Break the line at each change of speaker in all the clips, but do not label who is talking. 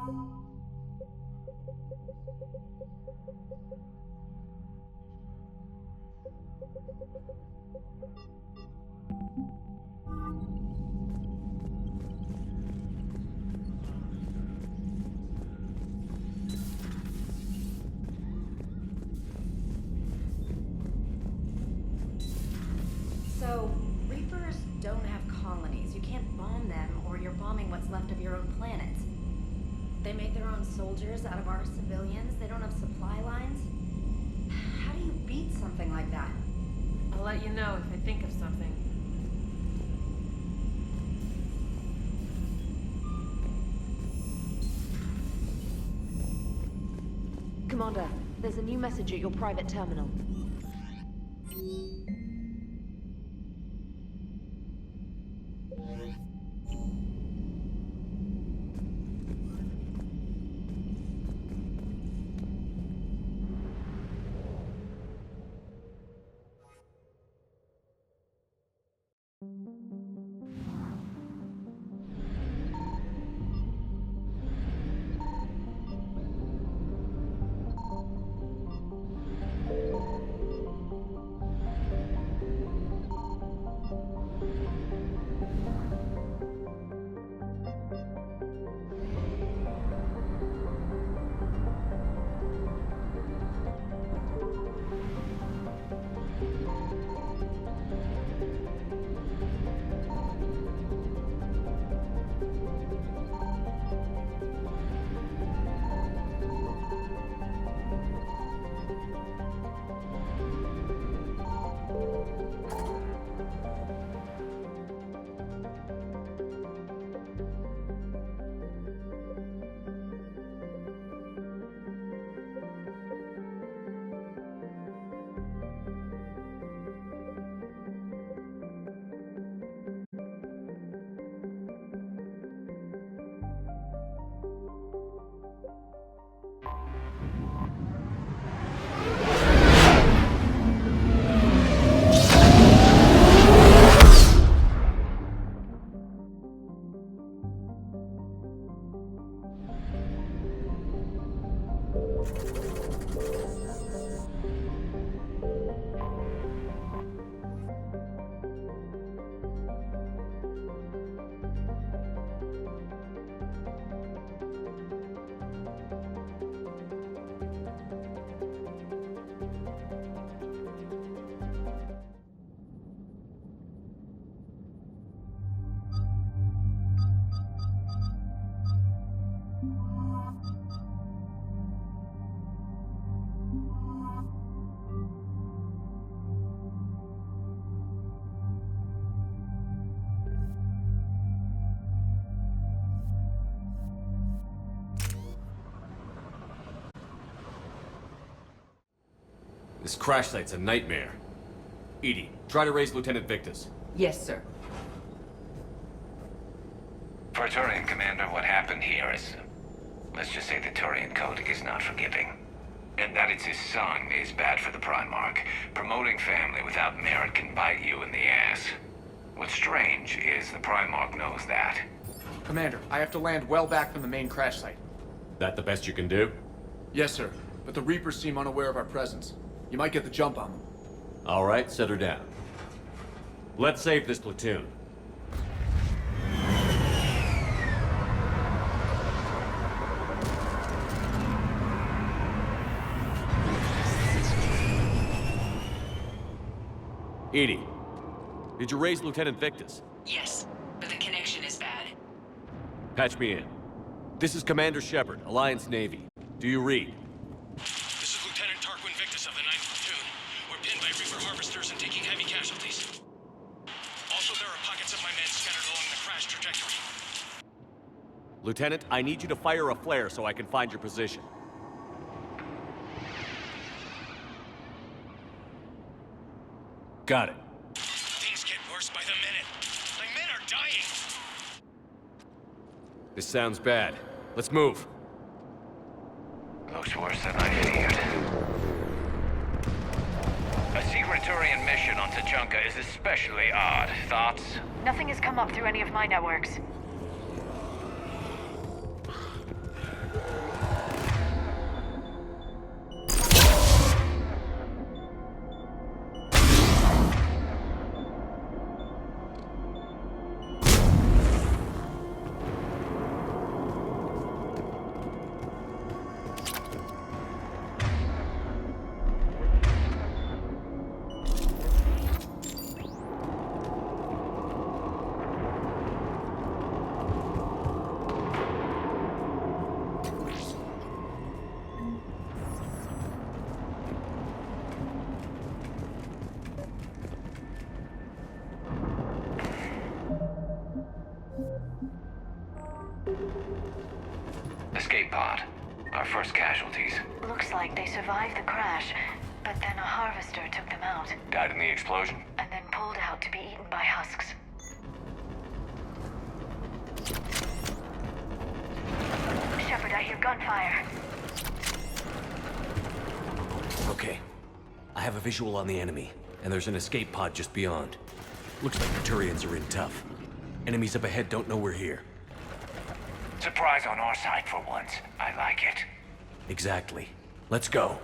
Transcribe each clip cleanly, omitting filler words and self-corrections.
So, Reapers don't have colonies. You can't bomb them, or you're bombing what's left of your own planet. They make their own soldiers out of our civilians. They don't have supply lines. How do you beat something like that?
I'll let you know if I think of something.
Commander, there's a new message at your private terminal.
This crash site's a nightmare. Edie, try to raise Lieutenant Victus.
Yes, sir.
For a Turian commander, what happened here is... let's just say the Turian code is not forgiving. And that it's his son is bad for the Primarch. Promoting family without merit can bite you in the ass. What's strange is the Primarch knows that.
Commander, I have to land well back from the main crash site.
That the best you can do?
Yes, sir. But the Reapers seem unaware of our presence. You might get the jump on them.
All right, set her down. Let's save this platoon. Edie, did you raise Lieutenant Victus?
Yes, but the connection is bad.
Patch me in. This is Commander Shepard, Alliance Navy. Do you read?
This is Lieutenant Tarquin Victus of the 9th Platoon. We're pinned by Reaper harvesters and taking heavy casualties. Also, there are pockets of my men scattered along the crash trajectory.
Lieutenant, I need you to fire a flare so I can find your position. Got it.
Things get worse by the minute. My men are dying!
This sounds bad. Let's move.
Looks worse than I feared. A secret Turian mission on Tachanka is especially odd. Thoughts?
Nothing has come up through any of my networks.
Escape pod. Our first casualties.
Looks like they survived the crash, but then a harvester took them out,
Died in the explosion?
and then pulled out to be eaten by husks. Shepard, I hear gunfire.
Okay. I have a visual on the enemy, and there's an escape pod just beyond. Looks like the Turians are in tough. Enemies up ahead don't know we're here.
Surprise on our side for once. I like it.
Exactly. Let's go.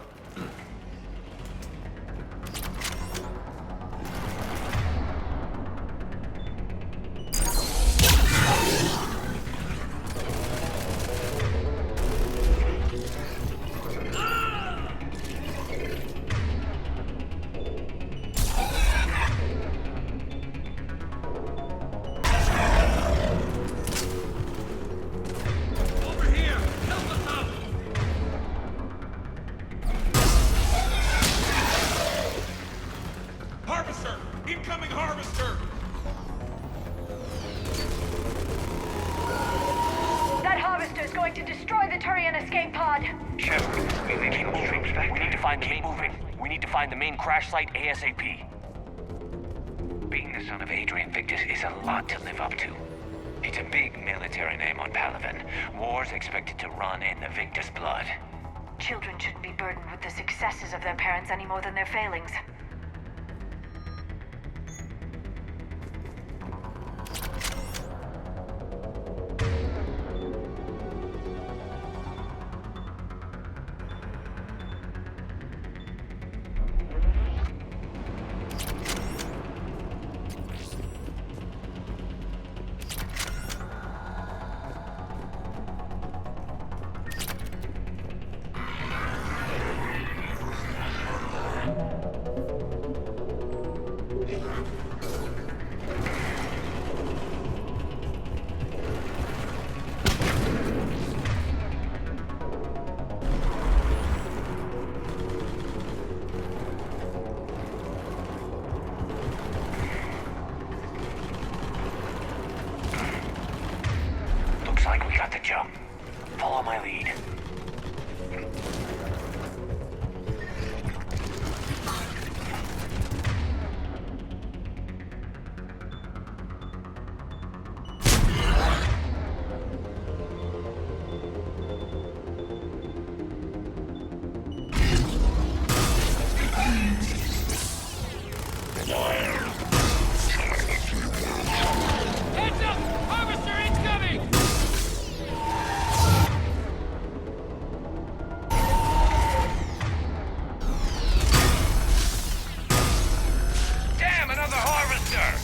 Harvester! Incoming harvester!
That harvester is going to destroy the Turian escape pod.
Shepard, we need to move. We need to find the main moving. We need to find the main crash site ASAP. Being the son of Adrian Victus is a lot to live up to. It's a big military name on Palaven. War's expected to run in the Victus blood.
Children shouldn't be burdened with the successes of their parents any more than their failings.
Like we got the jump. Follow my lead.
Heads up! Harvester incoming!
Damn, another harvester!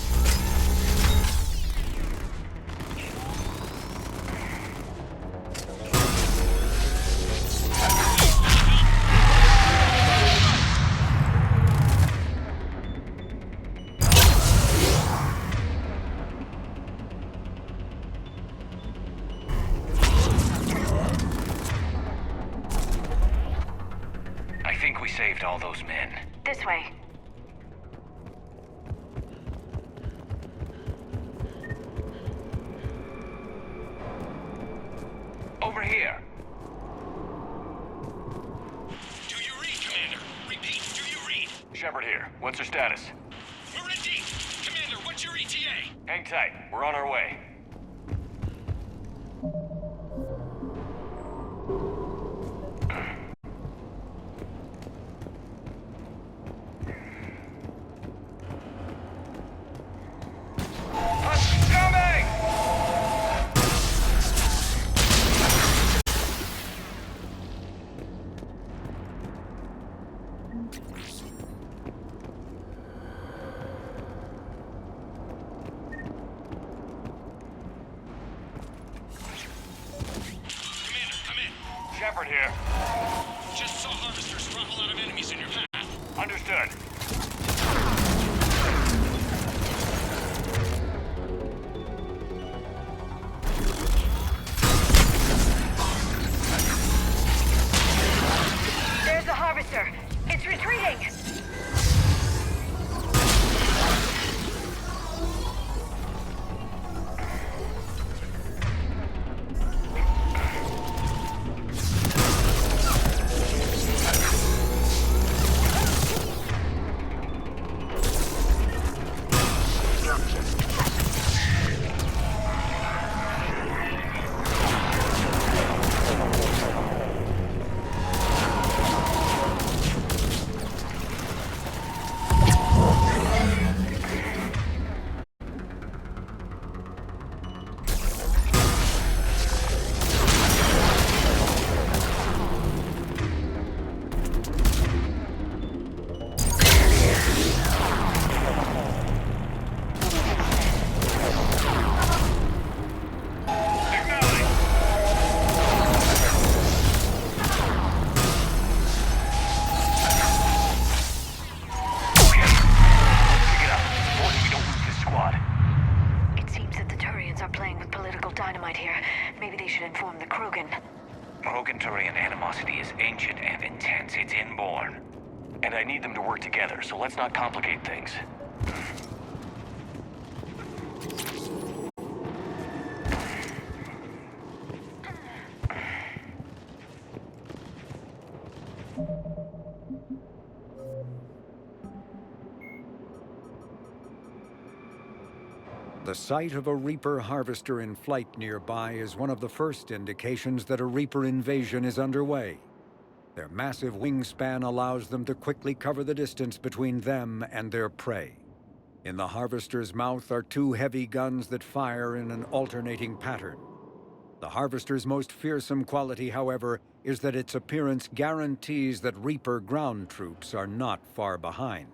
I think we saved all those men.
This way.
Over here.
Do you read, Commander? Repeat, do you read?
Shepard here. What's your status?
We're in deep. Commander, what's your ETA?
Hang tight. We're on our way.
Coming!
Commander, come in.
Shepard here.
Just saw harvesters drop a lot of enemies in your path.
Understood.
There's the harvester. It's retreating. should inform the Krogan.
Krogan-Turian animosity is ancient and intense. It's inborn.
And I need them to work together, so let's not complicate things.
The sight of a Reaper harvester in flight nearby is one of the first indications that a Reaper invasion is underway. Their massive wingspan allows them to quickly cover the distance between them and their prey. In the harvester's mouth are two heavy guns that fire in an alternating pattern. The harvester's most fearsome quality, however, is that its appearance guarantees that Reaper ground troops are not far behind.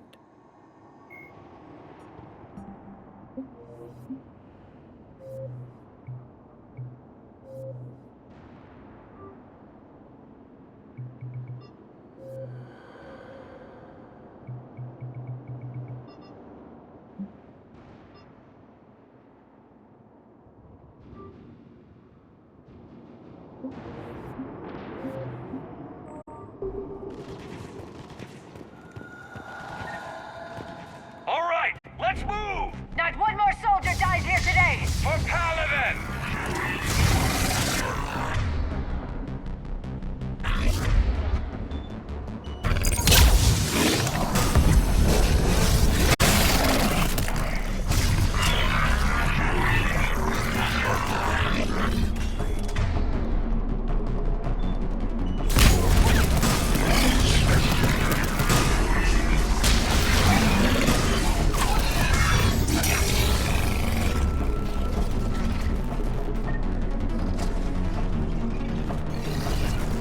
All right, let's move!
Not one more soldier dies here today!
For Paladin!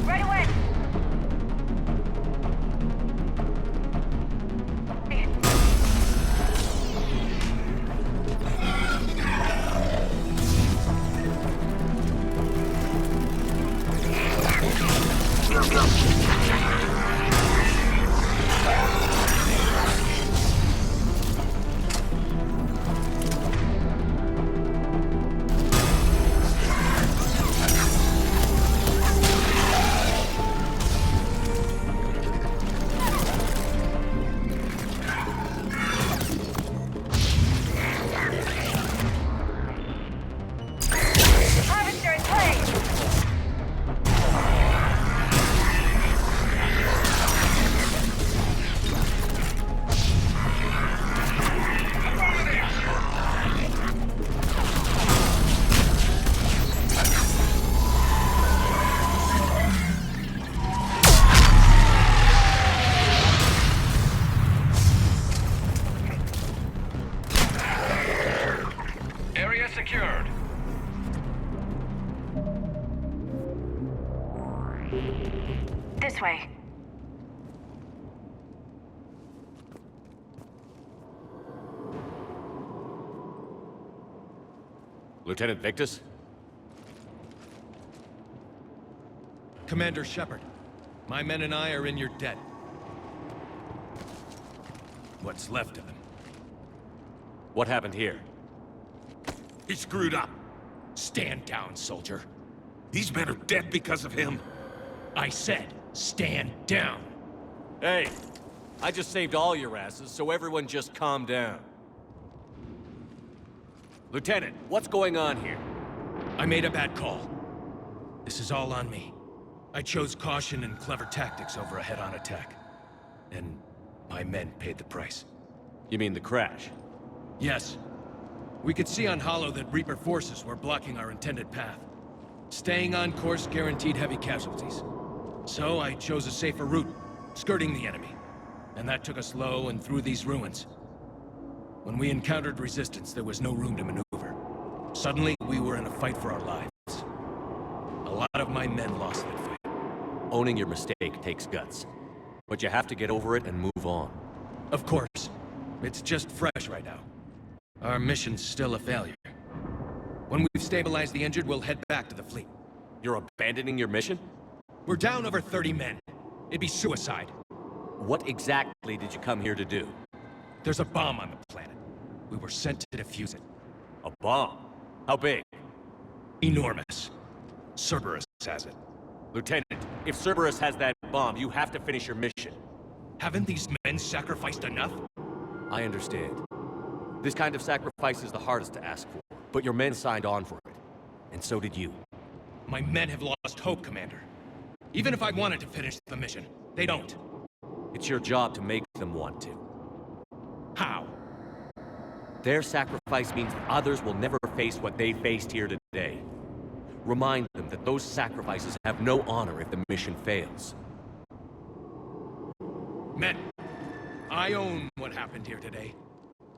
Right away! Harvester in play!
Area secured.
This way.
Lieutenant Victus?
Commander Shepard, my men and I are in your debt. What's left of him.
What happened here?
He screwed up.
Stand down, soldier.
These men are dead because of him.
I said, stand down.
Hey, I just saved all your asses, so everyone just calm down. Lieutenant, what's going on here?
I made a bad call. This is all on me. I chose caution and clever tactics over a head-on attack. And my men paid the price.
You mean the crash?
Yes. We could see on Hollow that Reaper forces were blocking our intended path. Staying on course guaranteed heavy casualties. So I chose a safer route, skirting the enemy. And that took us low and through these ruins. When we encountered resistance, there was no room to maneuver. Suddenly, we were in a fight for our lives. A lot of my men lost that fight.
Owning your mistake takes guts. But you have to get over it and move on.
Of course. It's just fresh right now. Our mission's still a failure. When we've stabilized the injured, we'll head back to the fleet.
You're abandoning your mission?
We're down over 30 men. It'd be suicide.
What exactly did you come here to do?
There's a bomb on the planet. We were sent to defuse it.
A bomb? How big?
Enormous. Cerberus has it.
Lieutenant, if Cerberus has that bomb, you have to finish your mission.
Haven't these men sacrificed enough?
I understand. This kind of sacrifice is the hardest to ask for, but your men signed on for it. And so did you.
My men have lost hope, Commander. Even if I wanted to finish the mission, they don't.
It's your job to make them want to.
How?
Their sacrifice means others will never face what they faced here today. Remind them that those sacrifices have no honor if the mission fails.
Men, I own what happened here today.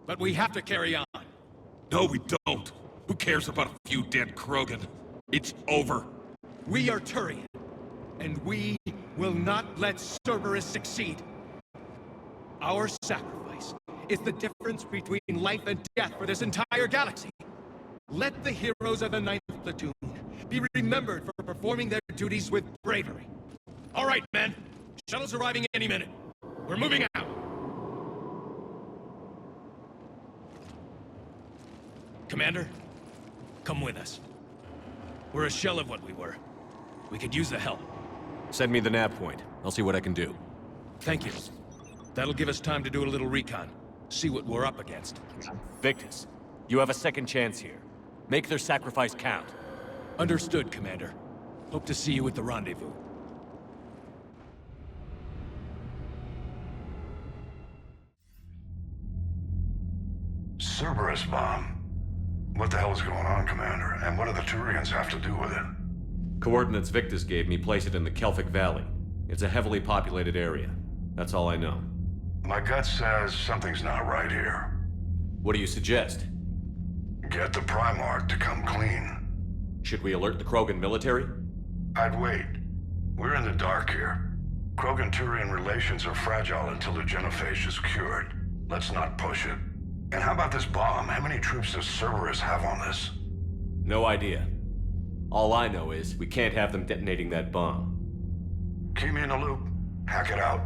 But we have to carry on.
No, we don't. Who cares about a few dead Krogan? It's over.
We are Turian, and we will not let Cerberus succeed. Our sacrifice is the difference between life and death for this entire galaxy. Let the heroes of the 9th Platoon be remembered for performing their duties with bravery. All right, men. Shuttle's arriving any minute. We're moving out. Commander, come with us. We're a shell of what we were. We could use the help.
Send me the nav point. I'll see what I can do.
Thank you. That'll give us time to do a little recon. See what we're up against.
Victus, you have a second chance here. Make their sacrifice count.
Understood, Commander. Hope to see you at the rendezvous.
Cerberus bomb. What the hell is going on, Commander? And what do the Turians have to do with it?
Coordinates Victus gave me place it in the Kelphic Valley. It's a heavily populated area. That's all I know.
My gut says something's not right here.
What do you suggest?
Get the Primarch to come clean.
Should we alert the Krogan military?
I'd wait. We're in the dark here. Krogan-Turian relations are fragile until the genophage is cured. Let's not push it. And how about this bomb? How many troops does Cerberus have on this?
No idea. All I know is we can't have them detonating that bomb.
Keep me in the loop. Hack it out.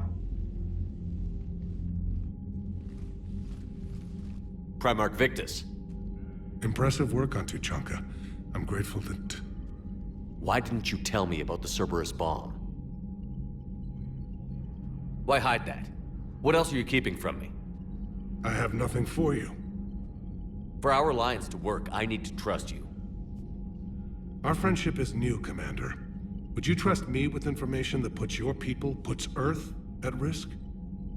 Primarch Victus.
Impressive work on Tuchanka. I'm grateful that...
Why didn't you tell me about the Cerberus bomb? Why hide that? What else are you keeping from me?
I have nothing for you.
For our alliance to work, I need to trust you.
Our friendship is new, Commander. Would you trust me with information that puts your people, puts Earth, at risk?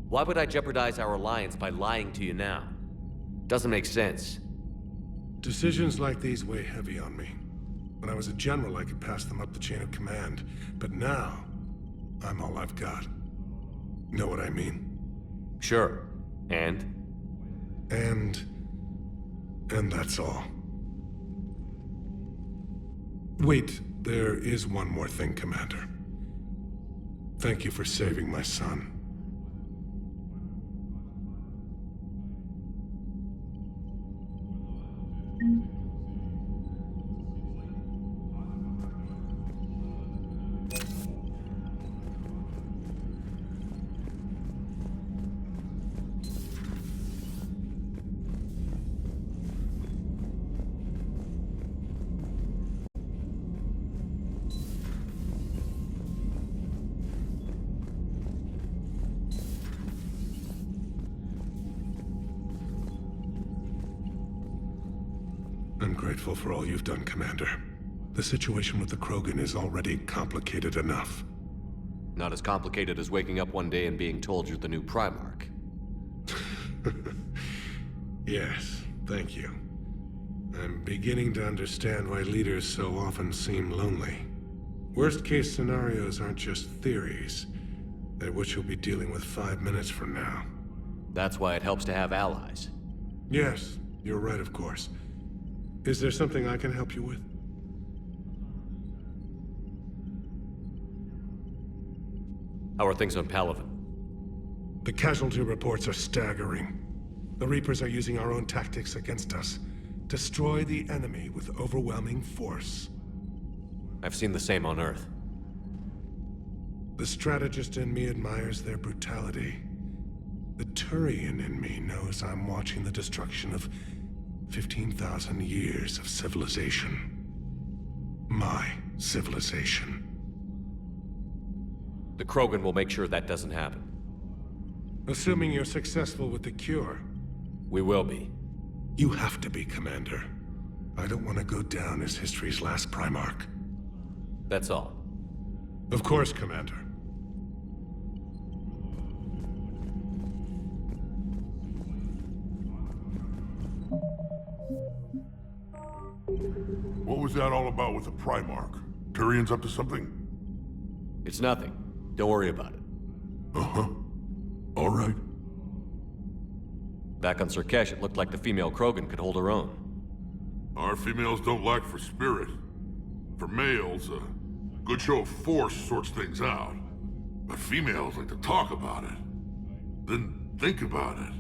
Why would I jeopardize our alliance by lying to you now? Doesn't make sense.
Decisions like these weigh heavy on me. When I was a general, I could pass them up the chain of command. But now, I'm all I've got. Know what I mean?
Sure. And
that's all. Wait, there is one more thing, Commander. Thank you for saving my son. I'm grateful for all you've done, Commander. The situation with the Krogan is already complicated enough.
Not as complicated as waking up one day and being told you're the new Primarch.
Yes, thank you. I'm beginning to understand why leaders so often seem lonely. Worst-case scenarios aren't just theories. They're what you'll be dealing with 5 minutes from now.
That's why it helps to have allies.
Yes, you're right, of course. Is there something I can help you with?
How are things on Palaven?
The casualty reports are staggering. The Reapers are using our own tactics against us. Destroy the enemy with overwhelming force.
I've seen the same on Earth.
The strategist in me admires their brutality. The Turian in me knows I'm watching the destruction of 15,000 years of civilization. My civilization.
The Krogan will make sure that doesn't happen.
Assuming you're successful with the cure.
We will be.
You have to be, Commander. I don't want to go down as history's last Primarch.
That's all.
Of course, Commander.
What was that all about with the Primarch? Turian's up to something?
It's nothing. Don't worry about it.
Uh-huh. All right.
Back on Surkesh, it looked like the female Krogan could hold her own.
Our females don't lack for spirit. For males, a good show of force sorts things out. But females like to talk about it. Then think about it.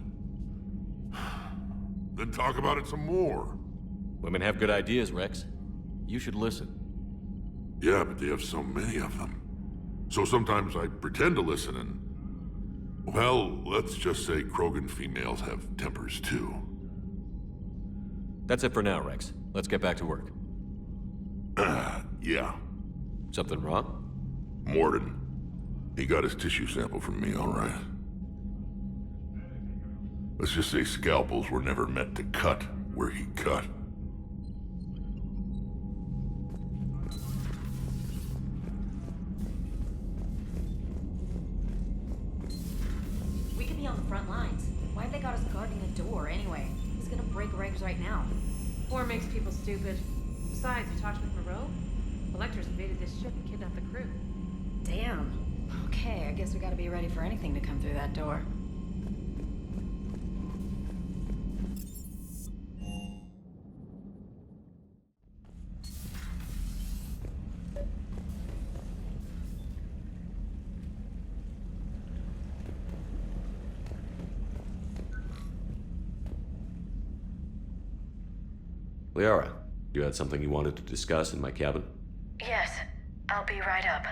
Then talk about it some more.
Women have good ideas, Rex. You should listen.
Yeah, but they have so many of them. So sometimes I pretend to listen and... Well, let's just say Krogan females have tempers too.
That's it for now, Rex. Let's get back to work.
Yeah.
Something wrong?
Morden. He got his tissue sample from me, all right. Let's just say scalpels were never meant to cut where he cut.
We could be on the front lines. Why have they got us guarding a door anyway? Who's gonna break regs right now?
War makes people stupid. Besides, you talked with Moreau? Electors invaded this ship and kidnapped the crew.
Damn. Okay, I guess we gotta be ready for anything to come through that door.
Liara, you had something you wanted to discuss in my cabin?
Yes, I'll be right up.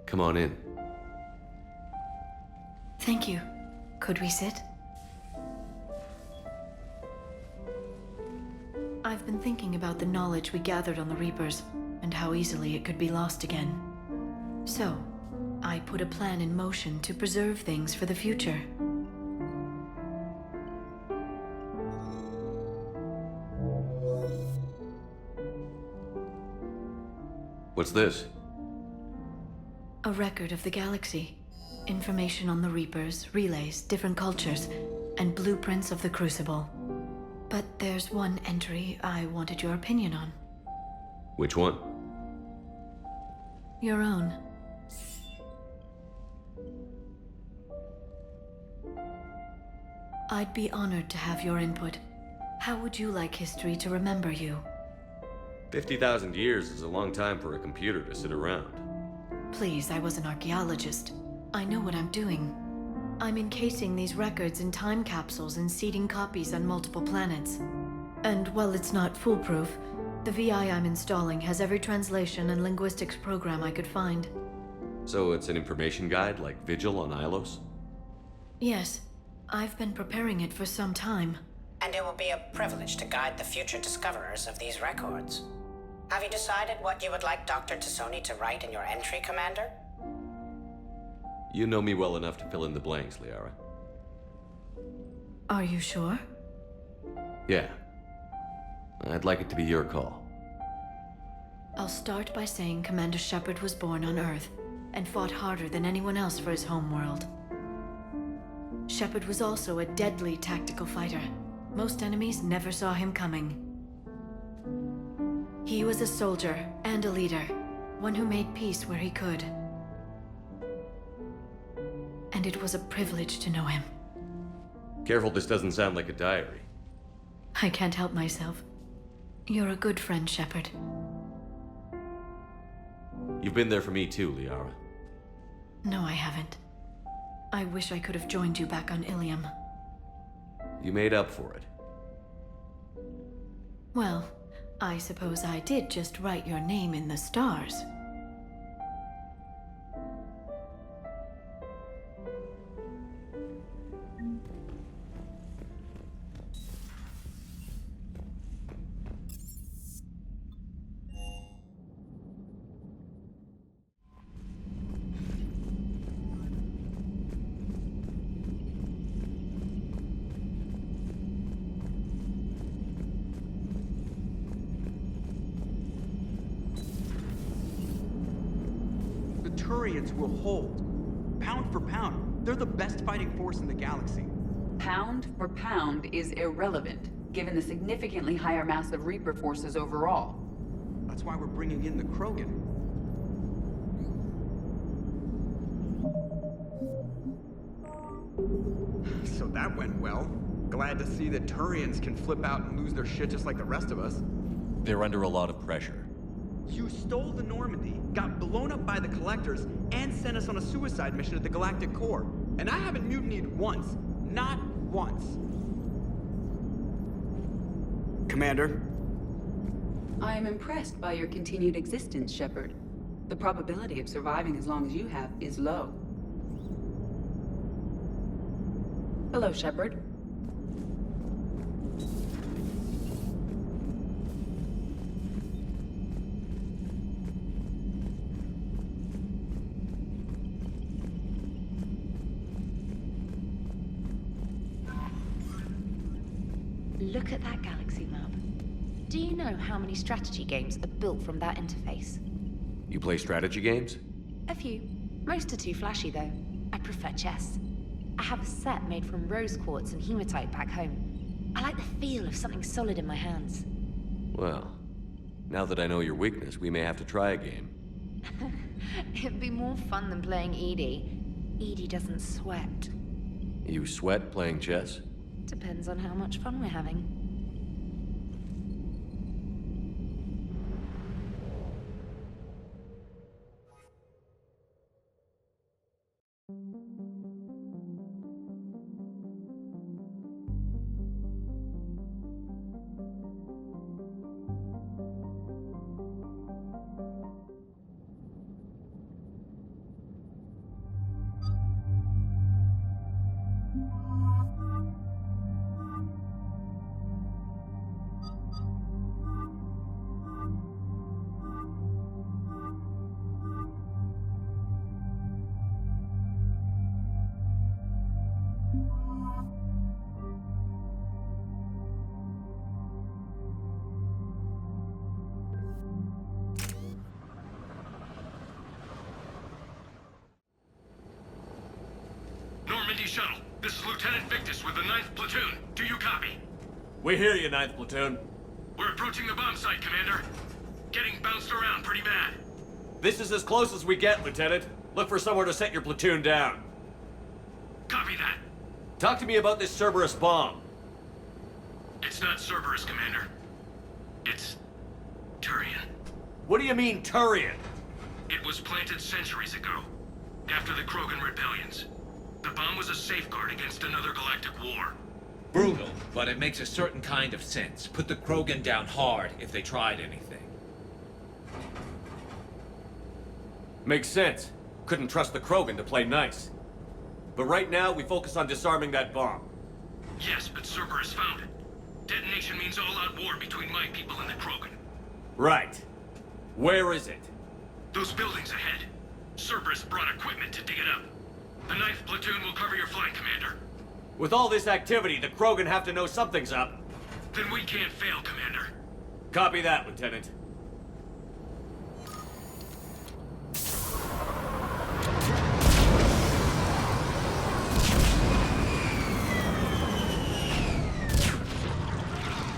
Come on in.
Thank you. Could we sit? I've been thinking about the knowledge we gathered on the Reapers, and how easily it could be lost again. So, I put a plan in motion to preserve things for the future.
What's this?
A record of the galaxy. Information on the Reapers, relays, different cultures, and blueprints of the Crucible. But there's one entry I wanted your opinion on.
Which one?
Your own. I'd be honored to have your input. How would you like history to remember you?
50,000 years is a long time for a computer to sit around.
Please, I was an archaeologist. I know what I'm doing. I'm encasing these records in time capsules and seeding copies on multiple planets. And while it's not foolproof, the VI I'm installing has every translation and linguistics program I could find.
So it's an information guide like Vigil on Ilos?
Yes. I've been preparing it for some time.
And it will be a privilege to guide the future discoverers of these records. Have you decided what you would like Dr. Tassoni to write in your entry, Commander?
You know me well enough to fill in the blanks, Liara.
Are you sure?
Yeah. I'd like it to be your call.
I'll start by saying Commander Shepard was born on Earth, and fought harder than anyone else for his homeworld. Shepard was also a deadly tactical fighter. Most enemies never saw him coming. He was a soldier and a leader, one who made peace where he could. And it was a privilege to know him.
Careful, this doesn't sound like a diary.
I can't help myself. You're a good friend, Shepard.
You've been there for me too, Liara.
No, I haven't. I wish I could have joined you back on Ilium.
You made up for it.
Well, I suppose I did just write your name in the stars.
Turians will hold. Pound for pound, they're the best fighting force in the galaxy.
Pound for pound is irrelevant, given the significantly higher mass of Reaper forces overall.
That's why we're bringing in the Krogan. So that went well. Glad to see that Turians can flip out and lose their shit just like the rest of us.
They're under a lot of pressure.
You stole the Normandy, got blown up by the Collectors, and sent us on a suicide mission at the Galactic Core. And I haven't mutinied once. Not once. Commander?
I am impressed by your continued existence, Shepard. The probability of surviving as long as you have is low. Hello, Shepard.
Look at that galaxy map. Do you know how many strategy games are built from that interface?
You play strategy games?
A few. Most are too flashy, though. I prefer chess. I have a set made from rose quartz and hematite back home. I like the feel of something solid in my hands.
Well, now that I know your weakness, we may have to try a game.
It'd be more fun than playing Edie. Edie doesn't sweat.
You sweat playing chess?
Depends on how much fun we're having.
Normandy shuttle. This is Lieutenant Victus with the 9th Platoon. Do you copy?
We hear you, 9th Platoon.
We're approaching the bomb site, Commander. Getting bounced around pretty bad.
This is as close as we get, Lieutenant. Look for somewhere to set your platoon down.
Copy that.
Talk to me about this Cerberus bomb.
It's not Cerberus, Commander. It's Turian.
What do you mean, Turian?
It was planted centuries ago, after the Krogan rebellions. The bomb was a safeguard against another galactic war.
Brutal, but it makes a certain kind of sense. Put the Krogan down hard if they tried anything.
Makes sense. Couldn't trust the Krogan to play nice. But right now, we focus on disarming that bomb.
Yes, but Cerberus found it. Detonation means all-out war between my people and the Krogan.
Right. Where is it?
Those buildings ahead. Cerberus brought equipment to dig it up. The 9th Platoon will cover your flank, Commander.
With all this activity, the Krogan have to know something's up.
Then we can't fail, Commander.
Copy that, Lieutenant.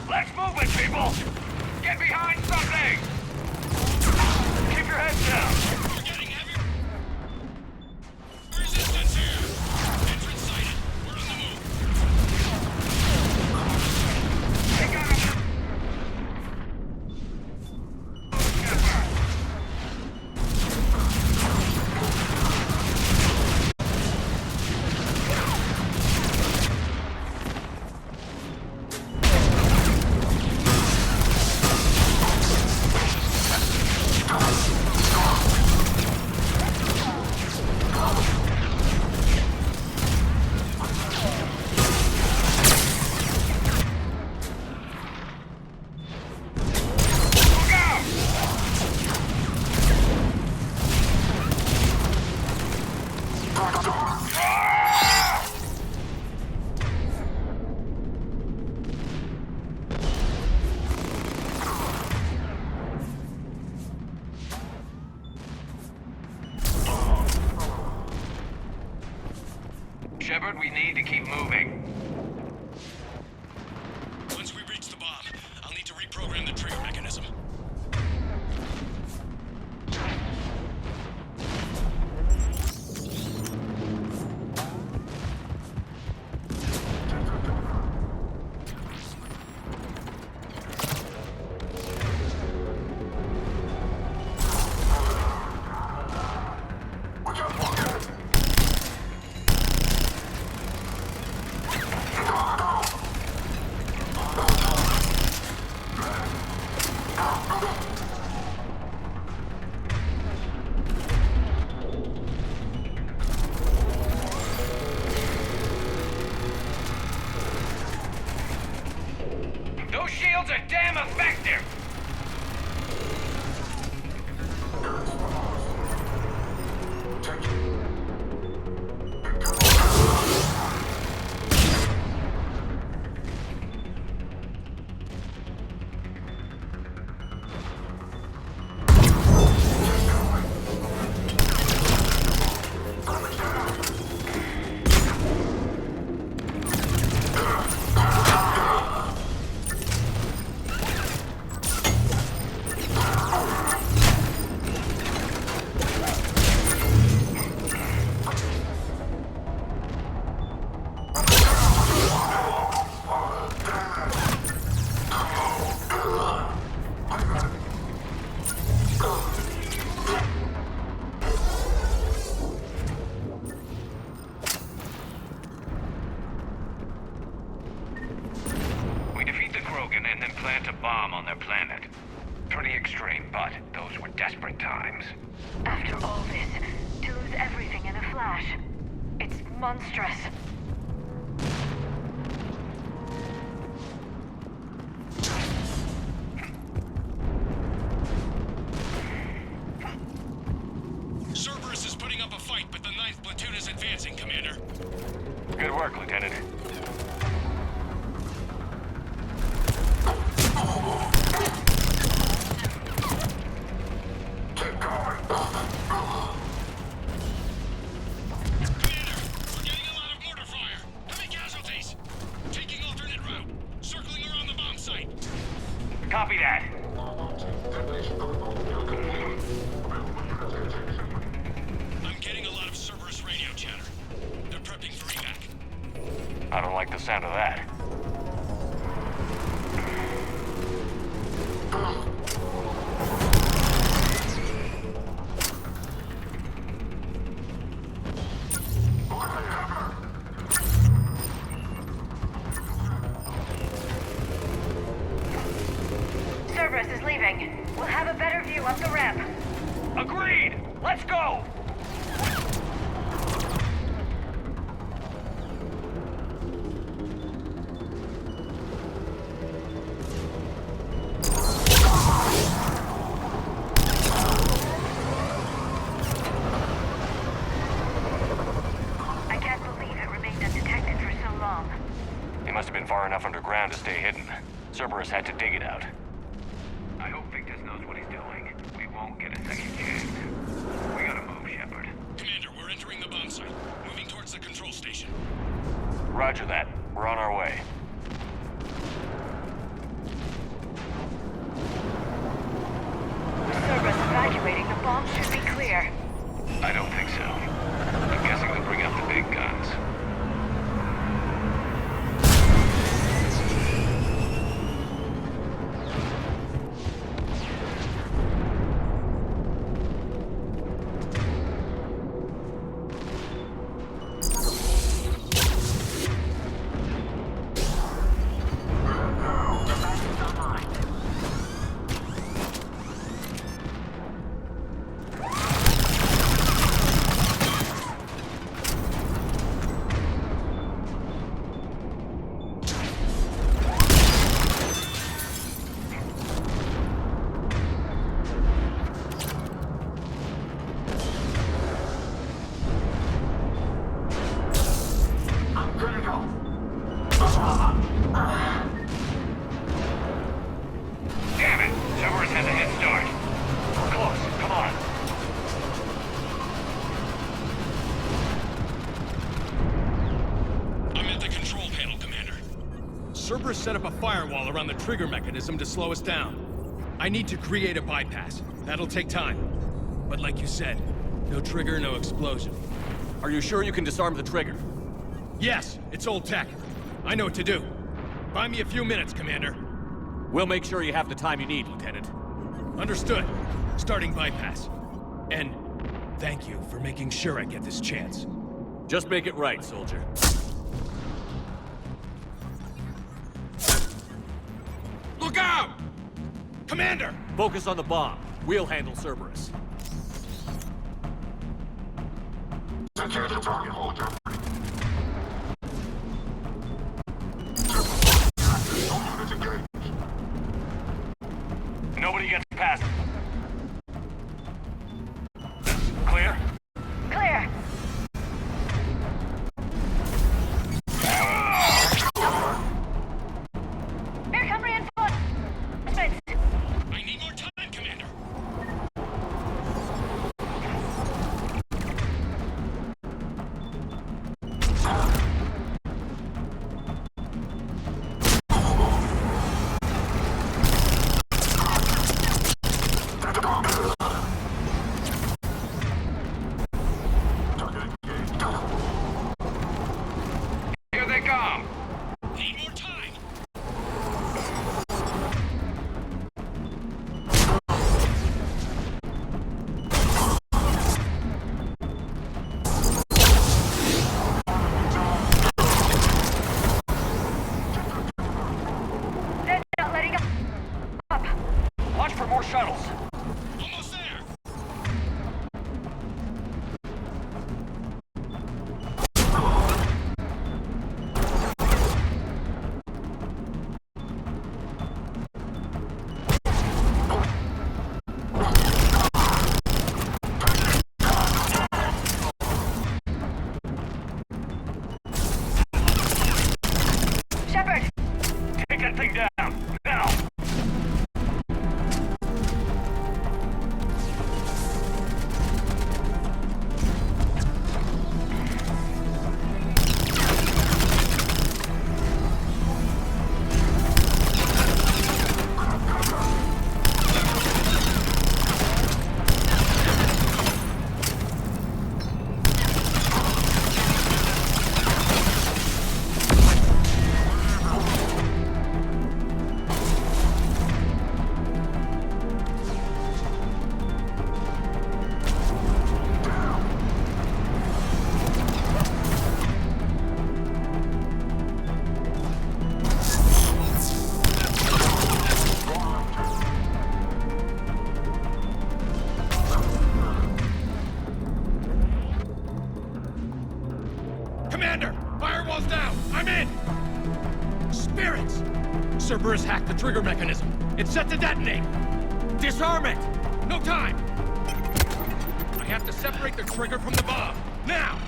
Let's move it, people! Get behind something! Keep your heads down! We're getting heavy resistance here! Entrance sighted! We're on the move! They got him! Keep moving.
Once we reach the bomb, I'll need to reprogram the trigger mechanism.
Those shields are damn effective! And then plant a bomb on their planet. Pretty extreme, but those were desperate times.
After all this, to lose everything in a flash. It's monstrous.
Cerberus is putting up a fight, but the 9th platoon is advancing, Commander.
Good work, Lieutenant. Copy that.
I'm getting a lot of Cerberus radio chatter. They're prepping for evac.
I don't like the sound of that.
Cerberus is leaving. We'll have a better view up the ramp.
Agreed! Let's go!
I can't believe it remained undetected for so long.
He must have been far enough underground to stay hidden. Cerberus had to dig it out. I hope Victus knows what he's doing. We won't get a second chance. We gotta move, Shepard.
Commander, we're entering the bomb site. Moving towards the control station.
Roger that. We're on our way.
Cerberus evacuating. The bomb should be clear.
I don't think so. I'm guessing they'll bring out the big guns. Damn it! Cerberus has a head start. We're close. Come on.
I'm
Cerberus set up a firewall around the trigger mechanism to slow us down. I need to create a bypass. That'll take time. But like you said, no trigger, no explosion.
Are you sure you can disarm the trigger?
Yes, it's old tech. I know what to do. Buy me a few minutes, Commander.
We'll make sure you have the time you need, Lieutenant.
Understood. Starting bypass. And thank you for making sure I get this chance.
Just make it right, soldier.
Look out! Commander!
Focus on the bomb. We'll handle Cerberus.
Secure the target holder.
Nobody gets past. Clear?
Clear. Here come reinforcements.
I need more time, Commander.
Here they come.
Need more time.
They're not letting up.
Watch for more shuttles.
Almost there.
Shepard,
Take that thing down. Now.
Commander! Firewall's down! I'm in! Spirits! Cerberus hacked the trigger mechanism. It's set to detonate! Disarm it! No time! I have to separate the trigger from the bomb. Now!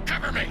Cover me!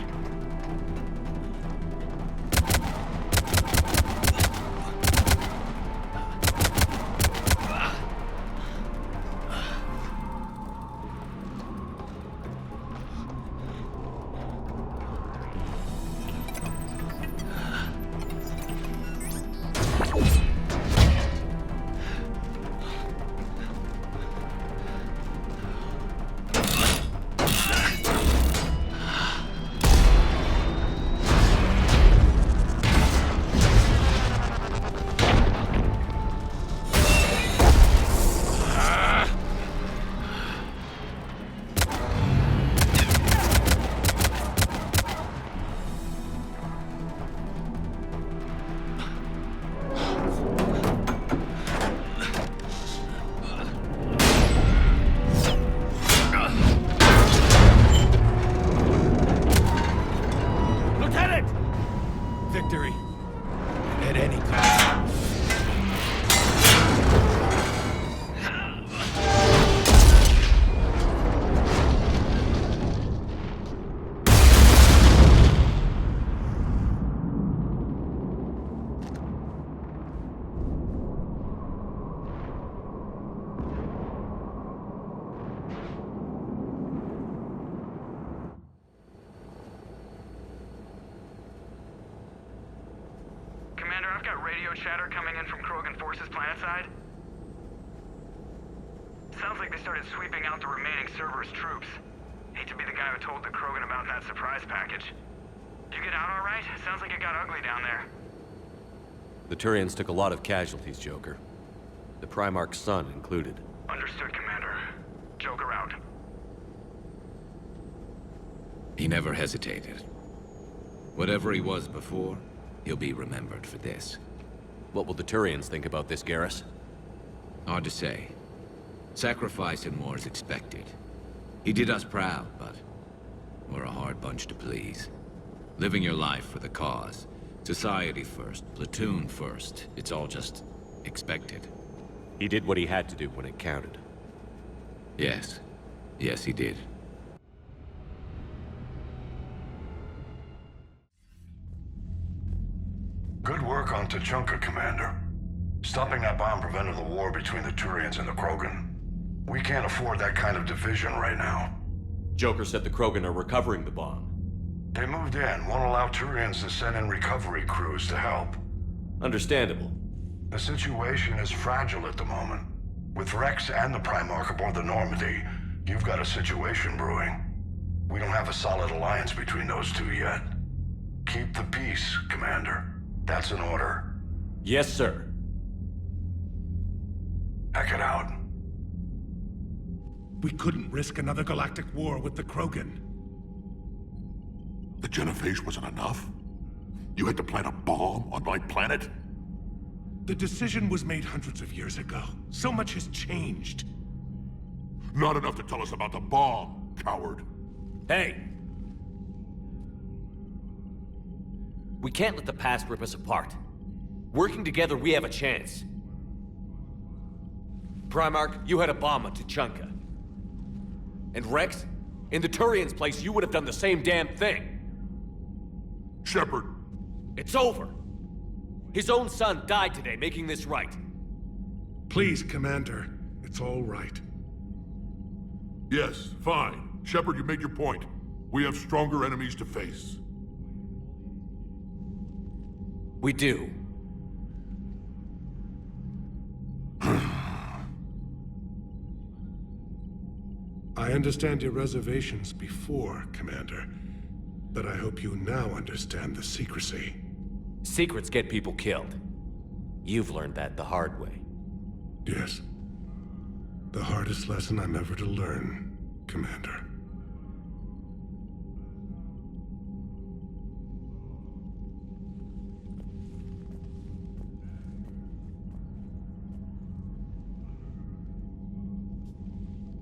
I've got radio chatter coming in from Krogan forces planetside. Sounds like they started sweeping out the remaining Cerberus troops. Hate to be the guy who told the Krogan about that surprise package. You get out all right? Sounds like it got ugly down there.
The Turians took a lot of casualties, Joker. The Primarch's son included.
Understood, Commander. Joker out.
He never hesitated. Whatever he was before, he'll be remembered for this.
What will the Turians think about this, Garrus?
Hard to say. Sacrifice and more is expected. He did us proud, but we're a hard bunch to please. Living your life for the cause. Society first, platoon first. It's all just expected.
He did what he had to do when it counted.
Yes. Yes, he did.
Good work on Tuchanka, Commander. Stopping that bomb prevented the war between the Turians and the Krogan. We can't afford that kind of division right now.
Joker said the Krogan are recovering the bomb.
They moved in, won't allow Turians to send in recovery crews to help.
Understandable.
The situation is fragile at the moment. With Rex and the Primarch aboard the Normandy, you've got a situation brewing. We don't have a solid alliance between those two yet. Keep the peace, Commander. That's an order.
Yes, sir.
Heck it out.
We couldn't risk another galactic war with the Krogan.
The genophage wasn't enough? You had to plant a bomb on my planet?
The decision was made hundreds of years ago. So much has changed.
Not enough to tell us about the bomb, coward.
Hey! We can't let the past rip us apart. Working together, we have a chance. Primarch, you had a bomb on Tuchanka. And Rex, in the Turians' place, you would have done the same damn thing.
Shepard.
It's over. His own son died today, making this right.
Please, Commander. It's all right.
Yes, fine. Shepard, you made your point. We have stronger enemies to face.
We do.
I understand your reservations before, Commander. But I hope you now understand the secrecy.
Secrets get people killed. You've learned that the hard way.
Yes. The hardest lesson I'm ever to learn, Commander.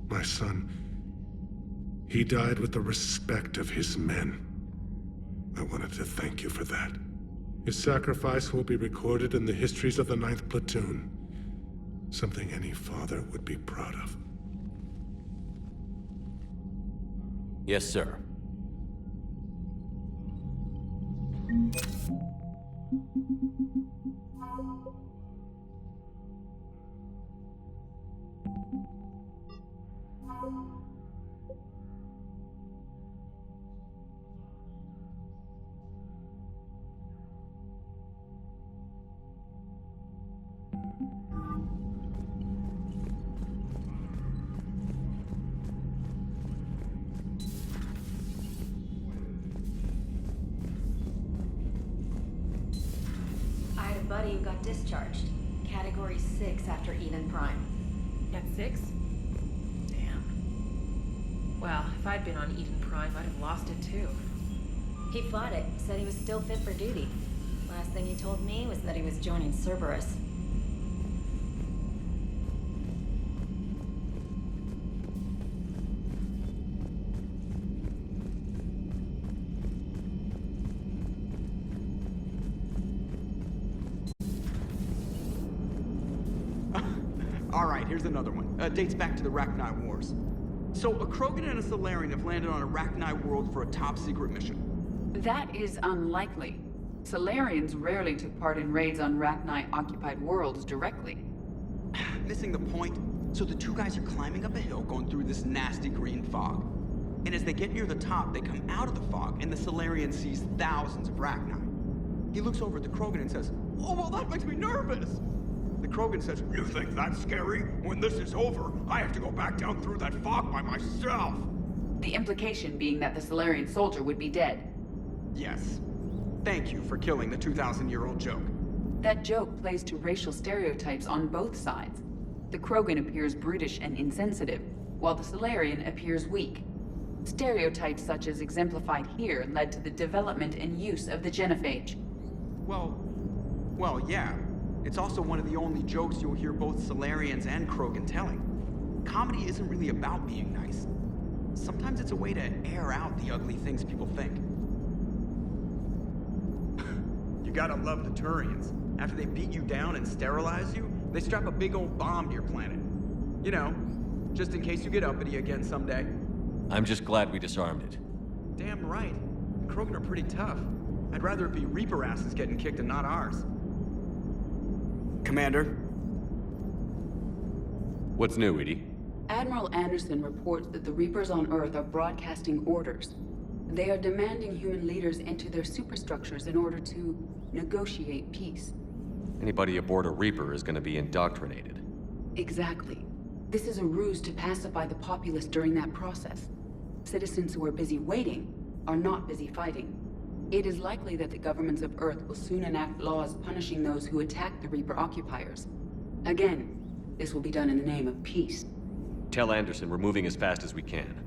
My son, he died with the respect of his men. I wanted to thank you for that. His sacrifice will be recorded in the histories of the 9th Platoon. Something any father would be proud of.
Yes, sir.
Buddy who got discharged. Category 6 after Eden Prime.
At 6? Damn. Well, if I'd been on Eden Prime, I'd have lost it too.
He fought it, said he was still fit for duty. Last thing he told me was that he was joining Cerberus.
Here's another one. Dates back to the Rachni Wars. So, a Krogan and a Salarian have landed on a Rachni world for a top-secret mission.
That is unlikely. Salarians rarely took part in raids on Rachni-occupied worlds directly.
Missing the point. So the two guys are climbing up a hill going through this nasty green fog. And as they get near the top, they come out of the fog, and the Salarian sees thousands of Rachni. He looks over at the Krogan and says, "Oh, well, that makes me nervous." The Krogan says, "You think that's scary? When this is over, I have to go back down through that fog by myself."
The implication being that the Solarian soldier would be dead.
Yes. Thank you for killing the 2,000-year-old joke.
That joke plays to racial stereotypes on both sides. The Krogan appears brutish and insensitive, while the Solarian appears weak. Stereotypes such as exemplified here led to the development and use of the genophage.
Well, yeah. It's also one of the only jokes you'll hear both Solarians and Krogan telling. Comedy isn't really about being nice. Sometimes it's a way to air out the ugly things people think. You gotta love the Turians. After they beat you down and sterilize you, they strap a big old bomb to your planet. You know, just in case you get uppity again someday.
I'm just glad we disarmed it.
Damn right. The Krogan are pretty tough. I'd rather it be Reaper asses getting kicked and not ours. Commander?
What's new, Edie?
Admiral Anderson reports that the Reapers on Earth are broadcasting orders. They are demanding human leaders into their superstructures in order to negotiate peace.
Anybody aboard a Reaper is going to be indoctrinated.
Exactly. This is a ruse to pacify the populace during that process. Citizens who are busy waiting are not busy fighting. It is likely that the governments of Earth will soon enact laws punishing those who attack the Reaper occupiers. Again, this will be done in the name of peace.
Tell Anderson we're moving as fast as we can.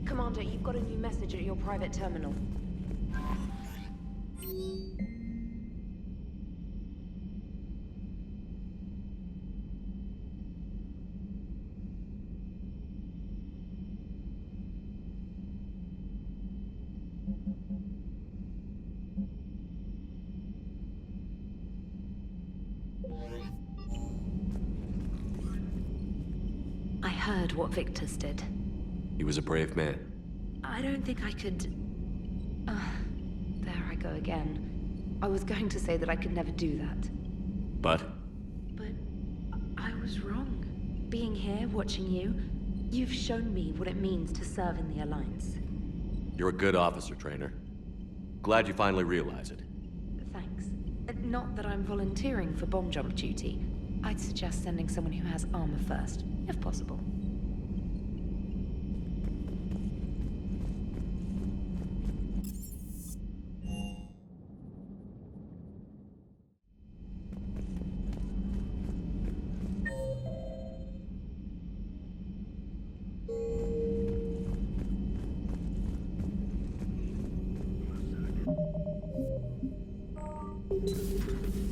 Commander, you've got a new message at your private terminal. I heard what Victor's did.
He was a brave man.
I don't think I could... there I go again. I was going to say that I could never do that.
But?
But I was wrong. Being here, watching you, you've shown me what it means to serve in the Alliance.
You're a good officer, Trainer. Glad you finally realize it.
Thanks. Not that I'm volunteering for bomb jump duty. I'd suggest sending someone who has armor first, if possible.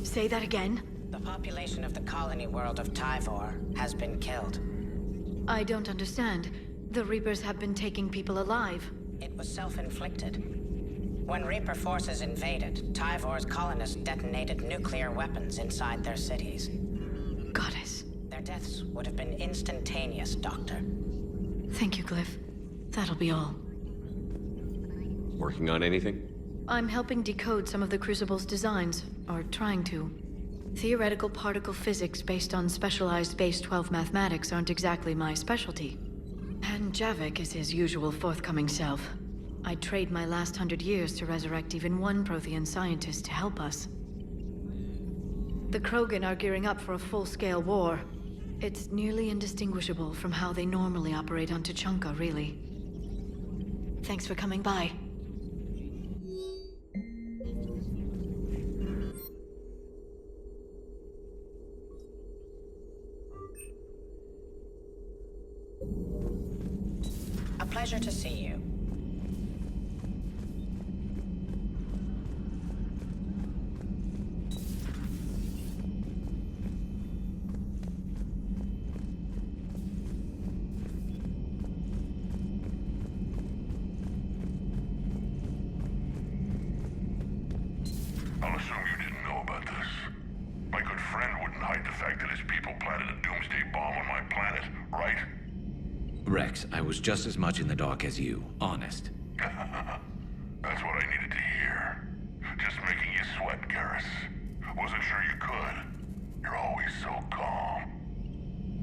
Say that again?
The population of the colony world of Tyvor has been killed.
I don't understand. The Reapers have been taking people alive.
It was self-inflicted. When Reaper forces invaded, Tyvor's colonists detonated nuclear weapons inside their cities.
Goddess.
Their deaths would have been instantaneous, Doctor.
Thank you, Glyph. That'll be all.
Working on anything?
I'm helping decode some of the Crucible's designs, or trying to. Theoretical particle physics based on specialized base 12 mathematics aren't exactly my specialty. And Javik is his usual forthcoming self. I'd trade my last 100 years to resurrect even one Prothean scientist to help us. The Krogan are gearing up for a full-scale war. It's nearly indistinguishable from how they normally operate on Tuchanka, really. Thanks for coming by.
A pleasure to see you.
I'll assume you didn't know about this. My good friend wouldn't hide the fact that his people planted a doomsday bomb on my planet, right?
Rex, I was just as much in the dark as you, honest.
That's what I needed to hear. Just making you sweat, Garrus. Wasn't sure you could. You're always so calm.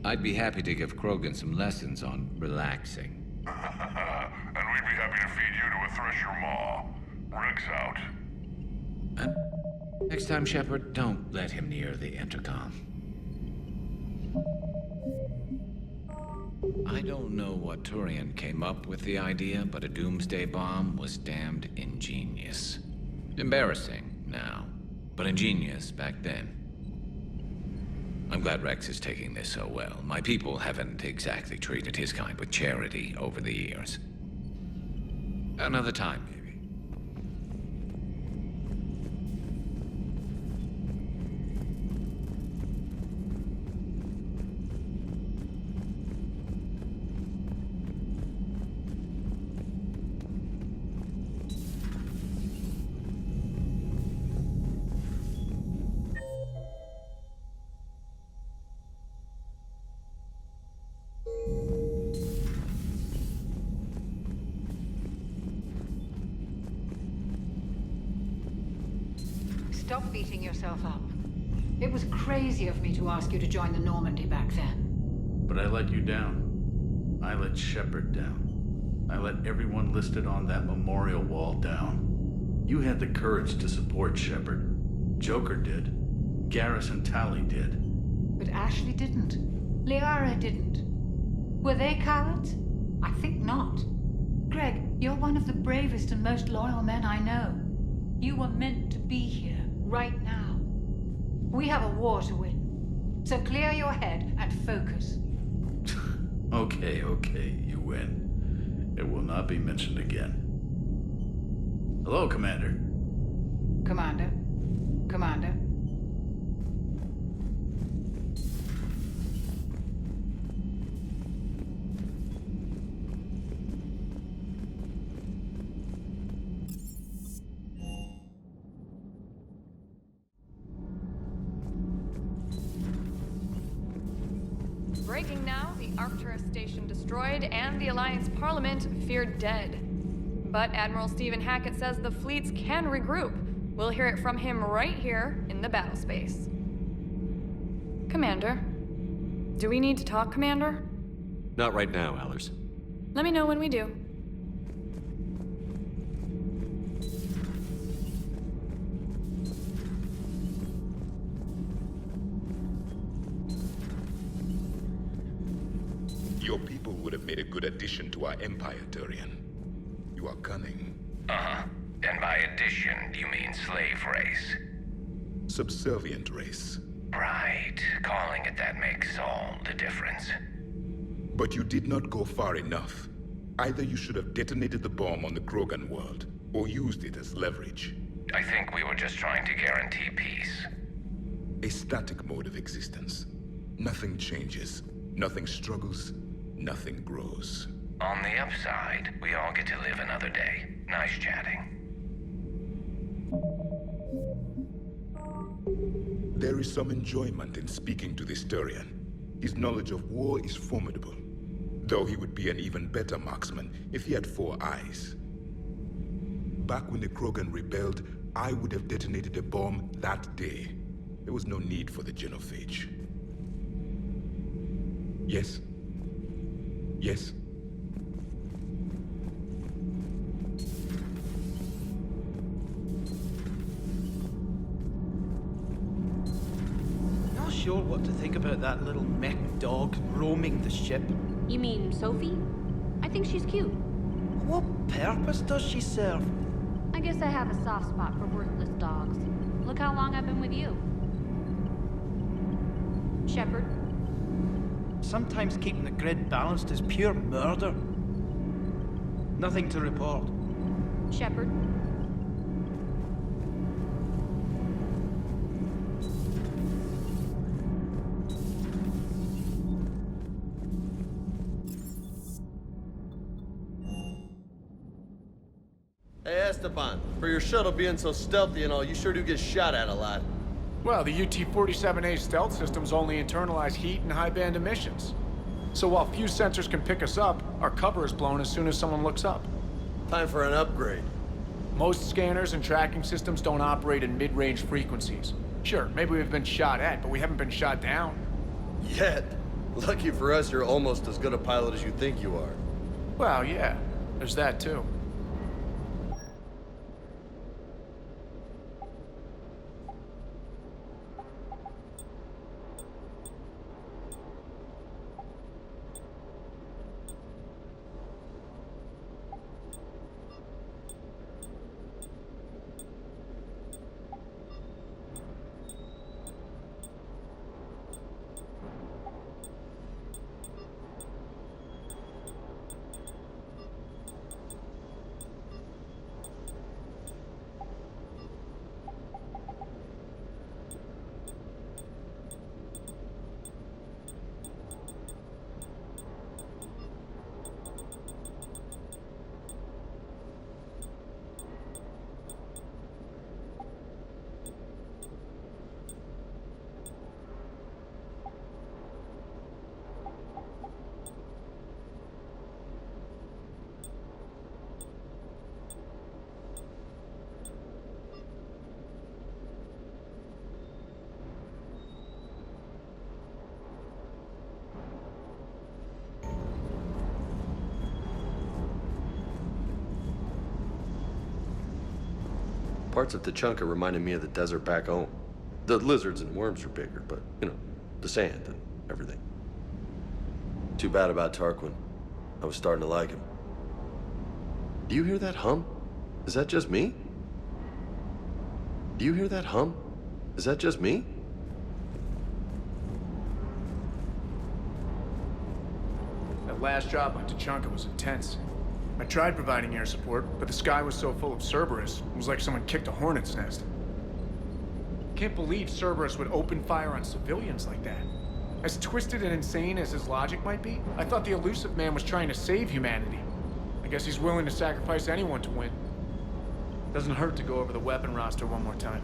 I'd be happy to give Krogan some lessons on relaxing.
And we'd be happy to feed you to a thresher maw. Rick's out.
Next time, Shepard, don't let him near the intercom. I don't know what Turian came up with the idea, but a doomsday bomb was damned ingenious. Embarrassing now, but ingenious back then. I'm glad Rex is taking this so well. My people haven't exactly treated his kind with charity over the years. Another time, maybe.
Stop beating yourself up. It was crazy of me to ask you to join the Normandy back then.
But I let you down. I let Shepard down. I let everyone listed on that memorial wall down. You had the courage to support Shepard. Joker did. Garrus and Tali did.
But Ashley didn't. Liara didn't. Were they cowards? I think not. Greg, you're one of the bravest and most loyal men I know. You were meant to be here, right now. We have a war to win. So clear your head and focus.
Okay, you win. It will not be mentioned again. Hello, Commander.
Commander. Commander.
Breaking now, the Arcturus station destroyed and the Alliance Parliament feared dead. But Admiral Stephen Hackett says the fleets can regroup. We'll hear it from him right here in the battle space. Commander. Do we need to talk, Commander?
Not right now, Allers.
Let me know when we do.
Your people would have made a good addition to our empire, Turian. You are cunning.
Uh-huh. And by addition, you mean slave race?
Subservient race.
Right. Calling it that makes all the difference.
But you did not go far enough. Either you should have detonated the bomb on the Krogan world, or used it as leverage.
I think we were just trying to guarantee peace.
A static mode of existence. Nothing changes, nothing struggles, nothing grows.
On the upside, we all get to live another day. Nice chatting.
There is some enjoyment in speaking to this Turian. His knowledge of war is formidable. Though he would be an even better marksman if he had 4 eyes. Back when the Krogan rebelled, I would have detonated a bomb that day. There was no need for the genophage. Yes? Yes?
Not sure what to think about that little mech dog roaming the ship.
You mean Sophie? I think she's cute.
What purpose does she serve?
I guess I have a soft spot for worthless dogs. Look how long I've been with you. Shepard?
Sometimes keeping the grid balanced is pure murder. Nothing to report.
Shepard?
Hey, Esteban, for your shuttle being so stealthy and all, you sure do get shot at a lot.
Well, the UT-47A stealth systems only internalize heat and high-band emissions. So while few sensors can pick us up, our cover is blown as soon as someone looks up.
Time for an upgrade.
Most scanners and tracking systems don't operate in mid-range frequencies. Sure, maybe we've been shot at, but we haven't been shot down.
Yet. Lucky for us, you're almost as good a pilot as you think you are.
Well, yeah. There's that, too.
Parts of Tachanka reminded me of the desert back home. The lizards and worms are bigger, but, you know, the sand and everything. Too bad about Tarquin. I was starting to like him. Do you hear that hum? Is that just me? Do you hear that hum? Is that just me?
That last drop on Tachanka was intense. I tried providing air support, but the sky was so full of Cerberus, it was like someone kicked a hornet's nest. Can't believe Cerberus would open fire on civilians like that. As twisted and insane as his logic might be, I thought the elusive man was trying to save humanity. I guess he's willing to sacrifice anyone to win. Doesn't hurt to go over the weapon roster one more time.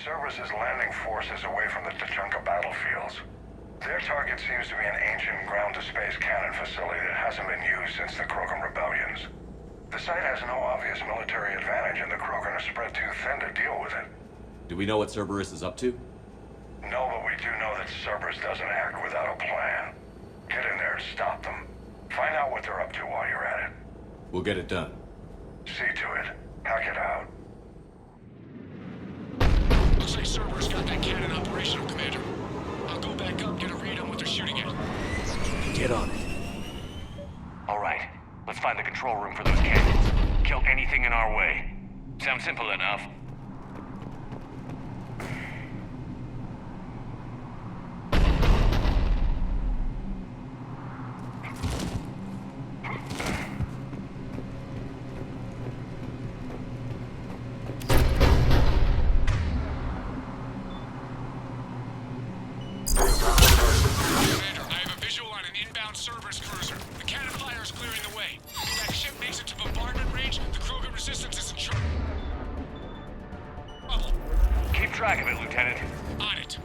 Cerberus' landing forces away from the Tachanka battlefields. Their target seems to be an ancient ground-to-space cannon facility that hasn't been used since the Krogan rebellions. The site has no obvious military advantage, and the Krogan are spread too thin to deal with it.
Do we know what Cerberus is up to?
No, but we do know that Cerberus doesn't act without a plan. or stop them. Find out what they're up to while you're at it.
We'll get it done.
See to it. Hack it out.
Looks like Cerberus got that cannon operational, Commander. I'll go back up, get a read on what they're shooting at.
Get on it.
All right, let's find the control room for those cannons. Kill anything in our way. Sounds simple enough.
Cerberus cruiser. The cannon fire is clearing the way. If that ship makes it to bombardment range, the Krogan resistance is in trouble.
Keep track of it, Lieutenant.
On it.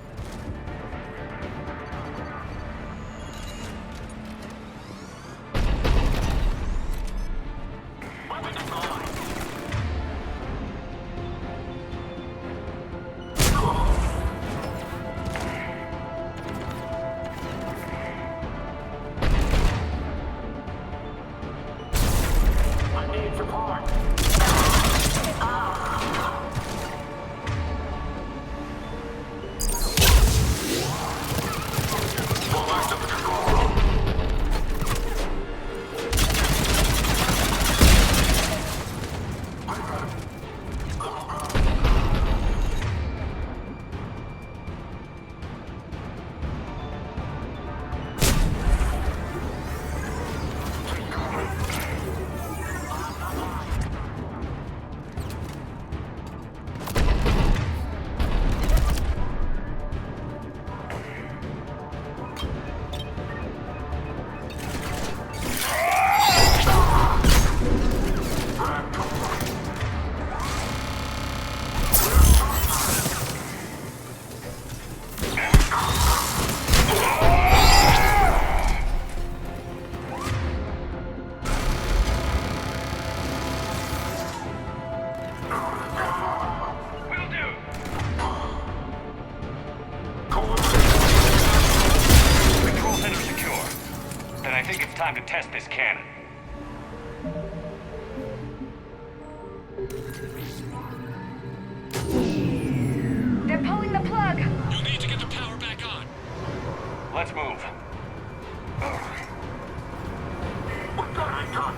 Time to test this cannon.
They're pulling the plug.
You'll need to get the power back on.
Let's move.
What got it done?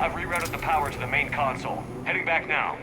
I've rerouted the power to the main console. Heading back now.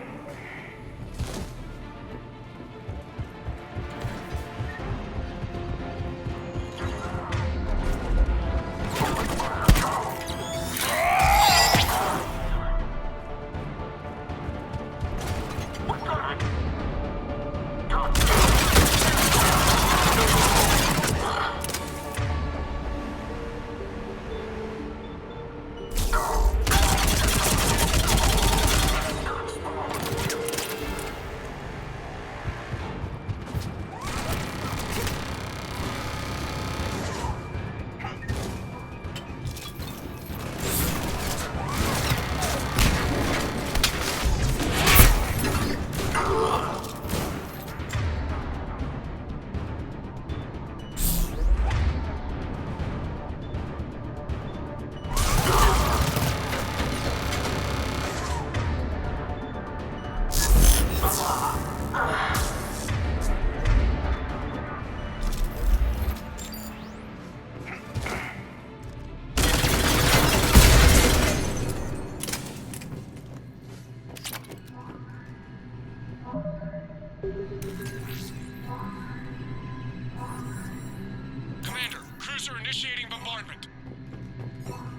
Initiating bombardment.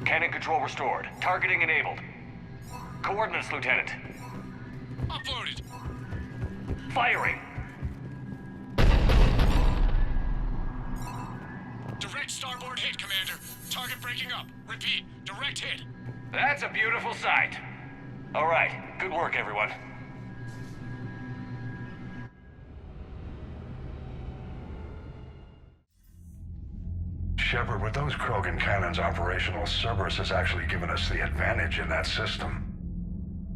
Cannon control restored. Targeting enabled. Coordinates, Lieutenant.
Uploaded.
Firing.
Direct starboard hit, Commander. Target breaking up. Repeat, direct hit.
That's a beautiful sight. All right, good work, everyone.
Shepard, with those Krogan cannons operational, Cerberus has actually given us the advantage in that system.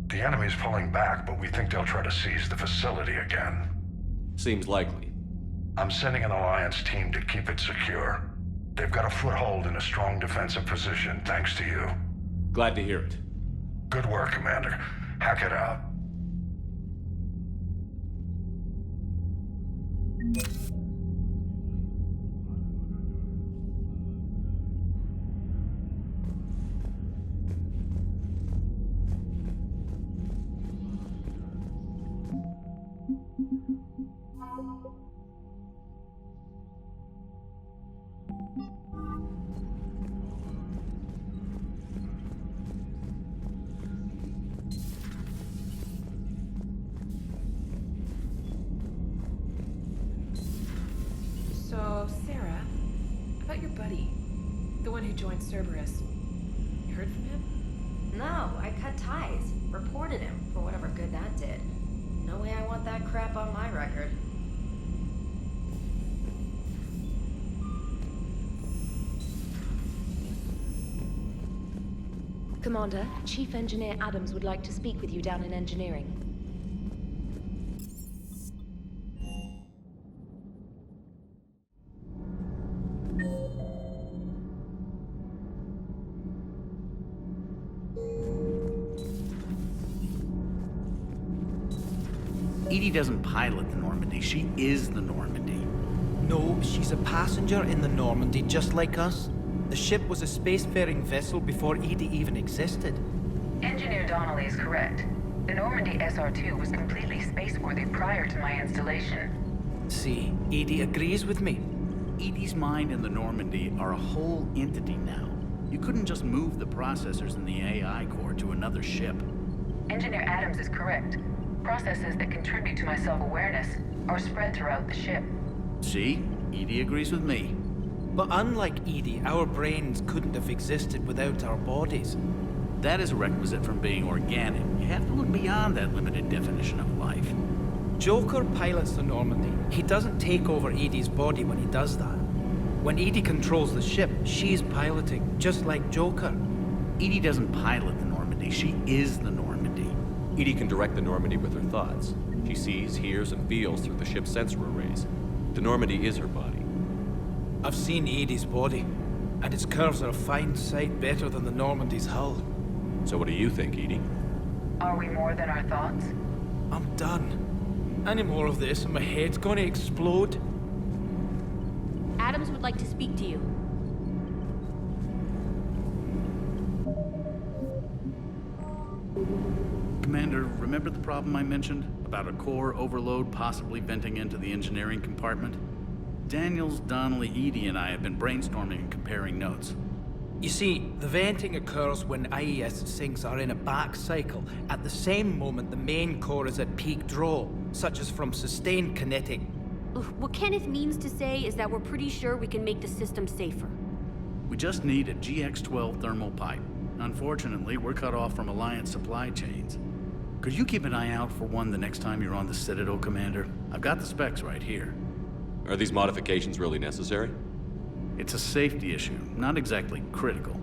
The enemy's pulling back, but we think they'll try to seize the facility again.
Seems likely.
I'm sending an Alliance team to keep it secure. They've got a foothold in a strong defensive position, thanks to you.
Glad to hear it.
Good work, Commander. Hack it out.
So, Sarah, about your buddy, the one who joined Cerberus. You heard from him?
No, I cut ties. Reported him for whatever good that did. No way I want that crap on my record.
Commander, Chief Engineer Adams would like to speak with you down in engineering.
Edie doesn't pilot the Normandy. She is the Normandy.
No, she's a passenger in the Normandy, just like us. The ship was a spacefaring vessel before Edie even existed.
Engineer Donnelly is correct. The Normandy SR-2 was completely spaceworthy prior to my installation.
See, Edie agrees with me.
Edie's mind and the Normandy are a whole entity now. You couldn't just move the processors in the AI core to another ship.
Engineer Adams is correct. Processes that contribute to my self-awareness are spread throughout the ship.
See? Edie agrees with me.
But unlike Edie, our brains couldn't have existed without our bodies.
That is a requisite from being organic. You have to look beyond that limited definition of life.
Joker pilots the Normandy. He doesn't take over Edie's body when he does that. When Edie controls the ship, she's piloting, just like Joker.
Edie doesn't pilot the Normandy. She is the Normandy.
Edie can direct the Normandy with her thoughts. She sees, hears, and feels through the ship's sensor arrays. The Normandy is her body.
I've seen Edie's body, and its curves are a fine sight better than the Normandy's hull.
So what do you think, Edie?
Are we more than our thoughts?
I'm done. Any more of this and my head's gonna explode.
Adams would like to speak to you.
Commander, remember the problem I mentioned? About a core overload possibly venting into the engineering compartment? Daniels, Donnelly, Edie, and I have been brainstorming and comparing notes.
You see, the venting occurs when IES sinks are in a back cycle, at the same moment the main core is at peak draw, such as from sustained kinetic.
What Kenneth means to say is that we're pretty sure we can make the system safer.
We just need a GX-12 thermal pipe. Unfortunately, we're cut off from Alliance supply chains. Could you keep an eye out for one the next time you're on the Citadel, Commander? I've got the specs right here.
Are these modifications really necessary?
It's a safety issue, not exactly critical.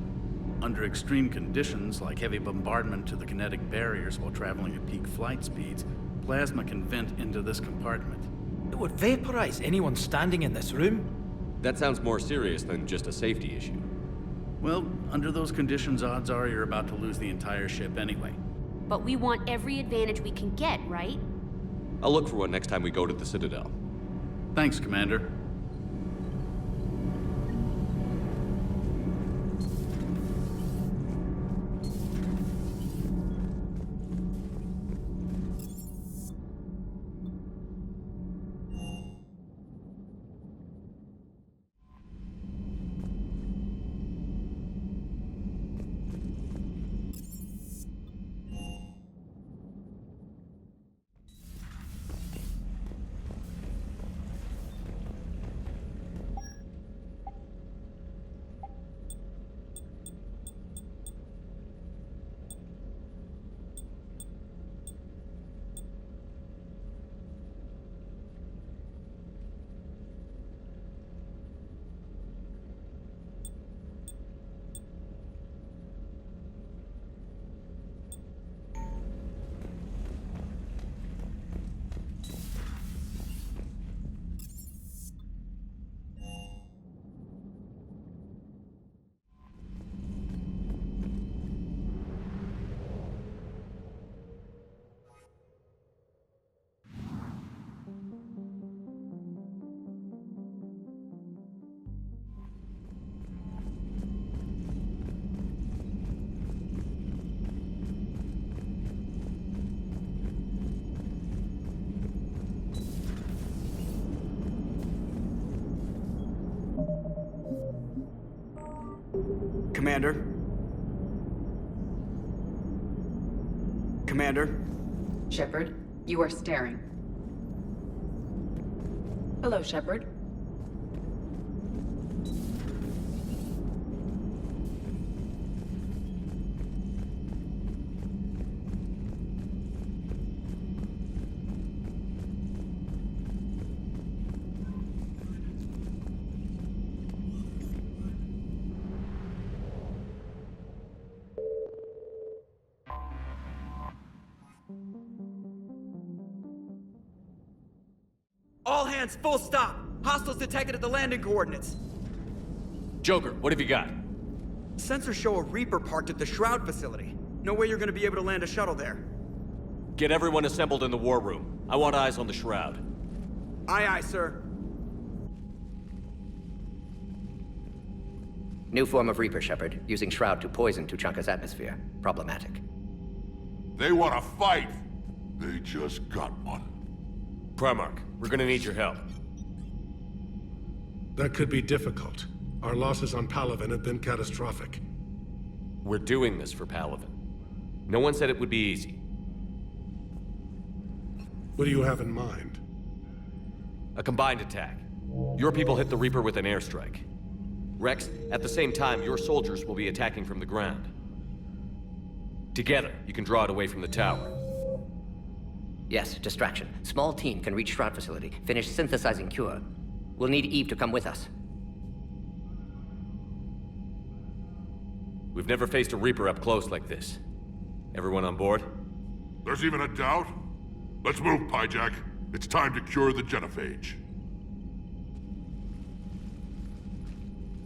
Under extreme conditions, like heavy bombardment to the kinetic barriers while traveling at peak flight speeds, plasma can vent into this compartment.
It would vaporize anyone standing in this room.
That sounds more serious than just a safety issue.
Well, under those conditions, odds are you're about to lose the entire ship anyway.
But we want every advantage we can get, right?
I'll look for one next time we go to the Citadel.
Thanks, Commander.
Commander? Commander?
Shepard, you are staring. Hello, Shepard.
All hands, full stop! Hostiles detected at the landing coordinates.
Joker, what have you got?
Sensors show a Reaper parked at the Shroud facility. No way you're gonna be able to land a shuttle there.
Get everyone assembled in the war room. I want eyes on the Shroud.
Aye, aye, sir.
New form of Reaper, Shepard, using Shroud to poison Tuchanka's atmosphere. Problematic.
They want to fight. They just got one.
Primarch, we're gonna need your help.
That could be difficult. Our losses on Palaven have been catastrophic.
We're doing this for Palaven. No one said it would be easy.
What do you have in mind?
A combined attack. Your people hit the Reaper with an airstrike. Rex, at the same time, your soldiers will be attacking from the ground. Together, you can draw it away from the tower.
Yes, distraction. Small team can reach Shroud facility, finish synthesizing cure. We'll need Eve to come with us.
We've never faced a Reaper up close like this. Everyone on board?
There's even a doubt? Let's move, Pyjack. It's time to cure the genophage.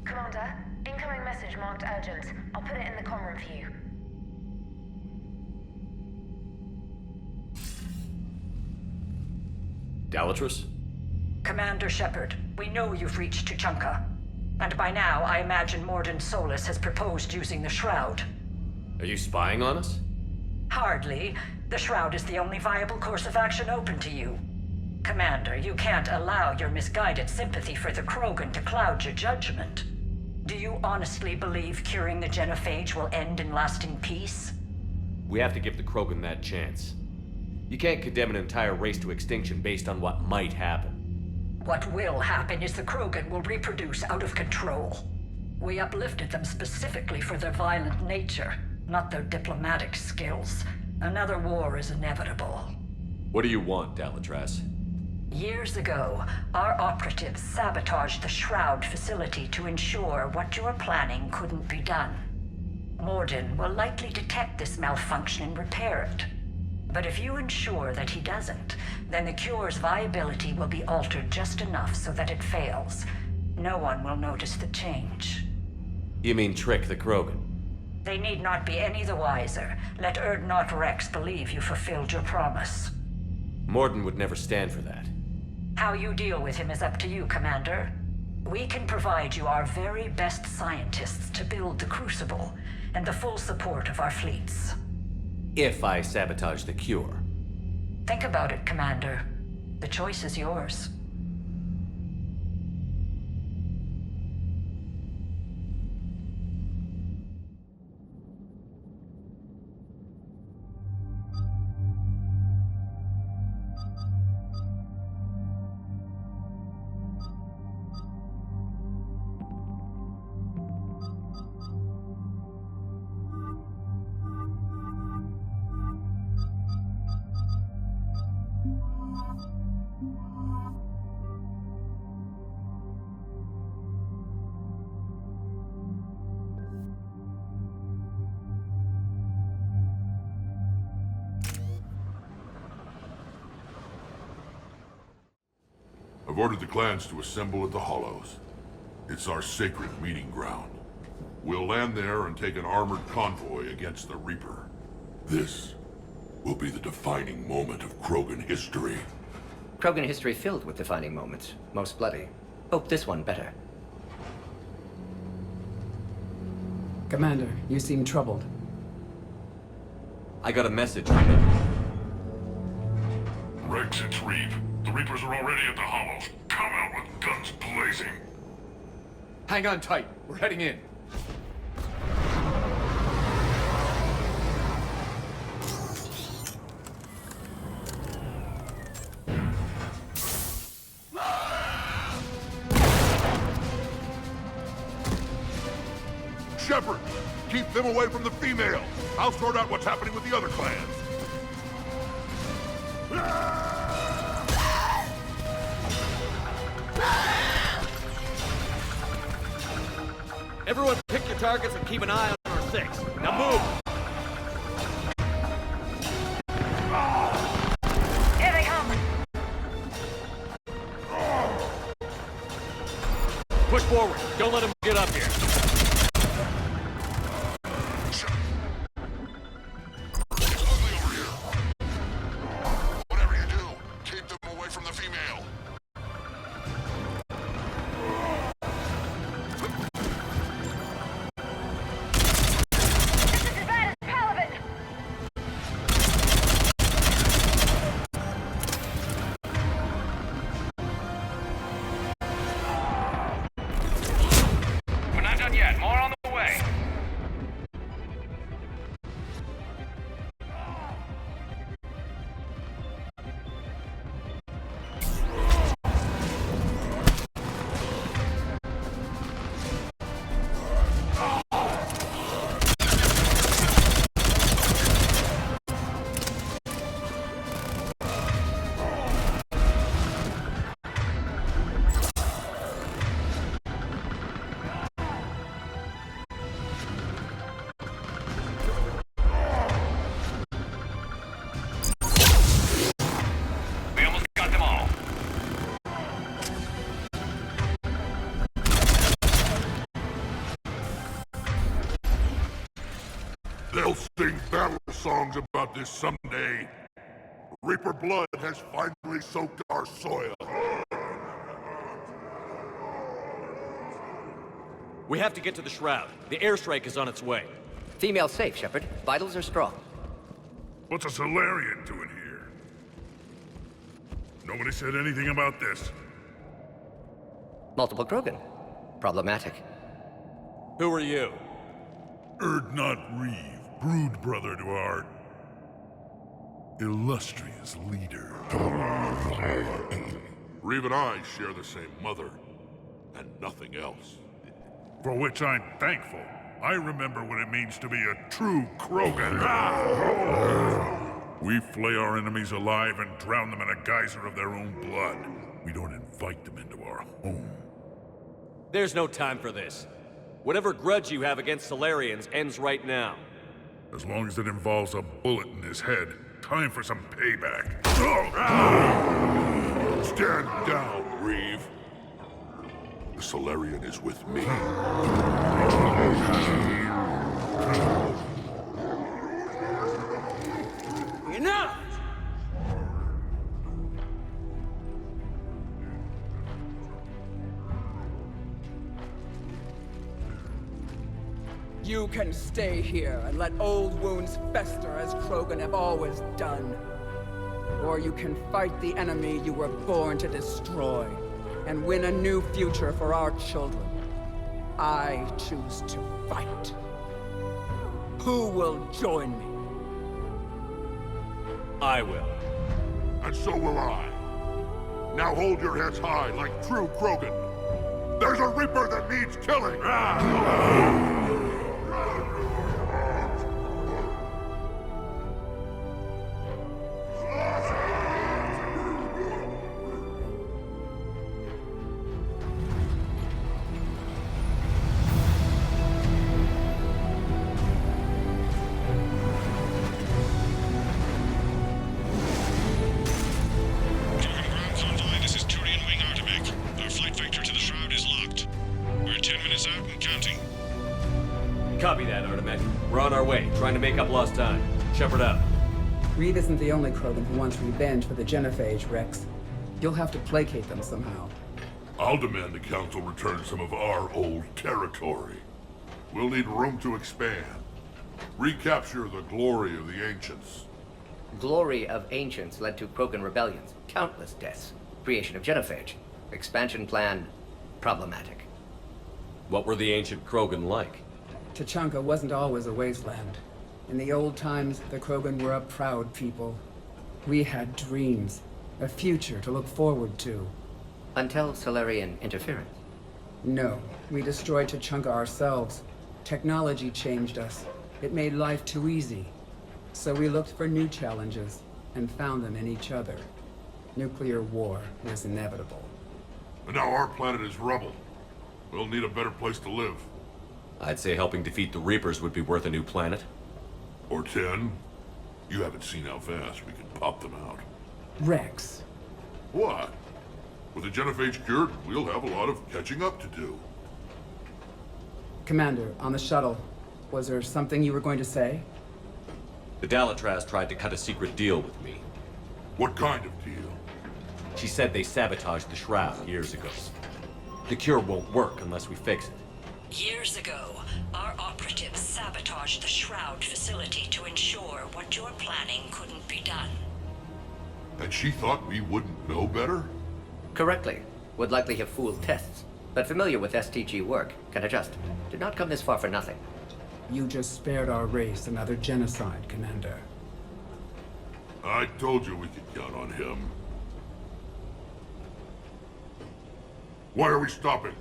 Commander, incoming message marked urgent. I'll put it in the comm room for you.
Galactic?
Commander Shepard, we know you've reached Tuchanka. And by now, I imagine Morden Solus has proposed using the Shroud.
Are you spying on us?
Hardly. The Shroud is the only viable course of action open to you. Commander, you can't allow your misguided sympathy for the Krogan to cloud your judgment. Do you honestly believe curing the genophage will end in lasting peace?
We have to give the Krogan that chance. You can't condemn an entire race to extinction based on what might happen.
What will happen is the Krogan will reproduce out of control. We uplifted them specifically for their violent nature, not their diplomatic skills. Another war is inevitable.
What do you want, Dalatras?
Years ago, our operatives sabotaged the Shroud facility to ensure what you were planning couldn't be done. Morden will likely detect this malfunction and repair it. But if you ensure that he doesn't, then the cure's viability will be altered just enough so that it fails. No one will notice the change.
You mean trick the Krogan?
They need not be any the wiser. Let Urdnot Rex believe you fulfilled your promise.
Morden would never stand for that.
How you deal with him is up to you, Commander. We can provide you our very best scientists to build the Crucible, and the full support of our fleets.
If I sabotage the cure.
Think about it, Commander. The choice is yours.
I've ordered the clans to assemble at the Hollows. It's our sacred meeting ground. We'll land there and take an armored convoy against the Reaper. This will be the defining moment of Krogan history.
Krogan history filled with defining moments, most bloody. Hope this one better.
Commander, you seem troubled.
I got a message.
Rex, it's Reeve. The Reapers are already at the Hollows. Come out with guns blazing.
Hang on tight. We're heading in.
Shepard! Keep them away from the females! I'll sort out what's happening with the other clans.
Everyone pick your targets and keep an eye on our 6. Now move!
Here they come!
Push forward. Don't let them get up here.
Whatever you do, keep them away from the female.
We're not done yet. More on the way. We almost got them all.
They'll sing battle songs about this someday. Reaper blood has finally soaked our soil.
We have to get to the Shroud. The airstrike is on its way.
Female safe, Shepard. Vitals are strong.
What's a Solarian doing here? Nobody said anything about this.
Multiple Krogan. Problematic.
Who are you?
Erdnot Reeve, brood brother to our illustrious leader. Reeve and I share the same mother, and nothing else. For which I'm thankful. I remember what it means to be a true Krogan. We flay our enemies alive and drown them in a geyser of their own blood. We don't invite them into our home.
There's no time for this. Whatever grudge you have against Solarians ends right now.
As long as it involves a bullet in his head, time for some payback. Stand down, Reeve. The Solarian is with me.
Enough! You can stay here and let old wounds fester as Krogan have always done. Or you can fight the enemy you were born to destroy and win a new future for our children. I choose to fight. Who will join me?
I will.
And so will I. Now hold your heads high like true Krogan. There's a Reaper that needs killing!
Copy that, Artemec. We're on our way, trying to make up lost time. Shepard out.
Reeve isn't the only Krogan who wants revenge for the Genophage, Rex. You'll have to placate them somehow.
I'll demand the Council return some of our old territory. We'll need room to expand. Recapture the glory of the Ancients.
Glory of Ancients led to Krogan rebellions, countless deaths, creation of Genophage. Expansion plan, problematic.
What were the ancient Krogan like?
Tachanka wasn't always a wasteland. In the old times, the Krogan were a proud people. We had dreams, a future to look forward to.
Until Solarian interference.
No, we destroyed Tachanka ourselves. Technology changed us. It made life too easy. So we looked for new challenges, and found them in each other. Nuclear war was inevitable.
And now our planet is rubble. We'll need a better place to live.
I'd say helping defeat the Reapers would be worth a new planet.
Or 10. You haven't seen how fast we can pop them out.
Rex.
What? With the genophage cured, we'll have a lot of catching up to do.
Commander, on the shuttle, was there something you were going to say?
The Dalatraz tried to cut a secret deal with me.
What kind of deal?
She said they sabotaged the Shroud years ago. The cure won't work unless we fix it.
Years ago, our operatives sabotaged the Shroud facility to ensure what you're planning couldn't be done.
And she thought we wouldn't know better?
Correctly. Would likely have fooled tests, but familiar with STG work, can adjust. Did not come this far for nothing.
You just spared our race another genocide, Commander.
I told you we could count on him. Why are we stopping?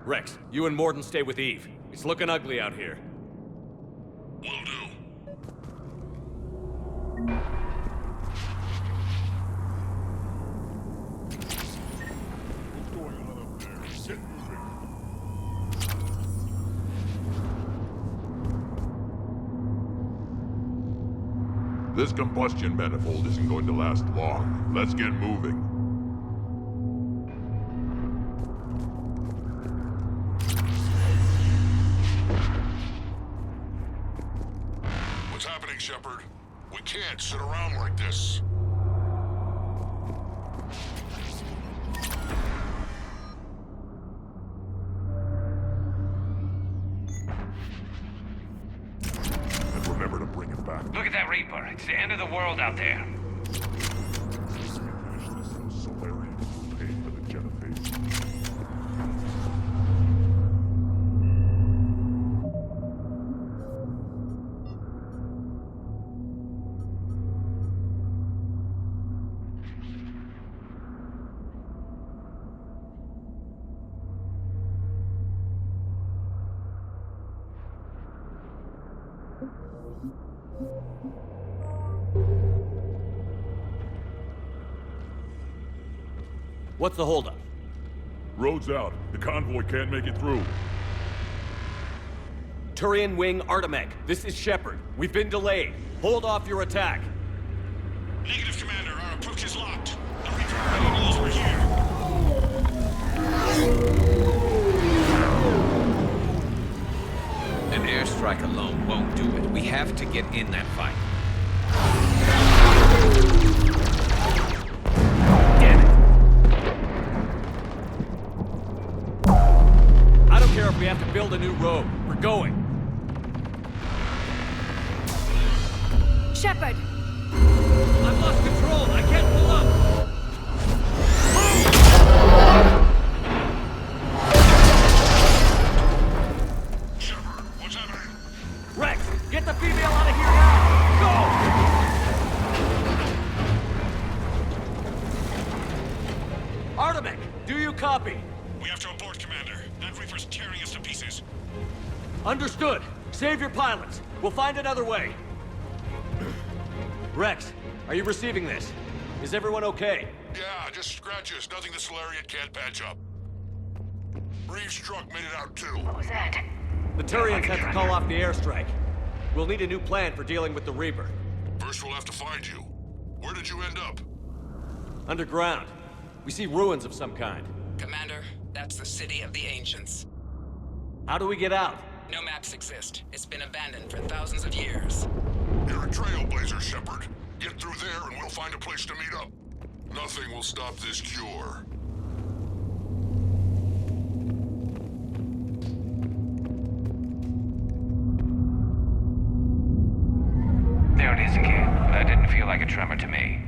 Rex, you and Morden stay with Eve. It's looking ugly out here.
Will do. What's going on up there? Get moving. This combustion manifold isn't going to last long. Let's get moving. Shepard. We can't sit around like this. And remember to bring it back.
Look at that Reaper. It's the end of the world out there.
What's the holdup?
Road's out. The convoy can't make it through.
Turian Wing Artemec, this is Shepard. We've been delayed. Hold off your attack.
Negative, Commander. Our approach is locked. The Reaper already knows we're here.
An airstrike alone won't do it. We have to get in that fight.
I don't care if we have to build a new road. We're going.
Shepard!
I've lost control. I can't pull up.
Shepard, what's happening?
Rex, get the female out of here now. Go! Artemec, do you copy?
We have to abort, Commander. That Reaper's tearing us to pieces.
Understood. Save your pilots. We'll find another way. Rex, are you receiving this? Is everyone okay?
Yeah, just scratches. Nothing the Solarian can't patch up. Reeves' truck made it out too.
What was that?
The Turians had to call off the airstrike. We'll need a new plan for dealing with the Reaper.
First we'll have to find you. Where did you end up?
Underground. We see ruins of some kind.
Commander, that's the city of the Ancients.
How do we get out?
No maps exist. It's been abandoned for thousands of years.
You're a trailblazer, Shepard. Get through there and we'll find a place to meet up. Nothing will stop this cure.
There it is again. That didn't feel like a tremor to me.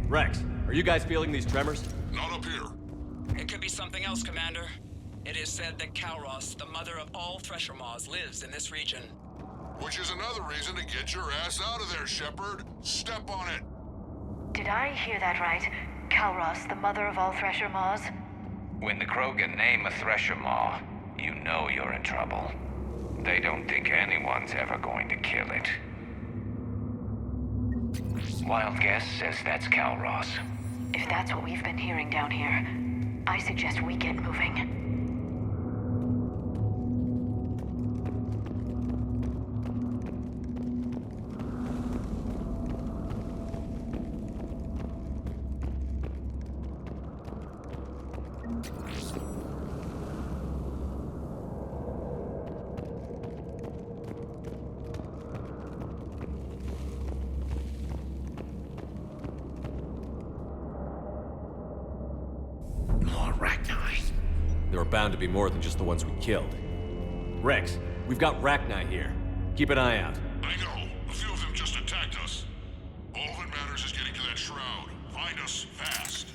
Rex, are you guys feeling these tremors?
Not up here.
It could be something else, Commander. It is said that Kalros, the mother of all Thresher Maws, lives in this region.
Which is another reason to get your ass out of there, Shepard. Step on it.
Did I hear that right? Kalros, the mother of all Thresher Maws?
When the Krogan name a Thresher Maw, you know you're in trouble. They don't think anyone's ever going to kill it. Wild guess says that's Kalros.
If that's what we've been hearing down here, I suggest we get moving.
There are bound to be more than just the ones we killed. Rex, we've got Rachni here. Keep an eye out.
I know. A few of them just attacked us. All that matters is getting to that shroud. Find us fast.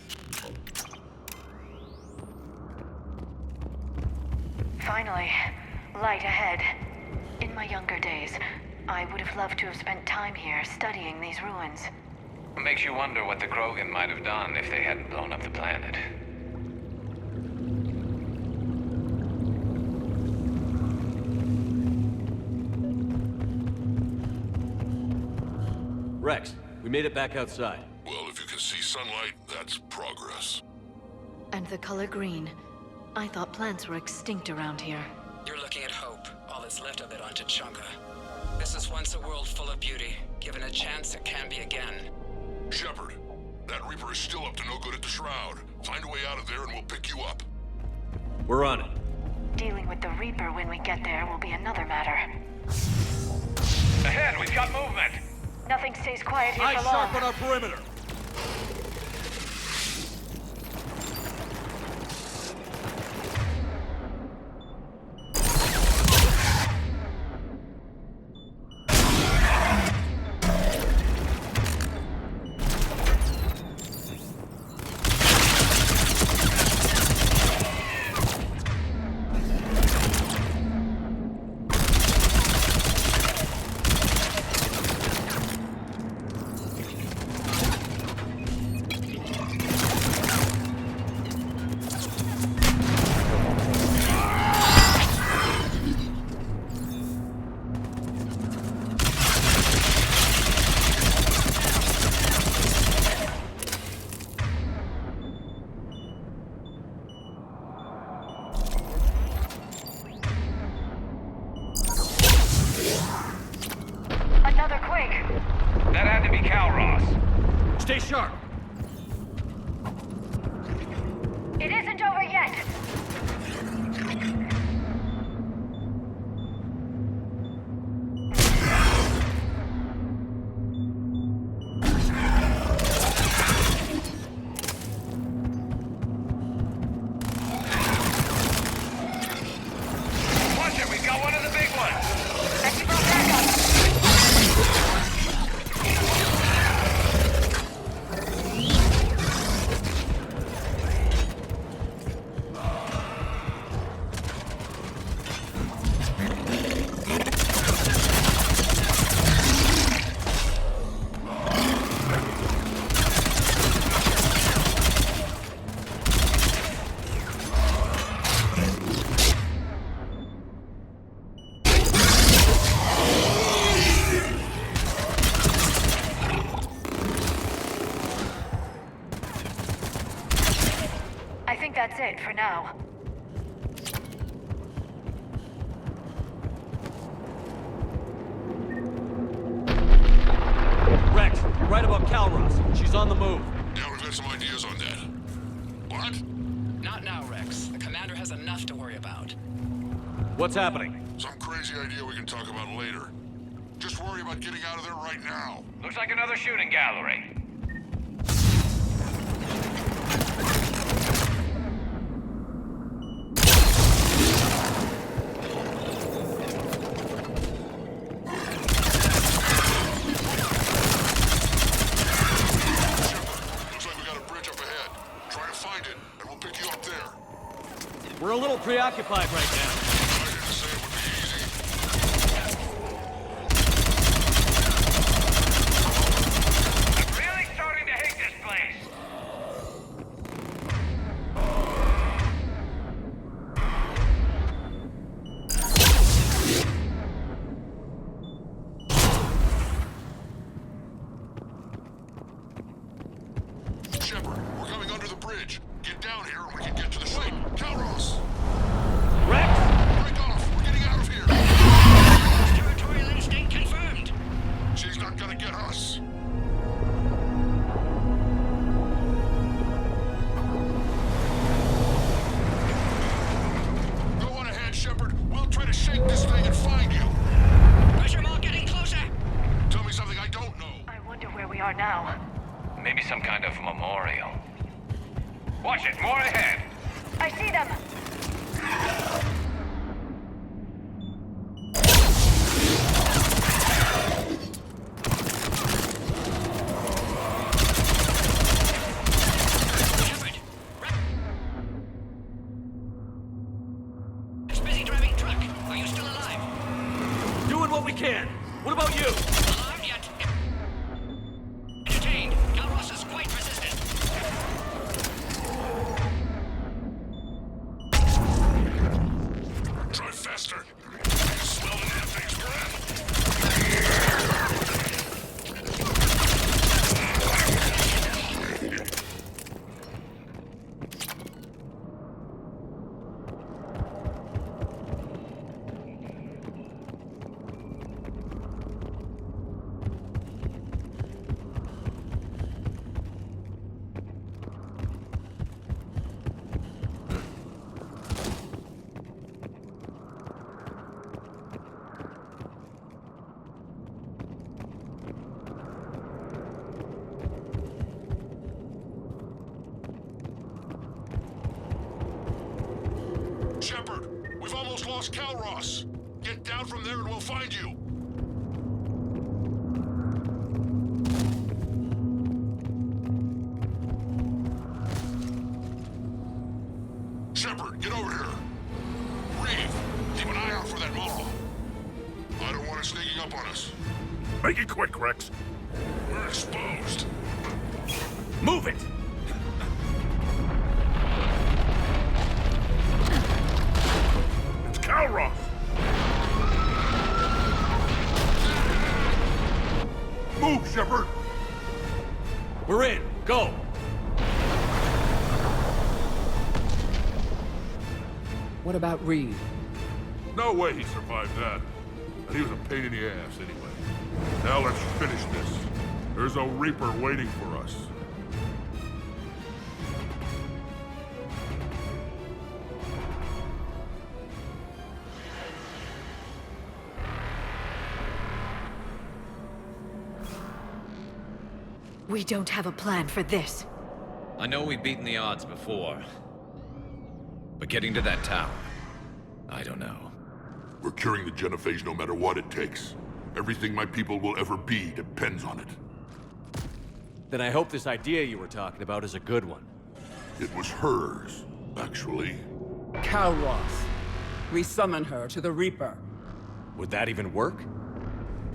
Finally, light ahead. In my younger days, I would have loved to have spent time here studying these ruins.
Makes you wonder what the Krogan might have done if they hadn't blown up the planet.
Rex, we made it back outside.
Well, if you can see sunlight, that's progress.
And the color green. I thought plants were extinct around here.
You're looking at hope, all that's left of it on Tachanka. This is once a world full of beauty. Given a chance, it can be again.
Shepard, that Reaper is still up to no good at the Shroud. Find a way out of there and we'll pick you up.
We're on it.
Dealing with the Reaper when we get there will be another matter.
Ahead, we've got movement!
Nothing stays quiet here
Eyes
for long.
sharp on our perimeter.
That had to be Kalros.
Stay sharp.
It isn't over yet.
Watch it, we've got one of the big ones.
Thank you for backup. I think that's it for now.
Rex, you're right about Kalros. She's on the move.
Yeah, we've got some ideas on that. What?
Not now, Rex. The commander has enough to worry about.
What's happening?
Some crazy idea we can talk about later. Just worry about getting out of there right now.
Looks like another shooting gallery.
preoccupied right now.
Really starting to hate this place.
Shepard, we're coming under the bridge. Get down here and we can get to the ship. Wait, Calros!
Rex!
Break off! We're getting out of here!
Territorial instinct confirmed.
She's not gonna get us. Go on ahead, Shepard. We'll try to shake this thing and find you.
Pressure mark getting closer.
Tell me something I don't know.
I wonder where we are now.
Maybe some kind of memorial. Watch it, more ahead.
I see them.
It's busy driving truck. Are you still alive?
Doing what we can. What about you?
Alarmed yet? Detained. Calros is quite resistant.
Drive faster. Smell the damn thing's breath. Shepard, we've almost lost Calros. Get down from there and we'll find you. Shepard, get over here. Reeve, keep an eye out for that model. I don't want it sneaking up on us.
Make it quick, Rex.
We're exposed.
Move it!
It's Calros!
Move, Shepard!
We're in. Go!
What about Reed?
No way he survived that. And he was a pain in the ass anyway. Now let's finish this. There's a Reaper waiting for us.
We don't have a plan for this.
I know we've beaten the odds before. But getting to that tower, I don't know.
We're curing the genophage no matter what it takes. Everything my people will ever be depends on it.
Then I hope this idea you were talking about is a good one.
It was hers, actually.
Calros. We summon her to the Reaper.
Would that even work?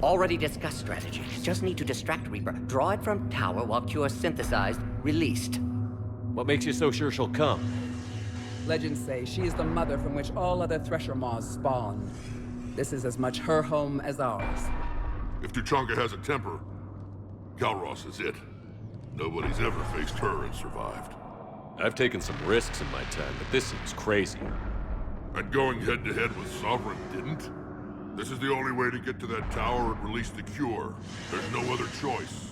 Already discussed strategy. Just need to distract Reaper. Draw it from tower while Cure synthesized, released.
What makes you so sure she'll come?
Legends say she is the mother from which all other Thresher Maws spawned. This is as much her home as ours.
If Tuchanka has a temper, Calros is it. Nobody's ever faced her and survived.
I've taken some risks in my time, but this seems crazy.
And going head-to-head with Sovereign didn't? This is the only way to get to that tower and release the cure. There's no other choice.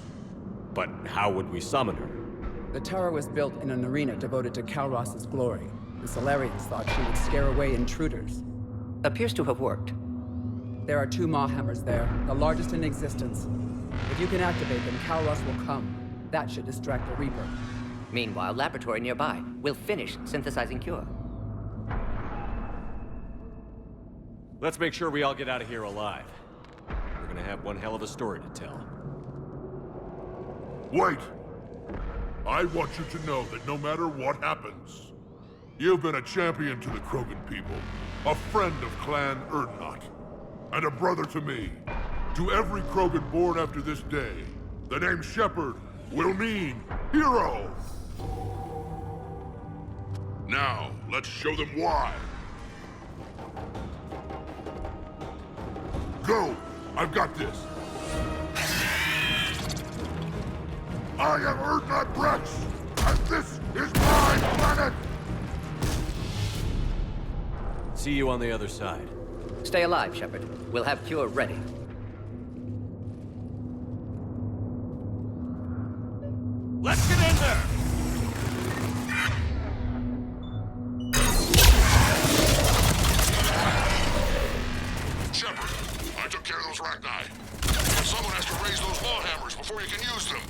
But how would we summon her?
The tower was built in an arena devoted to Calros's glory. The Solarians thought she would scare away intruders.
Appears to have worked.
There are 2 Maw hammers there, the largest in existence. If you can activate them, Calros will come. That should distract the Reaper.
Meanwhile, laboratory nearby. We'll finish synthesizing Cure.
Let's make sure we all get out of here alive. We're gonna have one hell of a story to tell.
Wait! I want you to know that no matter what happens, You've been a champion to the Krogan people, a friend of Clan Erdnot, and a brother to me. To every Krogan born after this day, the name Shepard will mean hero! Now, let's show them why. Go! I've got this! I am Erdnot Rex, and this is my planet!
See you on the other side.
Stay alive, Shepard. We'll have cure ready.
Let's get in there!
Shepard, I took care of those Rachni. But someone has to raise those law hammers before you can use them.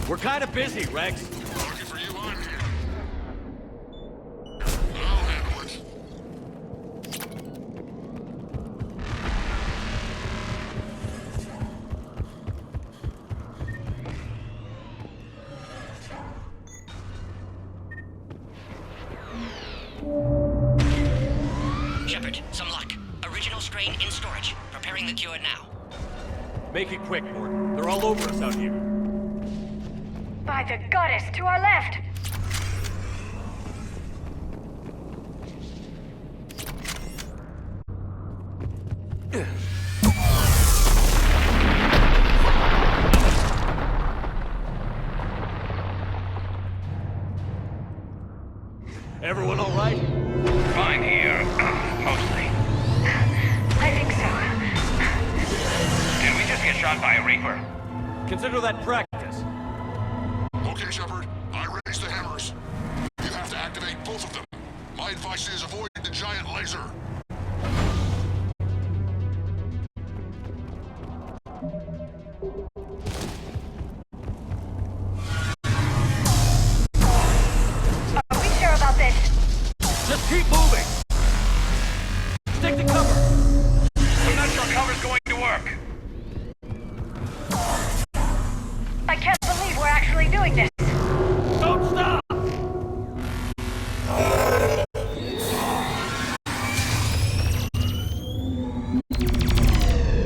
We're kind of busy, Rex.
Lucky for you, I'm here. I'll handle it.
Shepard, some luck. Original strain in storage. Preparing the cure now.
Make it quick, Morton. They're all over us out here.
By the goddess, to our left!
Everyone all right?
Fine here. Mostly.
I think so.
Did we just get shot by a Reaper?
Consider that practice.
Okay, Shepard. I raised the hammers. You have to activate both of them. My advice is avoid the giant laser.
Are we sure about this?
Just keep moving! Stick to cover!
I'm not sure cover's going to work.
I can't believe we're actually doing this.
Don't stop!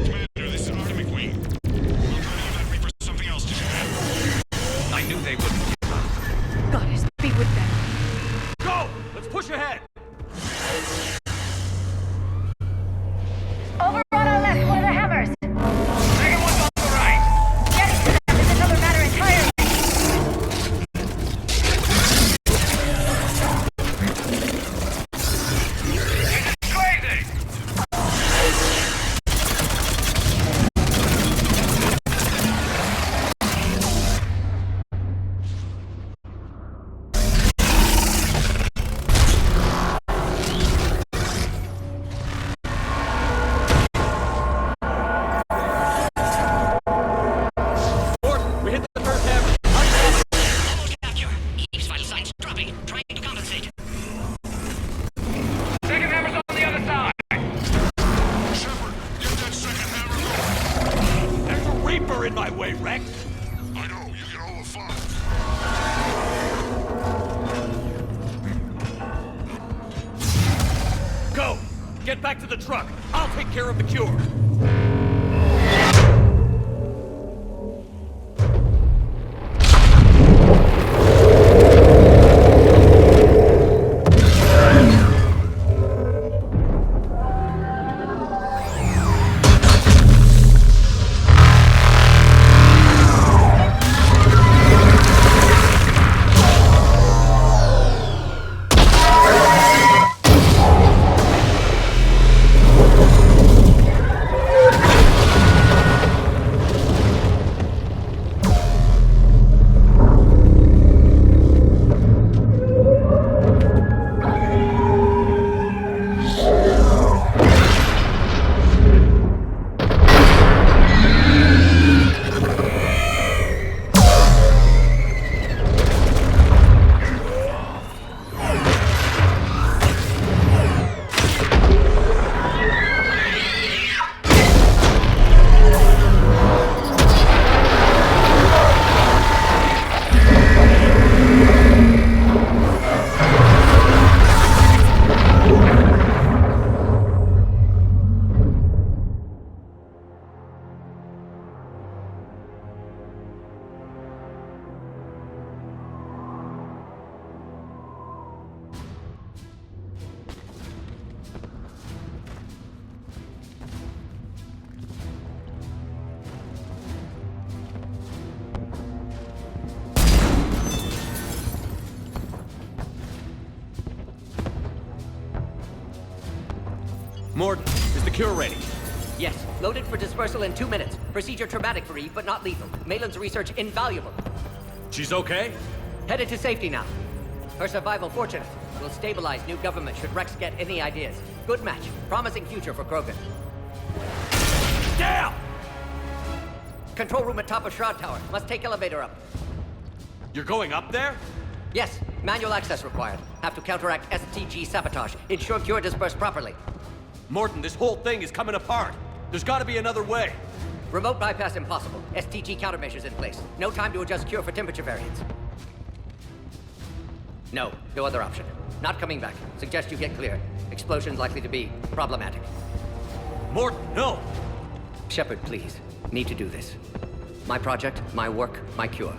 Commander, this is Artemis Queen. I'm trying to give that Reaper something else to do.
I knew they wouldn't.
Goddess, be with them.
Go! Let's push ahead!
Over on our left, one of the hammers.
Second one's on the right.
Getting to them is another matter entirely.
It's crazy!
Morton, we hit the first hammer.
Almost capture. Eve's vital signs dropping. Trying to compensate.
Second hammer's on the other side.
Shepard, get that second hammer going.
There's a Reaper in my way, Rex!
I know, you get all the fun.
Go! Get back to the truck! I'll take care of the cure! Morton, is the cure ready?
Yes, loaded for dispersal in 2 minutes. Procedure traumatic for Eve, but not lethal. Malin's research invaluable.
She's okay?
Headed to safety now. Her survival fortunate. Will stabilize new government should Rex get any ideas. Good match. Promising future for Krogan.
Damn!
Control room at top of Shroud Tower. Must take elevator up.
You're going up there?
Yes, manual access required. Have to counteract STG sabotage. Ensure cure dispersed properly.
Morton, this whole thing is coming apart. There's gotta be another way.
Remote bypass impossible. STG countermeasures in place. No time to adjust cure for temperature variance. No other option. Not coming back. Suggest you get clear. Explosion likely to be problematic.
Morton, no!
Shepard, please. Need to do this. My project, my work, my cure.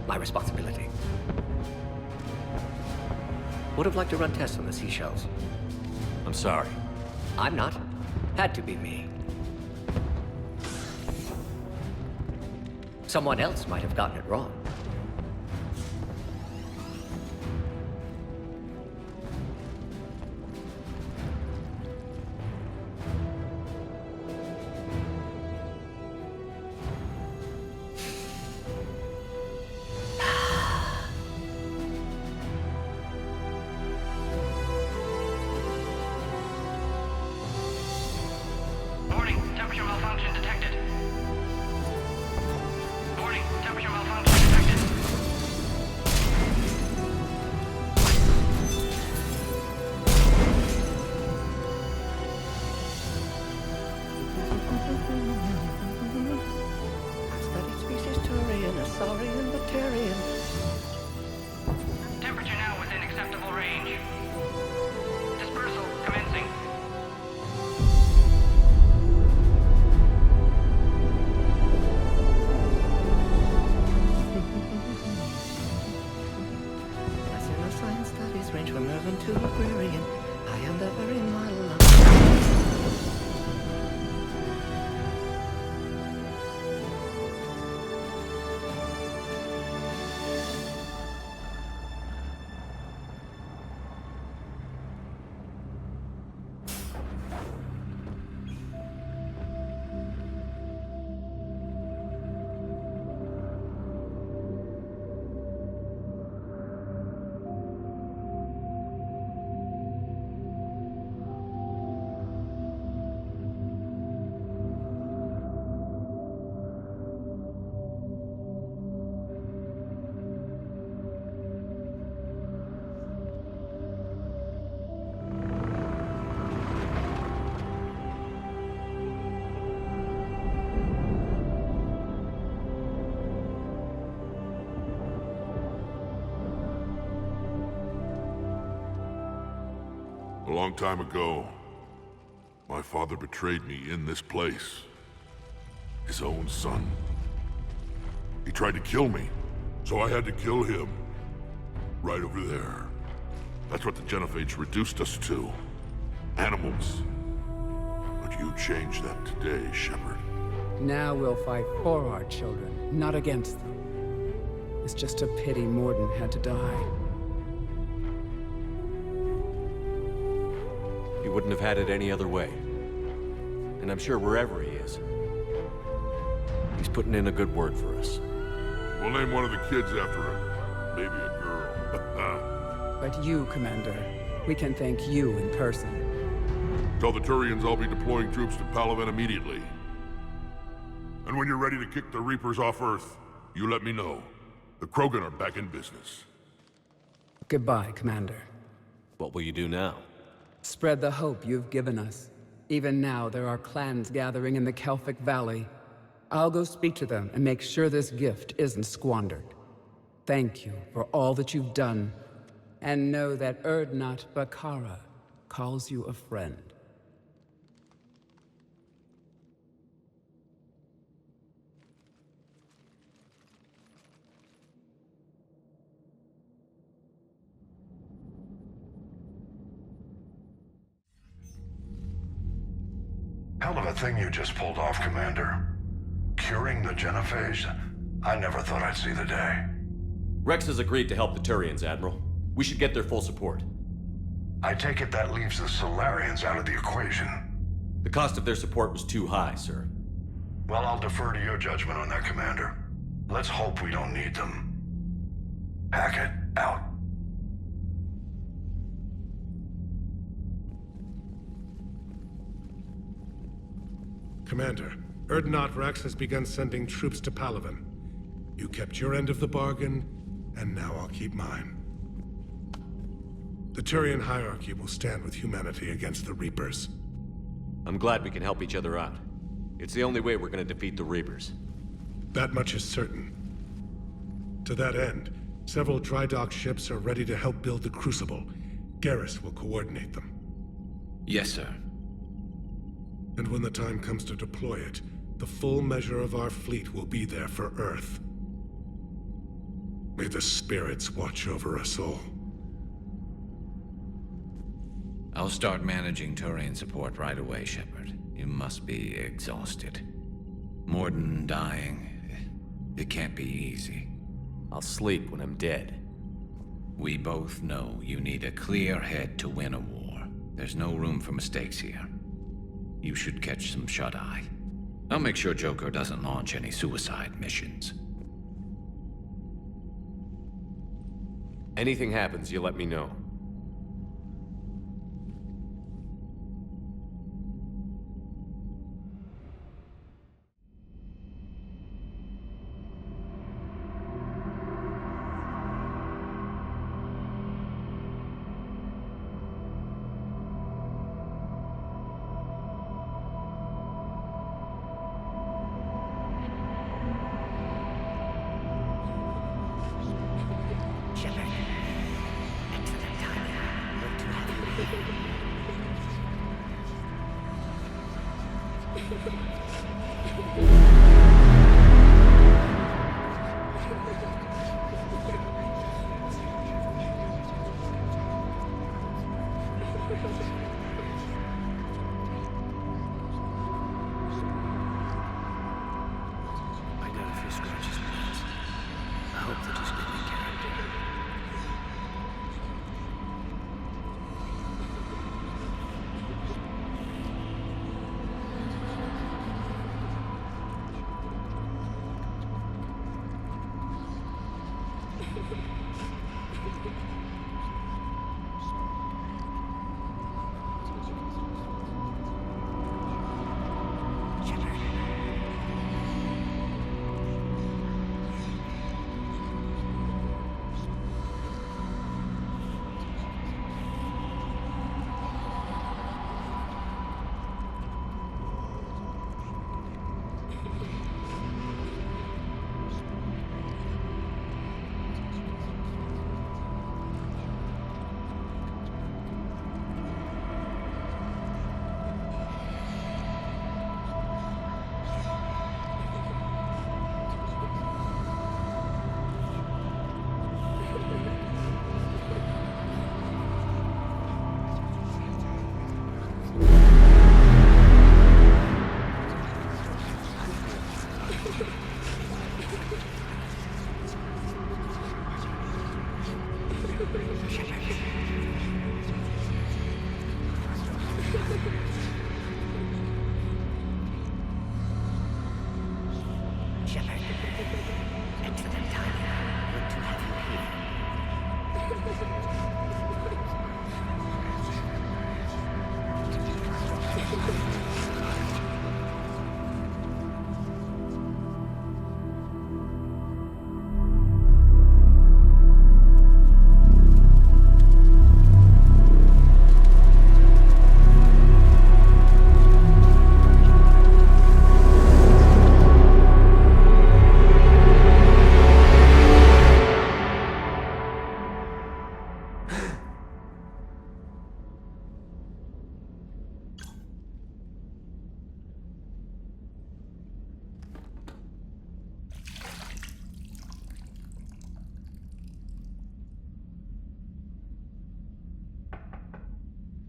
My responsibility. Would have liked to run tests on the seashells.
I'm sorry.
I'm not. Had to be me. Someone else might have gotten it wrong.
Warning, temperature malfunction detected. Warning, temperature malfunction detected.
Studied species Turian, a saurian, Batarian.
Temperature now within acceptable range. Dispersal commencing.
Science studies range from urban to agrarian. I am the very model of...
A long time ago, my father betrayed me in this place. His own son. He tried to kill me, so I had to kill him. Right over there. That's what the Genophage reduced us to. Animals. But you changed that today, Shepard.
Now we'll fight for our children, not against them. It's just a pity Morden had to die.
He wouldn't have had it any other way. And I'm sure wherever he is, he's putting in a good word for us.
We'll name one of the kids after him. Maybe a girl.
But you, Commander, we can thank you in person.
Tell the Turians I'll be deploying troops to Palaven immediately. And when you're ready to kick the Reapers off Earth, you let me know. The Krogan are back in business.
Goodbye, Commander.
What will you do now?
Spread the hope you've given us. Even now, there are clans gathering in the Kelphic Valley. I'll go speak to them and make sure this gift isn't squandered. Thank you for all that you've done. And know that Erdnot Bakara calls you a friend.
Hell of a thing you just pulled off, Commander. Curing the Genophage? I never thought I'd see the day.
Rex has agreed to help the Turians, Admiral. We should get their full support.
I take it that leaves the Solarians out of the equation.
The cost of their support was too high, sir.
Well, I'll defer to your judgment on that, Commander. Let's hope we don't need them. Hackett, out.
Commander, Urdnot Rex has begun sending troops to Palaven. You kept your end of the bargain, and now I'll keep mine. The Turian hierarchy will stand with humanity against the Reapers.
I'm glad we can help each other out. It's the only way we're gonna defeat the Reapers.
That much is certain. To that end, several dry dock ships are ready to help build the Crucible. Garrus will coordinate them.
Yes, sir.
And when the time comes to deploy it, the full measure of our fleet will be there for Earth. May the spirits watch over us all.
I'll start managing Turian support right away, Shepard. You must be exhausted. Morden dying. It can't be easy.
I'll sleep when I'm dead.
We both know you need a clear head to win a war. There's no room for mistakes here. You should catch some shut-eye. I'll make sure Joker doesn't launch any suicide missions.
Anything happens, you let me know.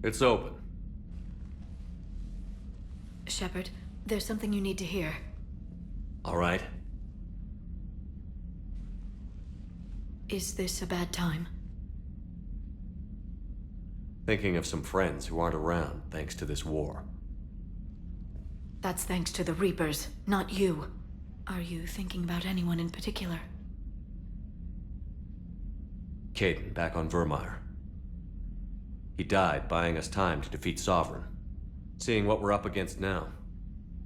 It's open.
Shepard, there's something you need to hear.
All right.
Is this a bad time?
Thinking of some friends who aren't around thanks to this war.
That's thanks to the Reapers, not you. Are you thinking about anyone in particular?
Caden, back on Vermeer. He died buying us time to defeat Sovereign. Seeing what we're up against now,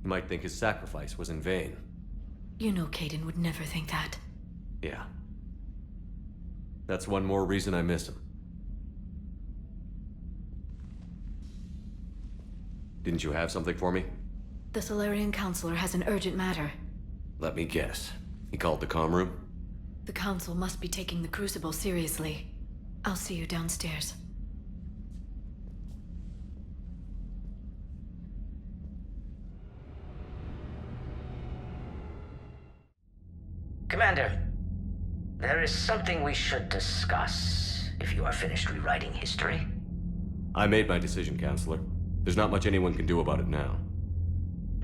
you might think his sacrifice was in vain.
You know Caden would never think that.
Yeah. That's one more reason I miss him. Didn't you have something for me?
The Solarian Counselor has an urgent matter.
Let me guess. He called the comm room?
The Council must be taking the Crucible seriously. I'll see you downstairs.
Commander, there is something we should discuss, if you are finished rewriting history.
I made my decision, Counselor. There's not much anyone can do about it now.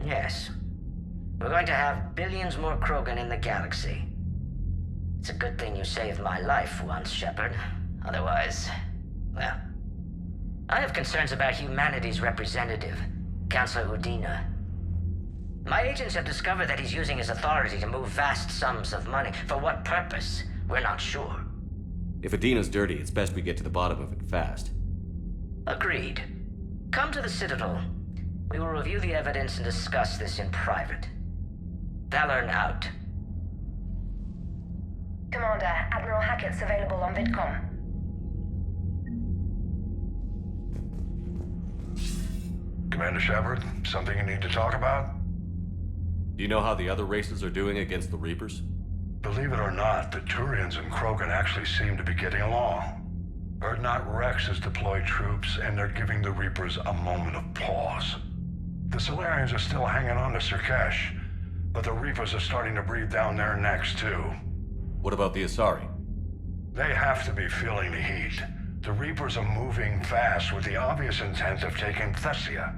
Yes. We're going to have billions more Krogan in the galaxy. It's a good thing you saved my life once, Shepard. Otherwise, well... I have concerns about humanity's representative, Councilor Udina. My agents have discovered that he's using his authority to move vast sums of money. For what purpose? We're not sure.
If Adina's dirty, it's best we get to the bottom of it fast.
Agreed. Come to the Citadel. We will review the evidence and discuss this in private. Valorn out.
Commander, Admiral Hackett's available on VidCom.
Commander Shepard, something you need to talk about?
Do you know how the other races are doing against the Reapers?
Believe it or not, the Turians and Krogan actually seem to be getting along. Urdnot Rex has deployed troops, and they're giving the Reapers a moment of pause. The Solarians are still hanging on to Surkesh, but the Reapers are starting to breathe down their necks, too.
What about the Asari?
They have to be feeling the heat. The Reapers are moving fast with the obvious intent of taking Thessia.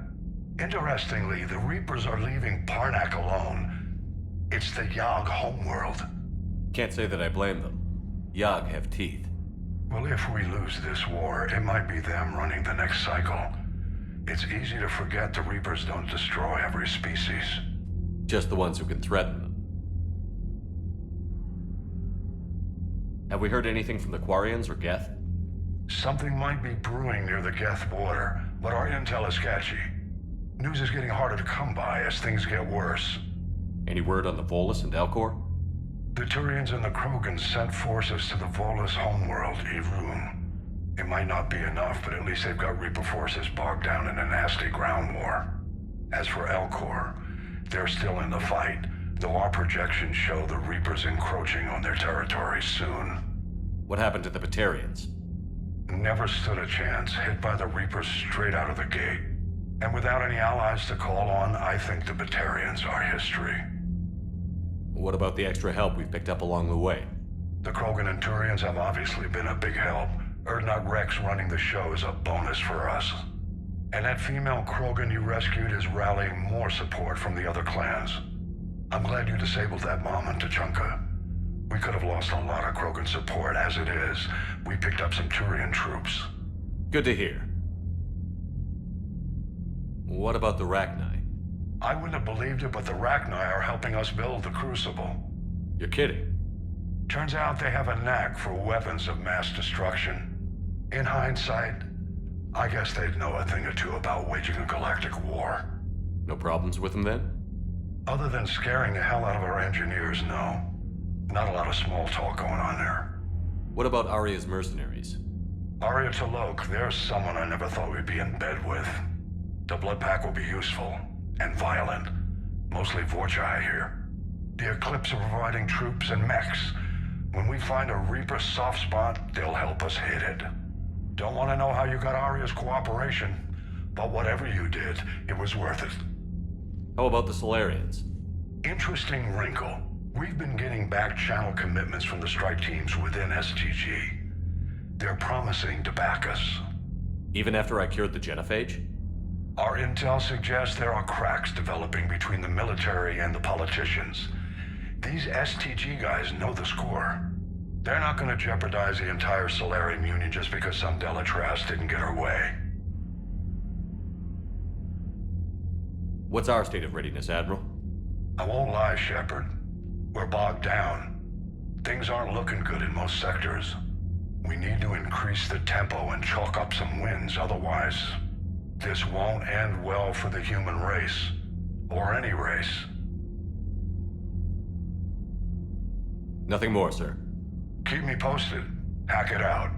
Interestingly, the Reapers are leaving Parnak alone. It's the Yog homeworld.
Can't say that I blame them. Yog have teeth.
Well, if we lose this war, it might be them running the next cycle. It's easy to forget the Reapers don't destroy every species.
Just the ones who can threaten them. Have we heard anything from the Quarians or Geth?
Something might be brewing near the Geth border, but our intel is sketchy. News is getting harder to come by as things get worse.
Any word on the Volus and Elcor?
The Turians and the Krogan sent forces to the Volus homeworld, Irun. It might not be enough, but at least they've got Reaper forces bogged down in a nasty ground war. As for Elcor, they're still in the fight, though our projections show the Reapers encroaching on their territory soon.
What happened to the Batarians?
Never stood a chance, hit by the Reapers straight out of the gate. And without any allies to call on, I think the Batarians are history.
What about the extra help we've picked up along the way?
The Krogan and Turians have obviously been a big help. Urdnot Rex running the show is a bonus for us. And that female Krogan you rescued is rallying more support from the other clans. I'm glad you disabled that bomb in Tuchanka. We could have lost a lot of Krogan support as it is. We picked up some Turian troops.
Good to hear. What about the Rachni?
I wouldn't have believed it, but the Rachni are helping us build the Crucible.
You're kidding.
Turns out they have a knack for weapons of mass destruction. In hindsight, I guess they'd know a thing or two about waging a galactic war.
No problems with them then?
Other than scaring the hell out of our engineers, no. Not a lot of small talk going on there.
What about Arya's mercenaries?
Arya T'Lok, there's someone I never thought we'd be in bed with. The blood pack will be useful, and violent. Mostly Vorchai here. The Eclipse are providing troops and mechs. When we find a Reaper soft spot, they'll help us hit it. Don't want to know how you got Arya's cooperation, but whatever you did, it was worth it.
How about the Solarians?
Interesting wrinkle. We've been getting back-channel commitments from the strike teams within STG. They're promising to back us.
Even after I cured the genophage?
Our intel suggests there are cracks developing between the military and the politicians. These STG guys know the score. They're not going to jeopardize the entire Solarian Union just because some Delatras didn't get her way.
What's our state of readiness, Admiral?
I won't lie, Shepard. We're bogged down. Things aren't looking good in most sectors. We need to increase the tempo and chalk up some wins, otherwise, this won't end well for the human race. Or any race.
Nothing more, sir.
Keep me posted. Hack it out.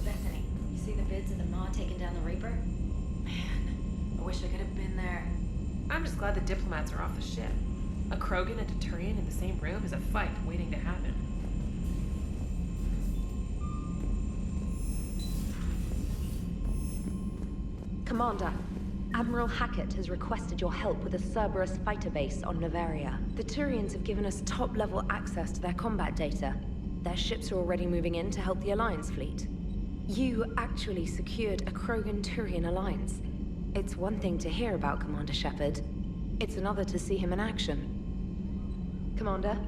Bethany, you see the vids of the Maw taking down the Reaper? Man, I wish I could have been there.
I'm just glad the diplomats are off the ship. A Krogan and a Turian in the same room is a fight waiting to happen.
Commander, Admiral Hackett has requested your help with a Cerberus fighter base on Novaria. The Turians have given us top-level access to their combat data. Their ships are already moving in to help the Alliance fleet. You actually secured a Krogan-Turian alliance. It's one thing to hear about Commander Shepard. It's another to see him in action. Commander?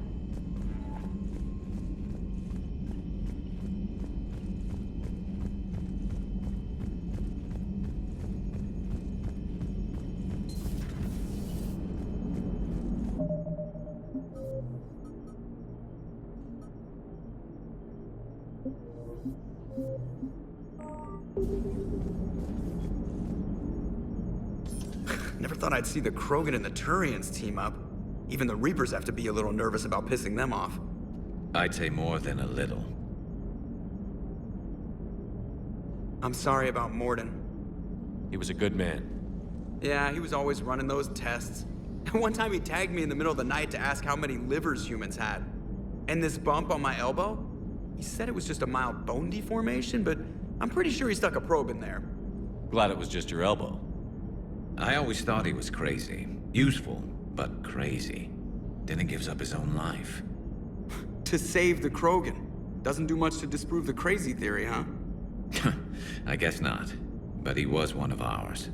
Never thought I'd see the Krogan and the Turians team up. Even the Reapers have to be a little nervous about pissing them off.
I'd say more than a little.
I'm sorry about Morden.
He was a good man.
Yeah, he was always running those tests. And one time he tagged me in the middle of the night to ask how many livers humans had. And this bump on my elbow? He said it was just a mild bone deformation, but I'm pretty sure he stuck a probe in there.
Glad it was just your elbow.
I always thought he was crazy. Useful, but crazy. Then he gives up his own life.
To save the Krogan. Doesn't do much to disprove the crazy theory, huh?
I guess not. But he was one of ours.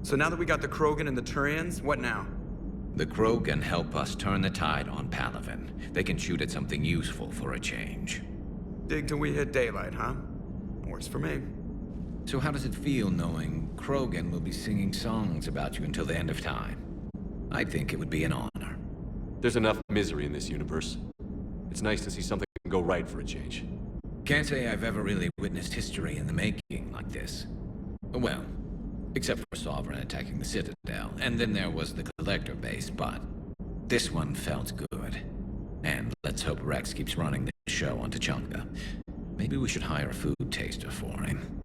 So now that we got the Krogan and the Turians, what now?
The Krogan help us turn the tide on Palaven. They can shoot at something useful for a change.
Dig till we hit daylight, huh? Works for me.
So how does it feel knowing Krogan will be singing songs about you until the end of time? I think it would be an honor.
There's enough misery in this universe. It's nice to see something go right for a change.
Can't say I've ever really witnessed history in the making like this. Well, except for Sovereign attacking the Citadel, and then there was the Collector base, but this one felt good. And let's hope Rex keeps running the show on Tachanka. Maybe we should hire a food taster for him.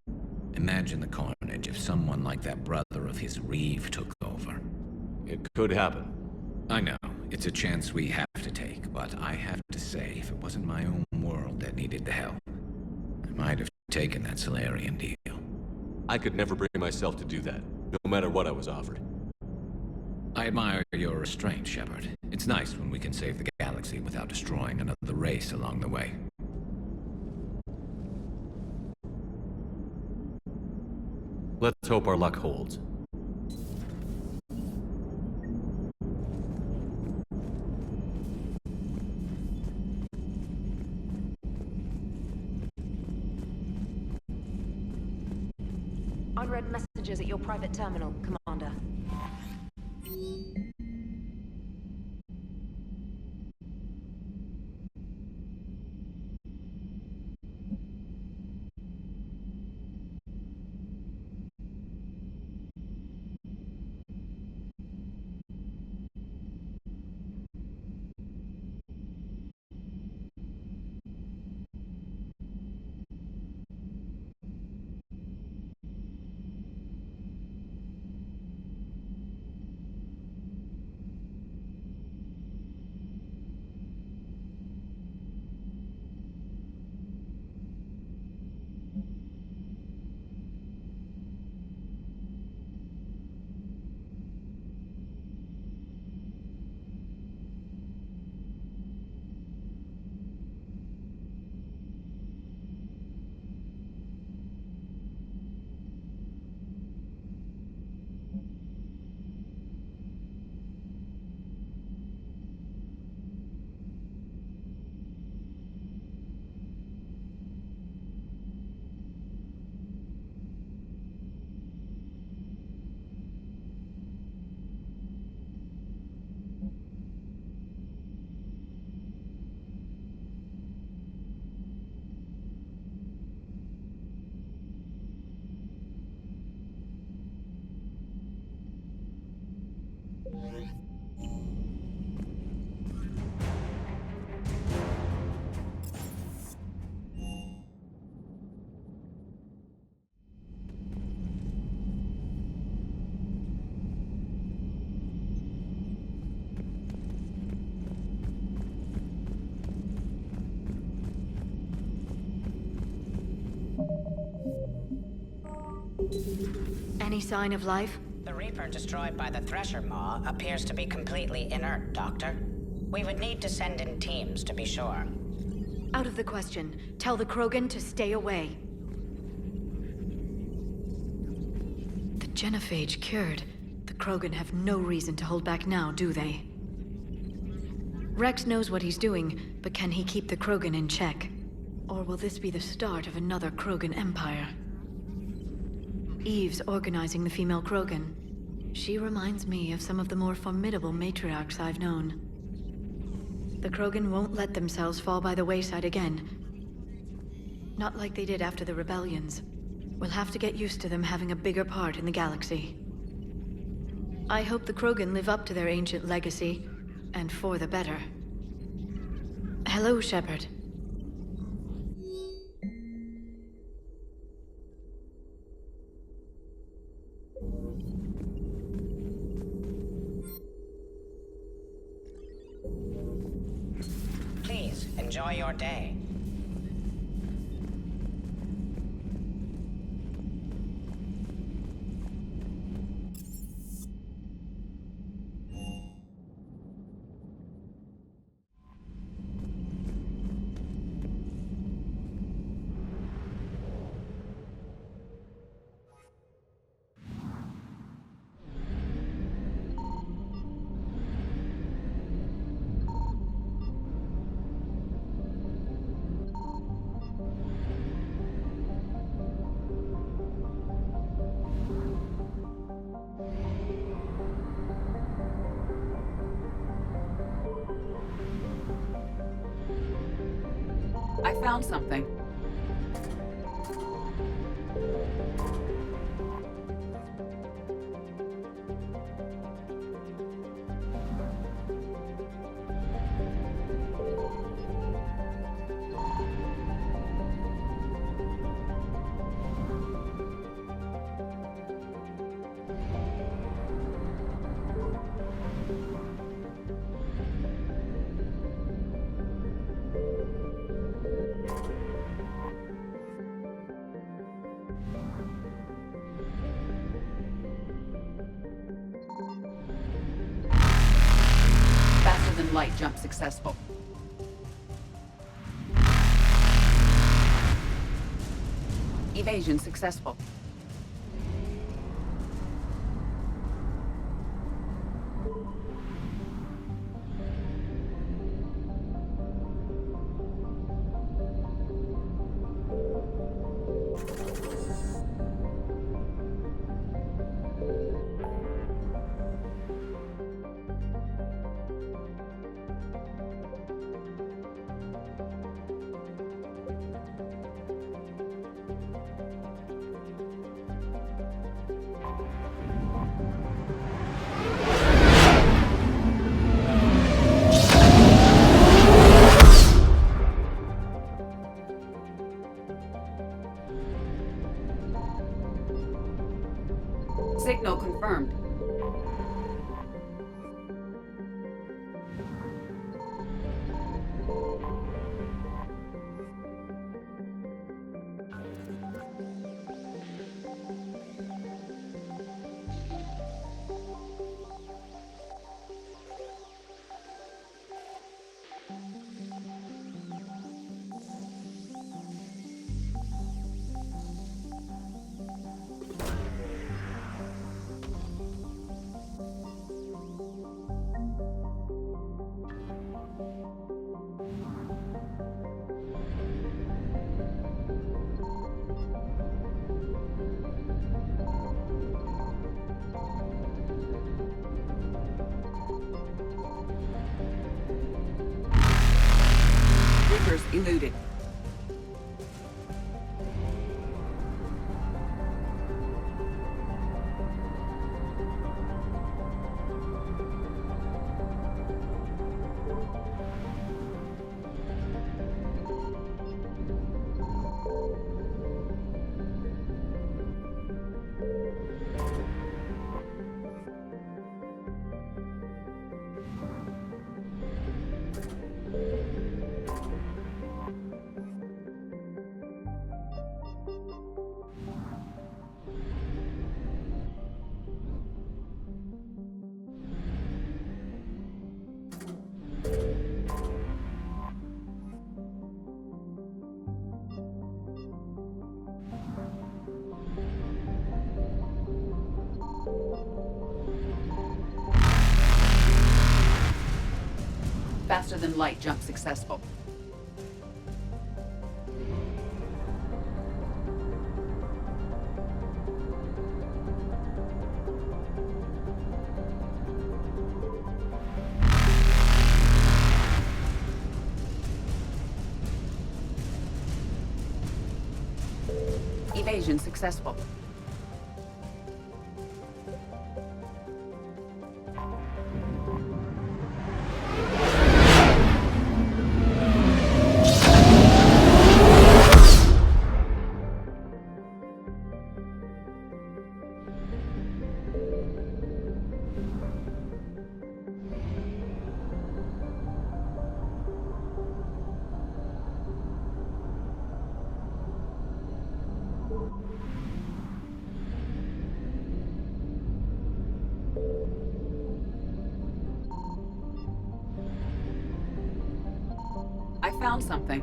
Imagine the carnage if someone like that brother of his Reeve took over.
It could happen.
I know, it's a chance we have to take, but I have to say, if it wasn't my own world that needed the help, I might have taken that Solarian deal.
I could never bring myself to do that, no matter what I was offered.
I admire your restraint, Shepard. It's nice when we can save the galaxy without destroying another race along the way.
Let's hope our luck holds.
Unread messages at your private terminal, Commander.
Any sign of life?
The Reaper destroyed by the Thresher Maw appears to be completely inert, Doctor. We would need to send in teams to be sure.
Out of the question. Tell the Krogan to stay away. The genophage cured. The Krogan have no reason to hold back now, do they? Rex knows what he's doing, but can he keep the Krogan in check? Or will this be the start of another Krogan empire? Eve's organizing the female Krogan. She reminds me of some of the more formidable matriarchs I've known. The Krogan won't let themselves fall by the wayside again. Not like they did after the rebellions. We'll have to get used to them having a bigger part in the galaxy. I hope the Krogan live up to their ancient legacy, and for the better. Hello, Shepard.
Please, enjoy your day.
I found something. Light jump successful. Evasion successful. Signal confirmed. Eluded. Faster than light jump successful. Evasion successful. I found something.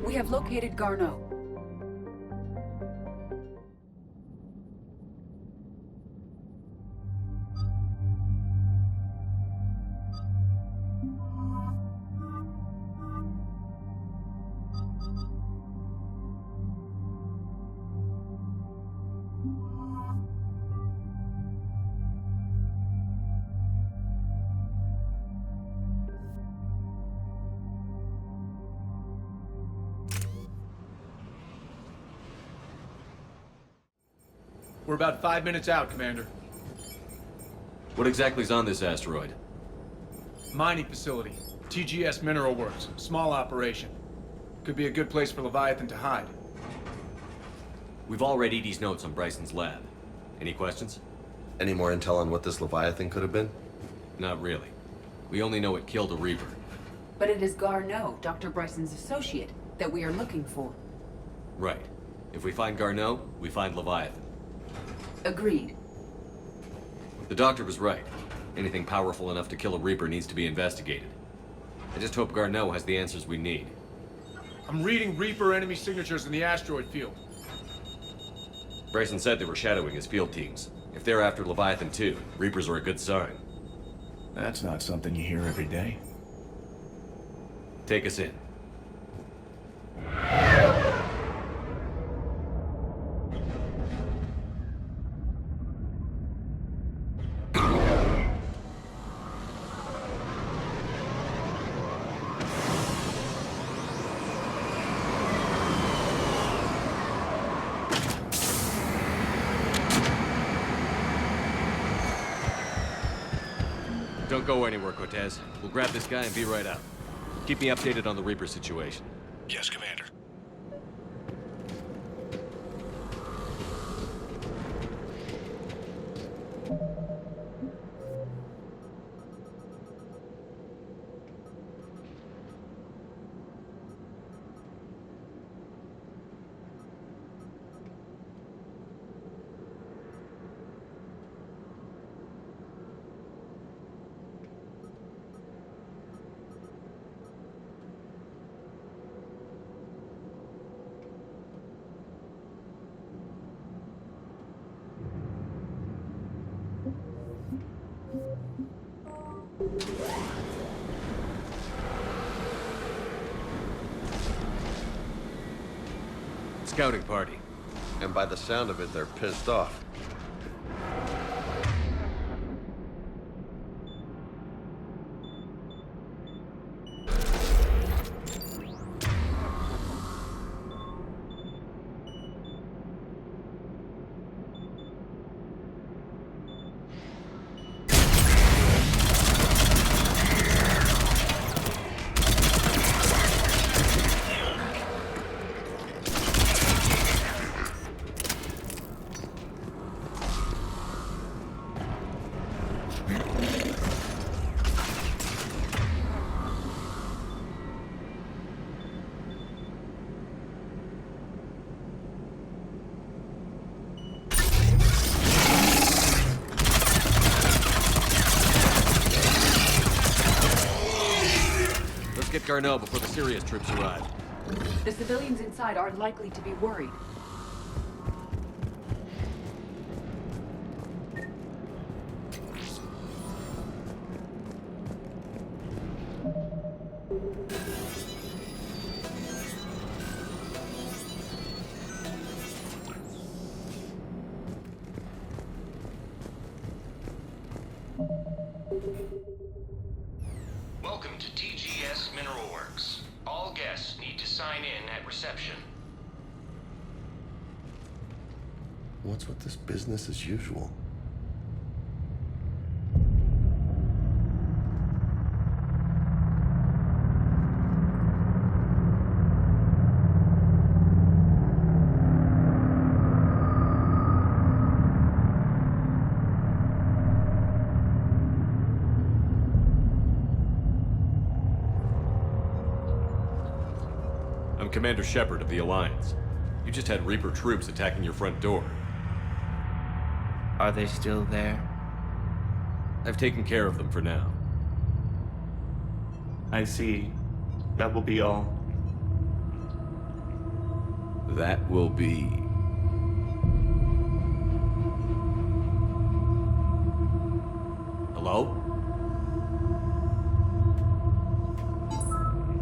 We have located Garneau.
We're about 5 minutes out, Commander.
What exactly is on this asteroid?
Mining facility. TGS Mineral Works. Small operation. Could be a good place for Leviathan to hide.
We've all read Edie's notes on Bryson's lab. Any questions?
Any more intel on what this Leviathan could have been?
Not really. We only know it killed a Reaper.
But it is Garneau, Dr. Bryson's associate, that we are looking for.
Right. If we find Garneau, we find Leviathan.
Agreed.
The doctor was right. Anything powerful enough to kill a Reaper needs to be investigated. I just hope Garneau has the answers we need.
I'm reading Reaper enemy signatures in the asteroid field.
Bryson said they were shadowing his field teams. If they're after Leviathan too, Reapers are a good sign.
That's not something you hear every day.
Take us in. Don't go anywhere, Cortez. We'll grab this guy and be right out. Keep me updated on the Reaper situation.
Yes, Commander.
scouting party.
And by the sound of it, they're pissed off.
Get Garneau before the serious troops arrive.
The civilians inside are likely to be worried.
Welcome to TGS Mineral Works. All guests need to sign in at reception.
What's with this business as usual?
I'm Commander Shepard of the Alliance. You just had Reaper troops attacking your front door.
Are they still there?
I've taken care of them for now.
I see. That will be all.
That will be... Hello?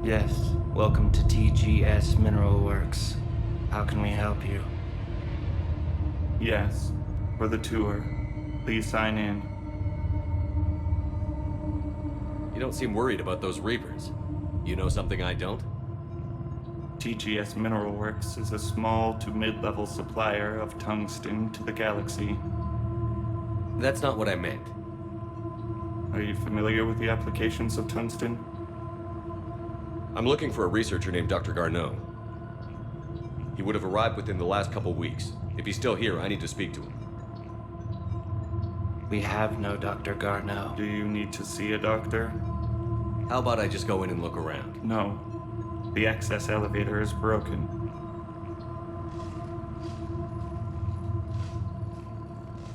Yes. Welcome to TGS Mineral Works. How can we help you? Yes. For the tour. Please sign in.
You don't seem worried about those Reapers. You know something I don't?
TGS Mineral Works is a small to mid-level supplier of tungsten to the galaxy.
That's not what I meant.
Are you familiar with the applications of tungsten?
I'm looking for a researcher named Dr. Garneau. He would have arrived within the last couple weeks. If he's still here, I need to speak to him.
We have no Dr. Garneau. Do you need to see a doctor?
How about I just go in and look around?
No. The access elevator is broken.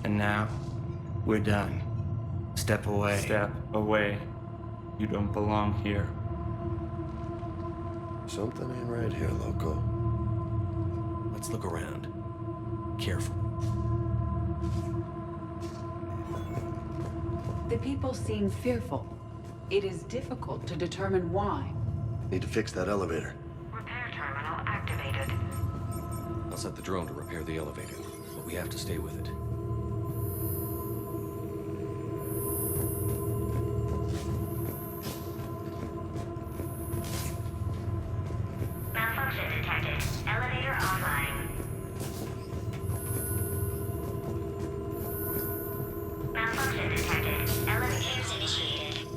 And now, we're done. Step away. Step away. You don't belong here.
Something ain't right here, Loco.
Let's look around. Careful.
The people seem fearful. It is difficult to determine why.
Need to fix that elevator.
Repair terminal activated.
I'll set the drone to repair the elevator, but we have to stay with it.
Malfunction detected. Elevator offline. Malfunction detected. Elevators initiated.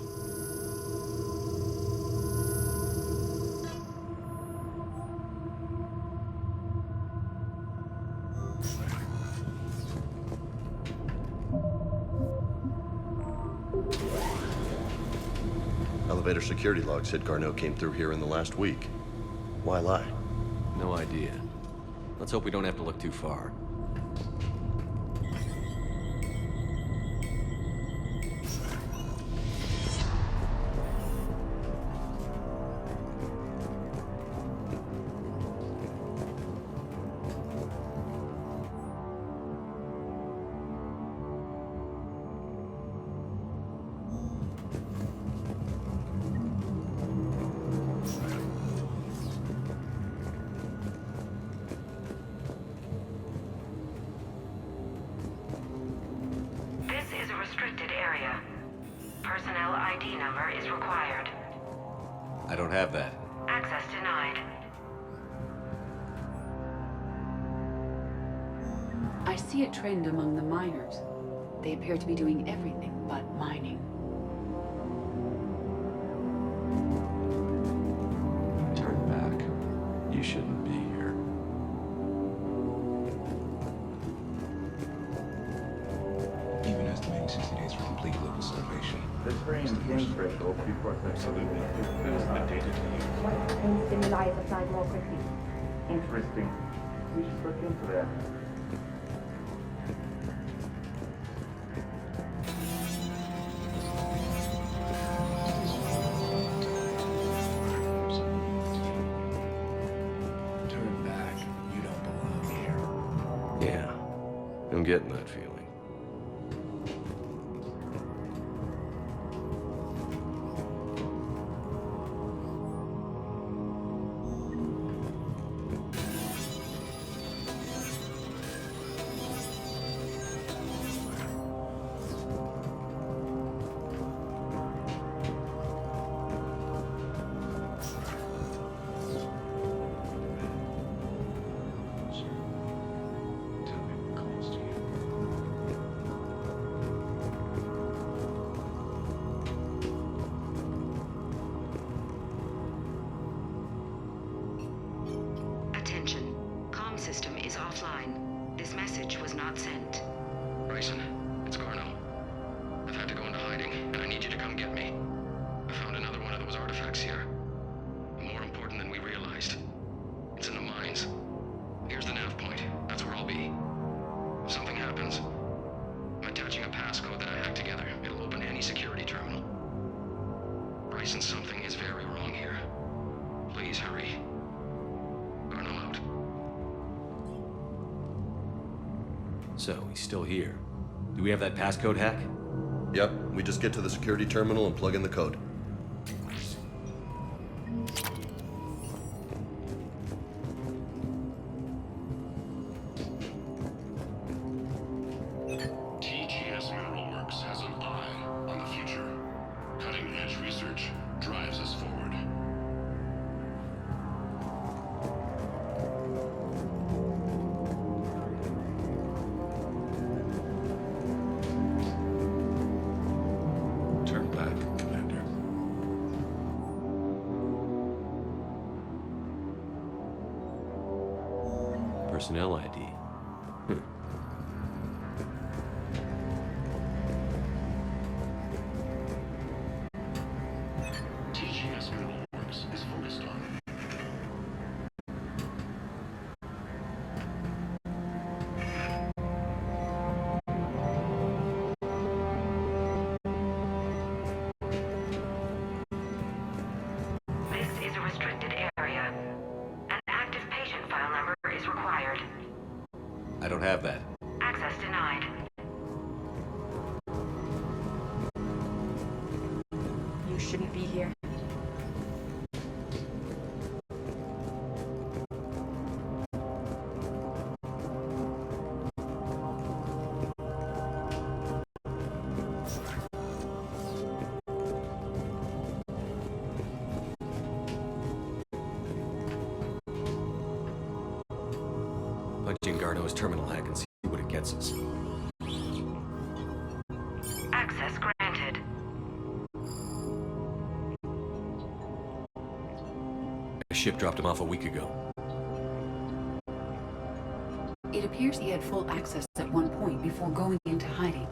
Elevator security log said Garneau came through here in the last week. Why lie?
No idea. Let's hope we don't have to look too far.
personnel ID number is required.
I don't have that.
Access denied.
I see a trend among the miners. They appear to be doing everything but mining.
Turn back. You shouldn't be here.
Even estimating 60 days for complete global starvation.
The Turian gain threshold before
Absolutely. It was updated to you.
And stimuli is applied more quickly.
Interesting. We should look into that.
Turn back. You don't belong here.
Yeah, I'm getting that feeling.
Attention. Comm system is offline. This message was not sent.
Bryson, it's Garno. I've had to go into hiding, and I need you to come get me. I found another one of those artifacts here. More important than we realized. It's in the mines. Here's the nav point. That's where I'll be. If something happens, I'm attaching a passcode that I hacked together. It'll open any security terminal. Bryson, something is very wrong here. Please hurry. Garno out.
So, he's still here. Do we have that passcode hack?
Yep, we just get to the security terminal and plug in the code.
TGS Mineral Works has an eye on the future. Cutting-edge research drives us forward.
Turn back, Commander.
Personnel ID.
TGS Mineral Works is focused on.
This is a restricted area. An active patient file number is required.
I don't have that.
Access denied.
You shouldn't be here.
Punch in Garno's terminal hack and see what it gets us.
Access granted.
A ship dropped him off a week ago.
It appears he had full access at one point before going into hiding.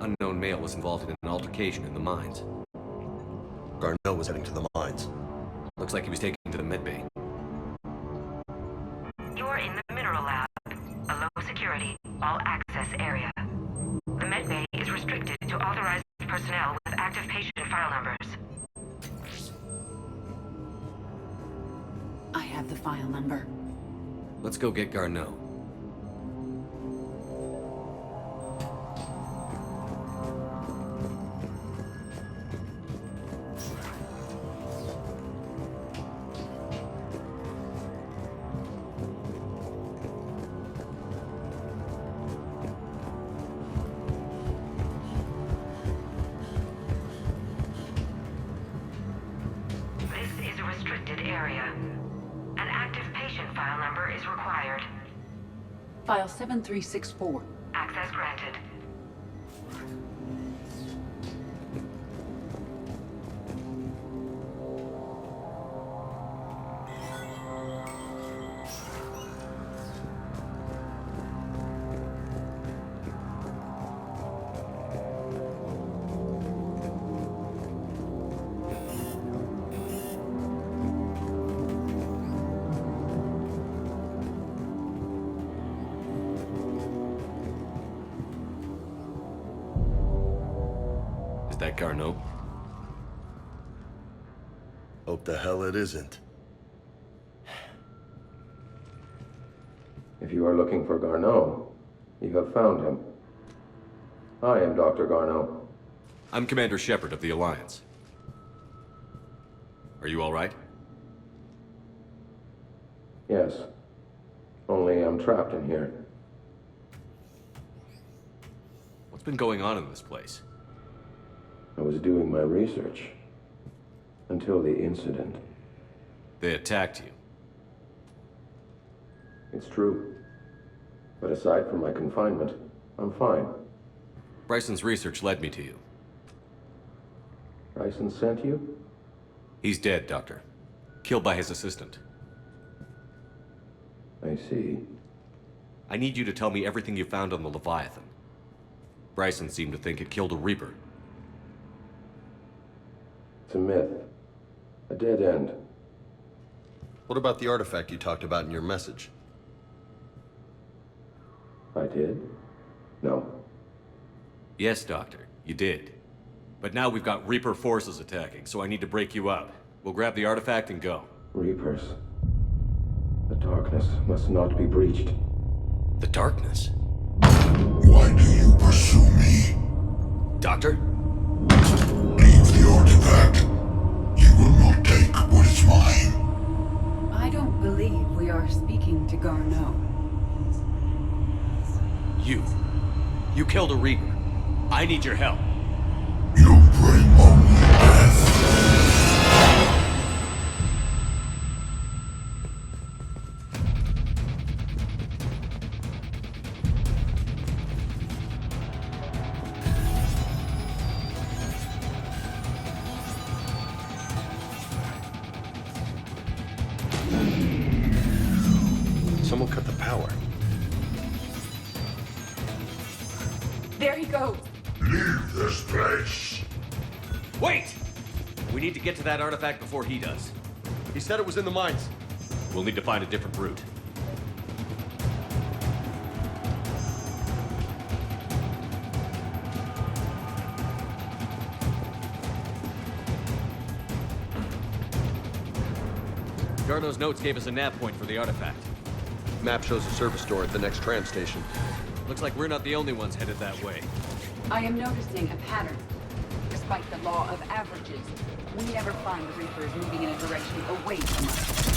Unknown male was involved in an altercation in the mines.
Garneau was heading to the mines.
Looks like he was taken to the medbay.
You're in the mineral lab. A low security, all access area. The medbay is restricted to authorized personnel with active patient file numbers.
I have the file number.
Let's go get Garneau.
area. An active patient file number is required.
File 7364.
Access granted.
Is that Garneau?
Hope the hell it isn't.
If you are looking for Garneau, you have found him. I am Dr. Garneau.
I'm Commander Shepard of the Alliance. Are you all right?
Yes. Only I'm trapped in here.
What's been going on in this place?
I was doing my research. Until the incident.
They attacked you.
It's true. But aside from my confinement, I'm fine.
Bryson's research led me to you.
Bryson sent you?
He's dead, Doctor. Killed by his assistant.
I see.
I need you to tell me everything you found on the Leviathan. Bryson seemed to think it killed a Reaper.
It's a myth. A dead end.
What about the artifact you talked about in your message?
I did? No.
Yes, Doctor, you did. But now we've got Reaper forces attacking, so I need to break you up. We'll grab the artifact and go.
Reapers. The darkness must not be breached.
The darkness?
Why do you pursue me?
Doctor?
Leave the artifact. You will not take what is mine.
I don't believe we are speaking to Garneau.
You killed a Reaper. I need your help.
You bring only death.
Someone cut the power.
There he goes.
Leave this place.
Wait! We need to get to that artifact before he does.
He said it was in the mines.
We'll need to find a different route. Garneau's notes gave us a nav point for the artifact.
Map shows a service door at the next tram station.
Looks like we're not the only ones headed that way.
I am noticing a pattern. Despite the law of averages, we never find the Reapers moving in a direction away from us.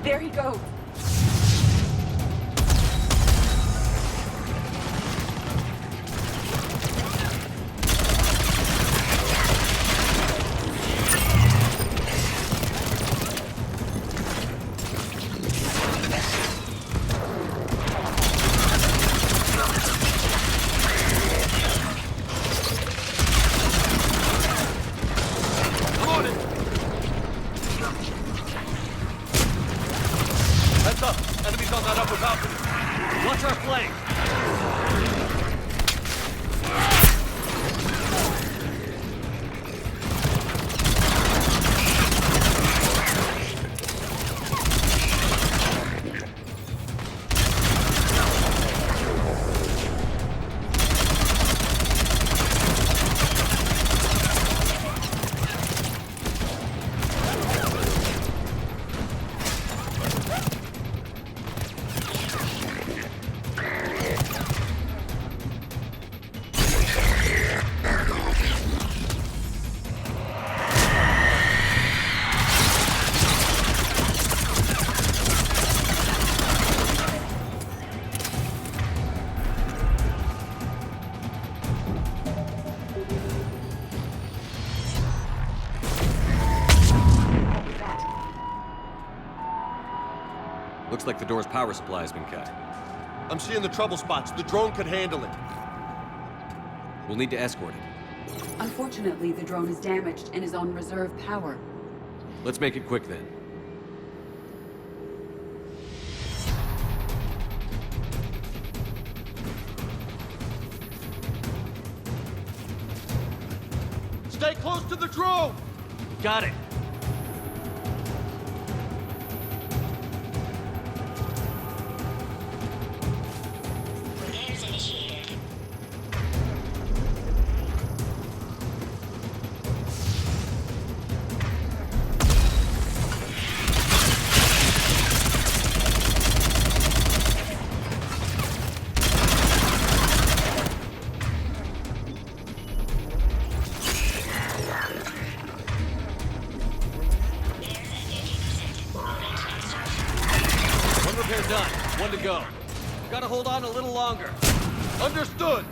There he goes.
Looks like the door's power supply has been cut.
I'm seeing the trouble spots. The drone could handle it.
We'll need to escort it.
Unfortunately, the drone is damaged and is on reserve power.
Let's make it quick then.
Stay close to the drone!
Got it.
Repairs initiated.
One repair done. One to go. Gotta hold on a little longer.
Understood!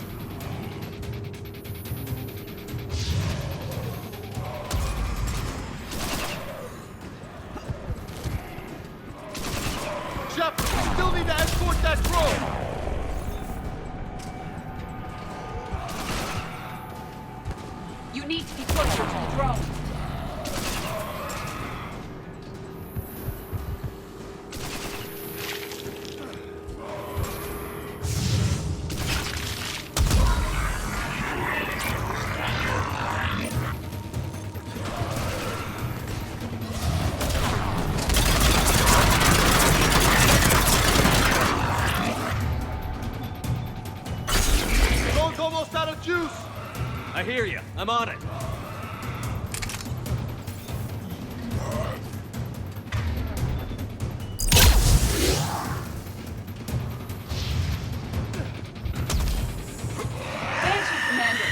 Shep, we still need to escort that drone!
You need to be closer to the drone.
Drone's almost out of juice!
I hear you. I'm on it.
Banshee, Commander!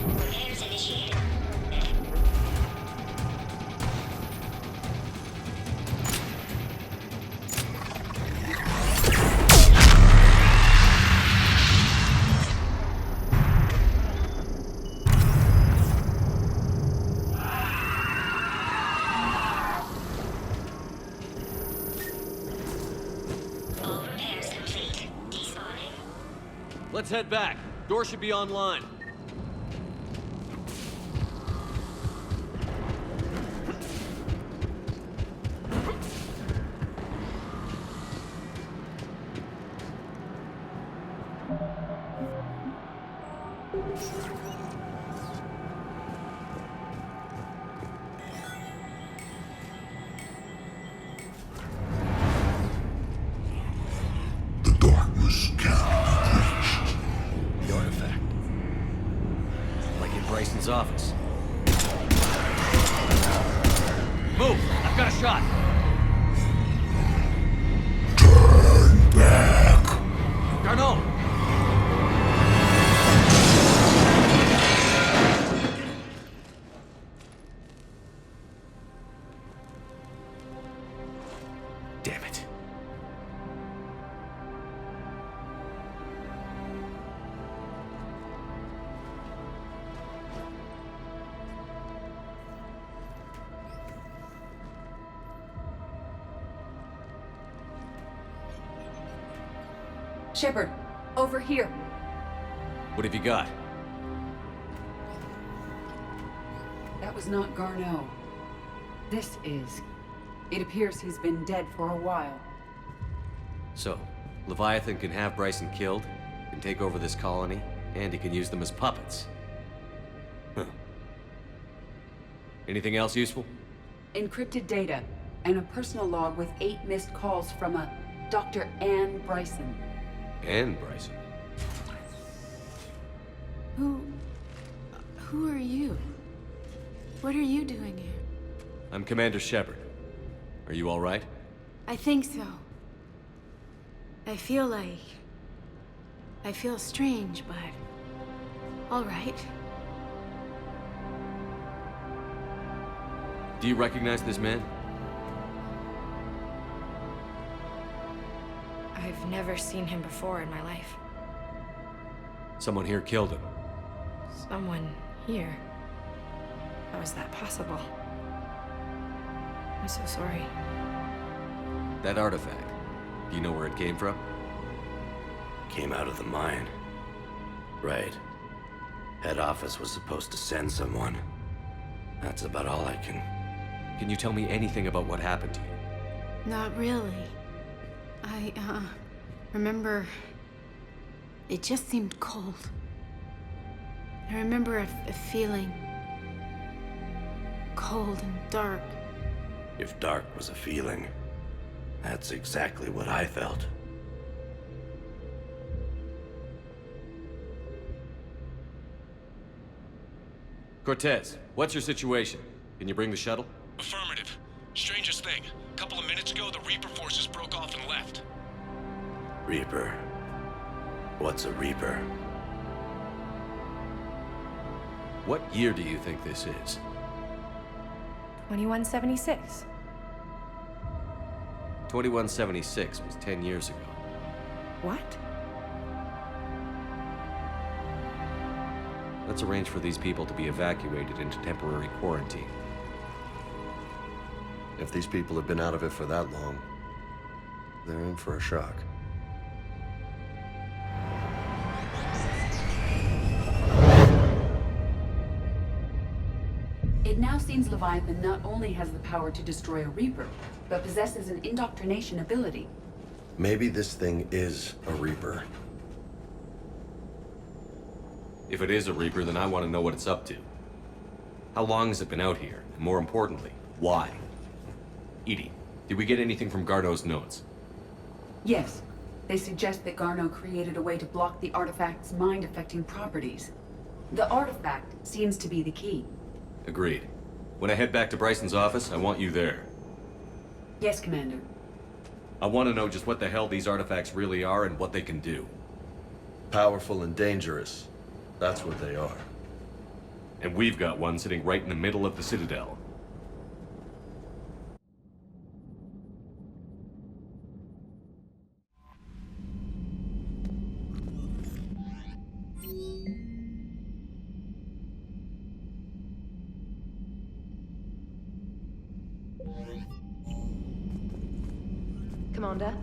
Repairs initiated. All repairs complete. Despawning.
Let's head back. Door should be online.
The darkness can't be breached.
The artifact. Like in Bryson's office. Move! I've got a shot!
Turn back.
Garneau!
Damn it.
Shepard, over here.
What have you got?
That was not Garneau. This is. It appears he's been dead for a while.
So, Leviathan can have Bryson killed, can take over this colony, and he can use them as puppets. Huh. Anything else useful?
Encrypted data, and a personal log with 8 missed calls from a Dr. Ann Bryson.
And Bryson.
Who are you? What are you doing here?
I'm Commander Shepard. Are you all right?
I think so. I feel like I feel strange, but... all right.
Do you recognize this man?
I've never seen him before in my life.
Someone here killed him.
Someone here? How is that possible? I'm so sorry.
That artifact, do you know where it came from?
Came out of the mine. Right. Head office was supposed to send someone. That's about all I can...
Can you tell me anything about what happened to you?
Not really. I, remember... It just seemed cold. I remember a feeling... cold and dark.
If dark was a feeling, that's exactly what I felt.
Cortez, what's your situation? Can you bring the shuttle?
Affirmative. Strangest thing. A couple of minutes ago, the Reaper forces broke off and left.
Reaper. What's a Reaper?
What year do you think this is?
2176.
2176 was 10 years ago.
What?
Let's arrange for these people to be evacuated into temporary quarantine.
If these people have been out of it for that long, they're in for a shock.
It now seems Leviathan not only has the power to destroy a Reaper, but possesses an indoctrination ability.
Maybe this thing is a Reaper.
If it is a Reaper, then I want to know what it's up to. How long has it been out here? And more importantly, why? Edie, did we get anything from Garneau's notes?
Yes. They suggest that Garneau created a way to block the artifact's mind-affecting properties. The artifact seems to be the key.
Agreed. When I head back to Bryson's office, I want you there.
Yes, Commander.
I want to know just what the hell these artifacts really are and what they can do.
Powerful and dangerous. That's what they are.
And we've got one sitting right in the middle of the Citadel.
Commander?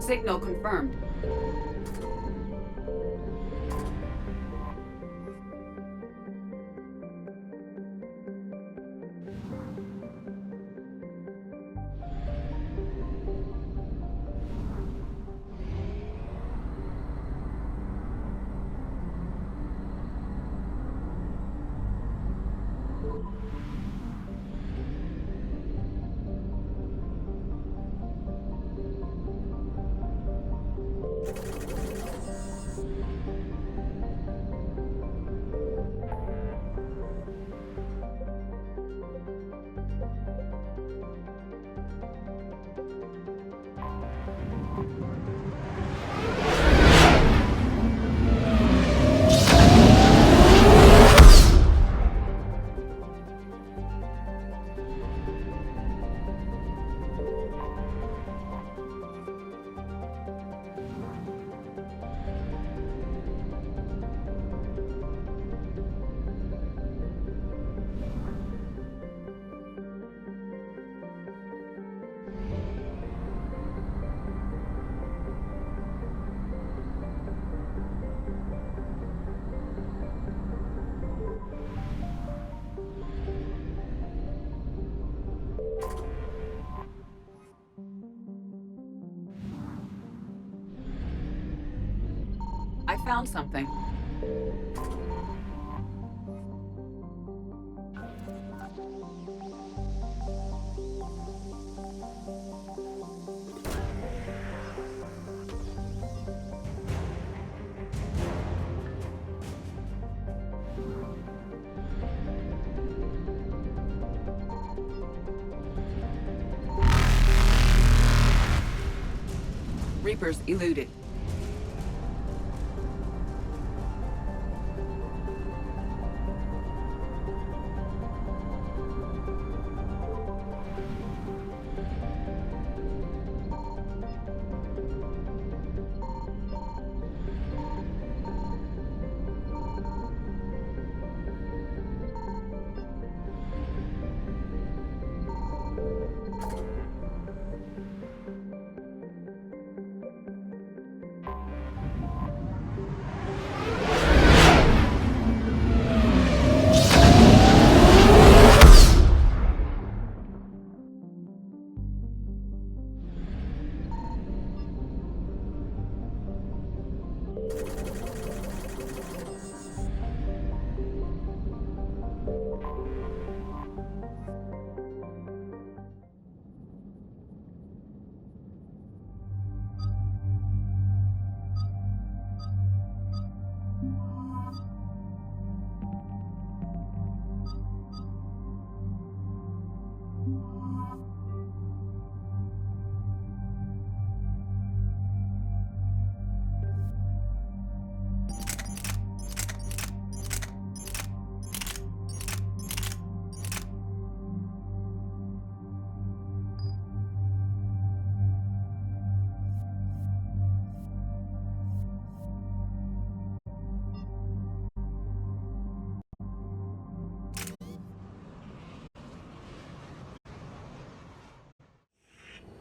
Signal confirmed. I found something. Reapers eluded.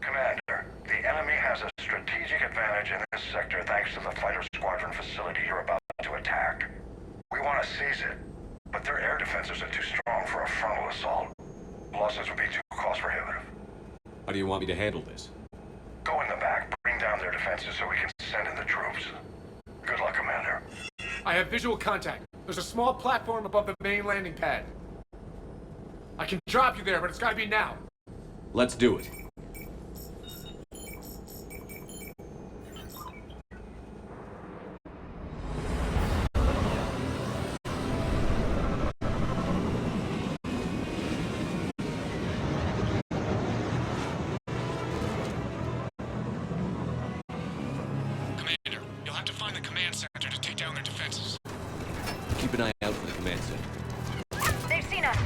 Commander, the enemy has a strategic advantage in this sector thanks to the fighter squadron facility you're about to attack. We want to seize it, but their air defenses are too strong for a frontal assault. Losses would be too cost prohibitive.
How do you want me to handle this?
Go in the back, bring down their defenses so we can send in the troops. Good luck, Commander.
I have visual contact. There's a small platform above the main landing pad. I can drop you there, but it's gotta be now.
Let's do it.
Commander, you'll have to find the command center to take down their defenses.
Keep an eye out for the command center.
They've seen us.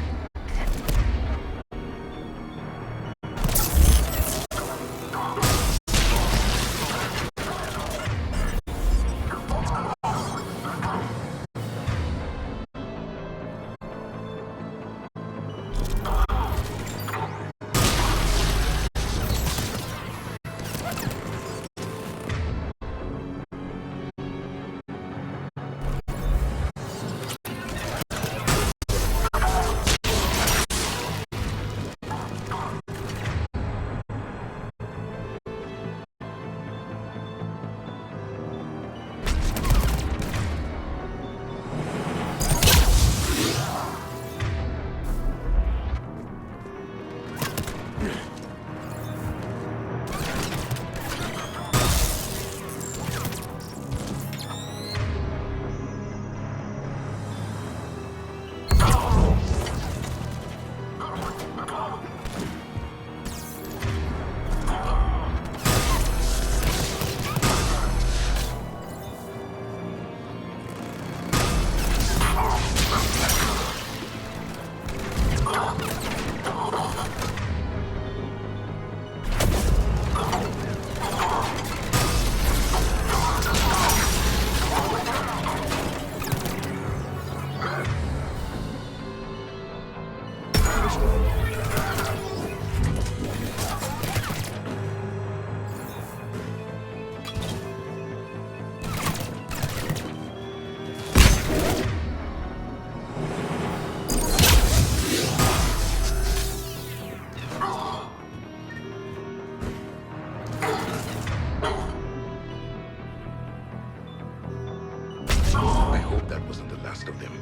hope that wasn't the last of them.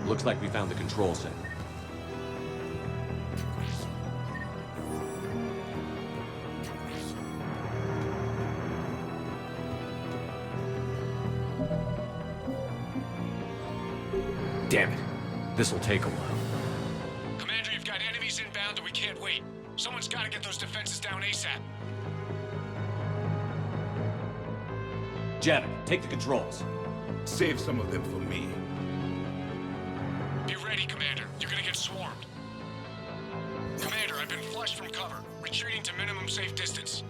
Looks like we found the control center. Damn it. This'll take a while.
Commander, you've got enemies inbound and we can't wait. Someone's gotta get those defenses down ASAP.
Javik, take the controls.
Save some of them for me.
Be ready, Commander. You're gonna get swarmed. Commander, I've been flushed from cover. Retreating to minimum safe distance.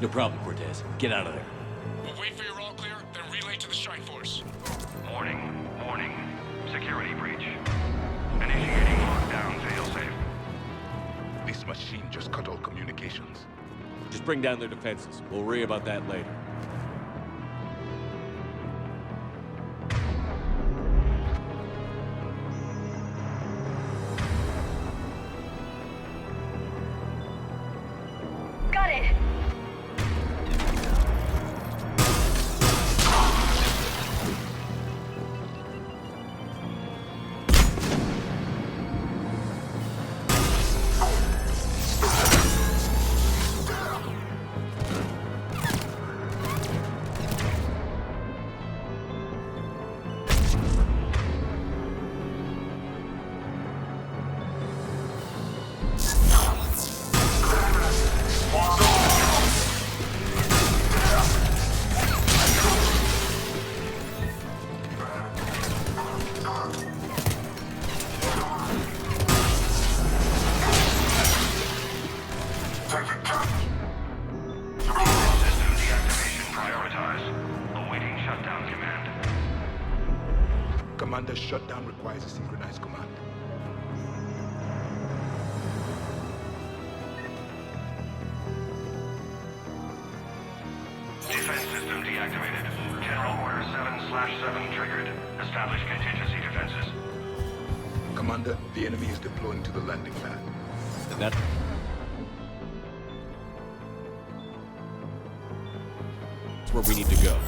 No problem, Cortez. Get out of there.
We'll wait for your all clear, then relay to the strike force.
Warning. Warning. Security breach. Initiating lockdown failsafe.
This machine just cut all communications.
Just bring down their defenses. We'll worry about that later.
Got it!
Commander, shutdown requires a synchronized command.
Defense system deactivated. General Order 7/7 triggered. Establish contingency defenses.
Commander, the enemy is deploying to the landing pad.
And that... That's where we need to go.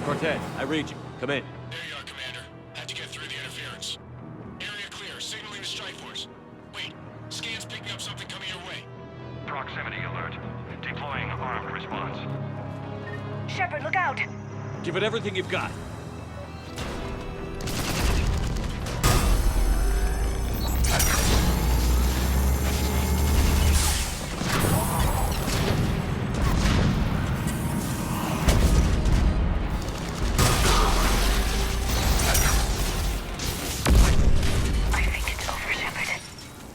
Cortez, I read you. Come in.
There you are, Commander. Had to get through the interference. Area clear, signaling the strike force. Wait, scan's picking up something coming your way.
Proximity alert. Deploying armed response.
Shepard, look out!
Give it everything you've got.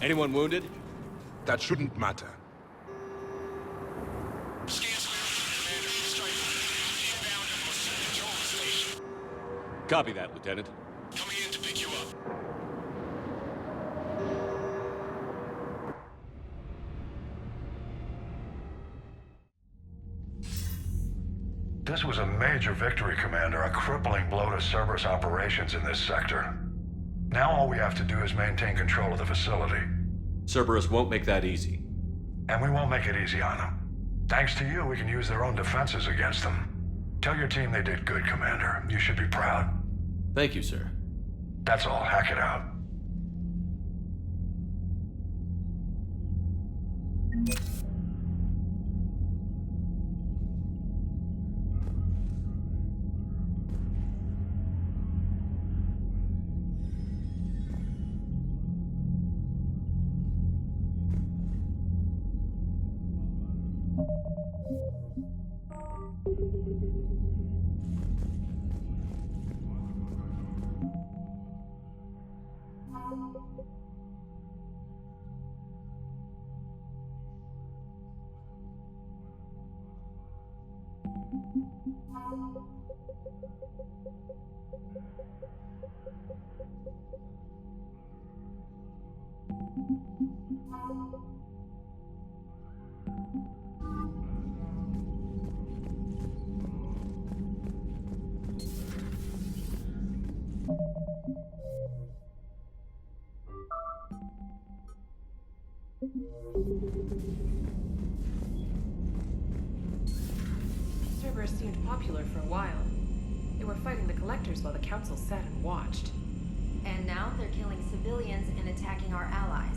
Anyone wounded?
That shouldn't matter.
Copy that, Lieutenant.
Coming in to pick you up.
This was a major victory, Commander. A crippling blow to Cerberus operations in this sector. Now all we have to do is maintain control of the facility.
Cerberus won't make that easy.
And we won't make it easy on them. Thanks to you, we can use their own defenses against them. Tell your team they did good, Commander. You should be proud.
Thank you, sir.
That's all. Hack it out.
Cerberus seemed popular for a while. They were fighting the Collectors while the Council sat and watched.
And now they're killing civilians and attacking our allies.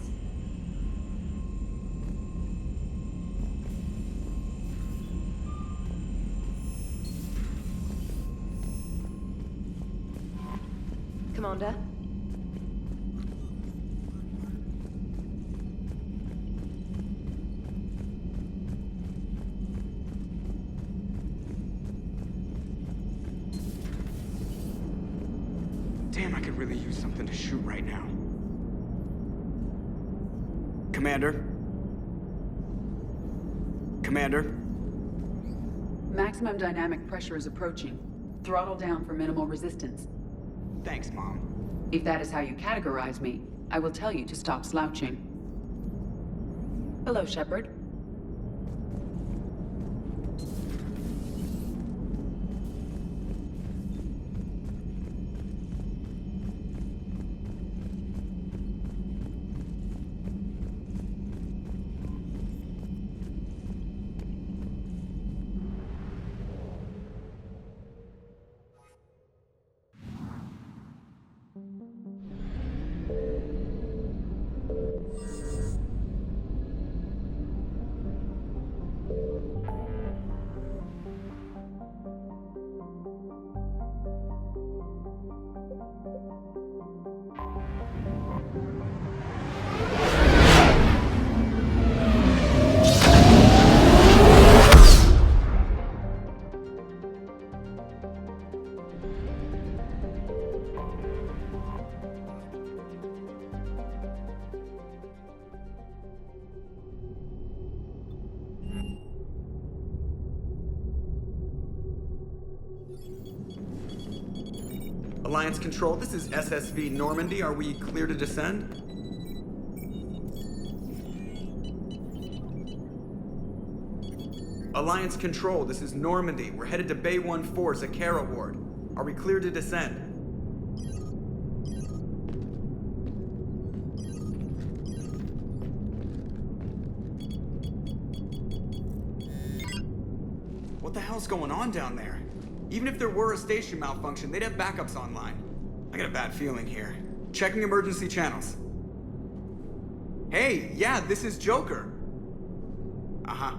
Commander?
Damn, I could really use something to shoot right now. Commander? Commander?
Maximum dynamic pressure is approaching. Throttle down for minimal resistance.
Thanks, Mom.
If that is how you categorize me, I will tell you to stop slouching. Hello, Shepard.
Alliance Control, this is SSV Normandy. Are we clear to descend? Alliance Control, this is Normandy. We're headed to Bay 1-4, Zakara Ward. Are we clear to descend? What the hell's going on down there? Even if there were a station malfunction, they'd have backups online. I got a bad feeling here. Checking emergency channels. Hey, yeah, this is Joker. Uh-huh.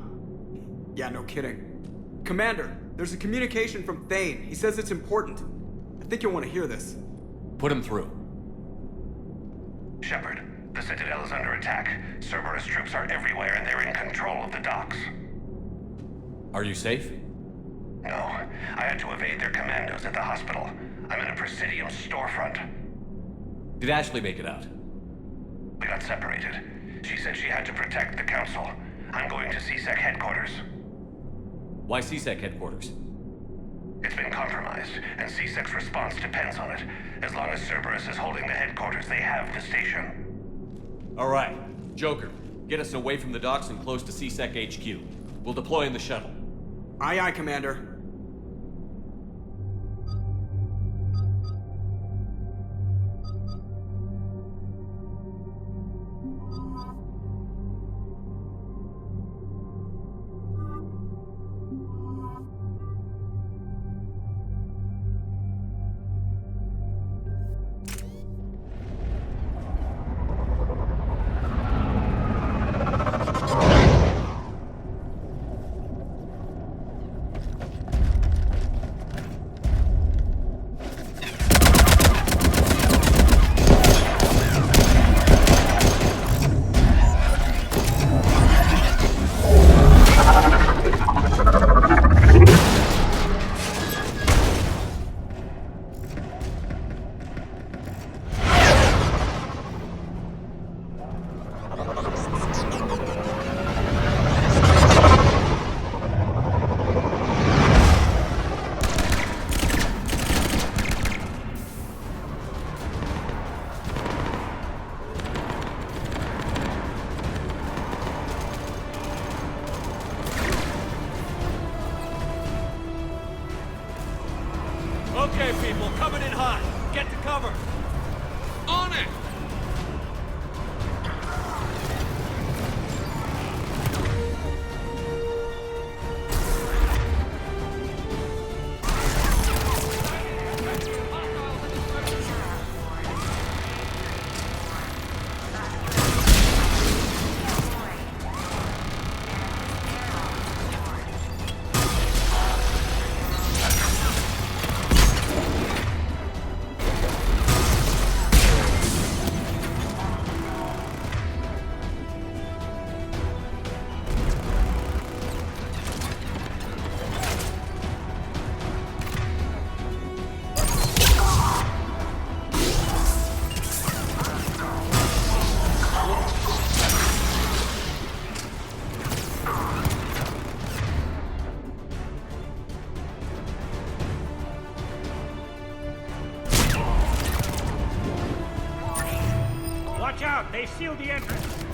Yeah, no kidding. Commander, there's a communication from Thane. He says it's important. I think you'll want to hear this.
Put him through.
Shepard, the Citadel is under attack. Cerberus troops are everywhere and they're in control of the docks.
Are you safe?
No, I had to evade their commandos at the hospital. I'm in a Presidium storefront.
Did Ashley make it out?
We got separated. She said she had to protect the Council. I'm going to CSEC headquarters.
Why CSEC headquarters?
It's been compromised, and CSEC's response depends on it. As long as Cerberus is holding the headquarters, they have the station.
All right. Joker, get us away from the docks and close to CSEC HQ. We'll deploy in the shuttle.
Aye, aye, Commander.
Okay, people, coming in hot. Get to cover. On it!
Watch out! They sealed the entrance!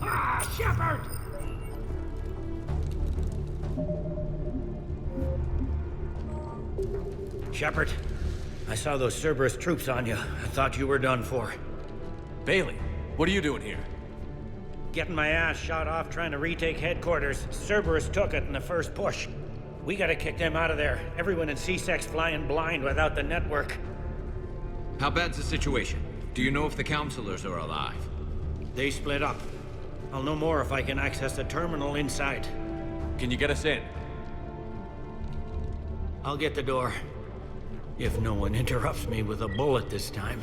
Ah, Shepard! Shepard, I saw those Cerberus troops on you. I thought you were done for.
Bailey, what are you doing here?
Getting my ass shot off trying to retake headquarters. Cerberus took it in the first push. We gotta kick them out of there. Everyone in C-Sec's flying blind without the network.
How bad's the situation? Do you know if the counselors are alive?
They split up. I'll know more if I can access the terminal inside.
Can you get us in?
I'll get the door. If no one interrupts me with a bullet this time.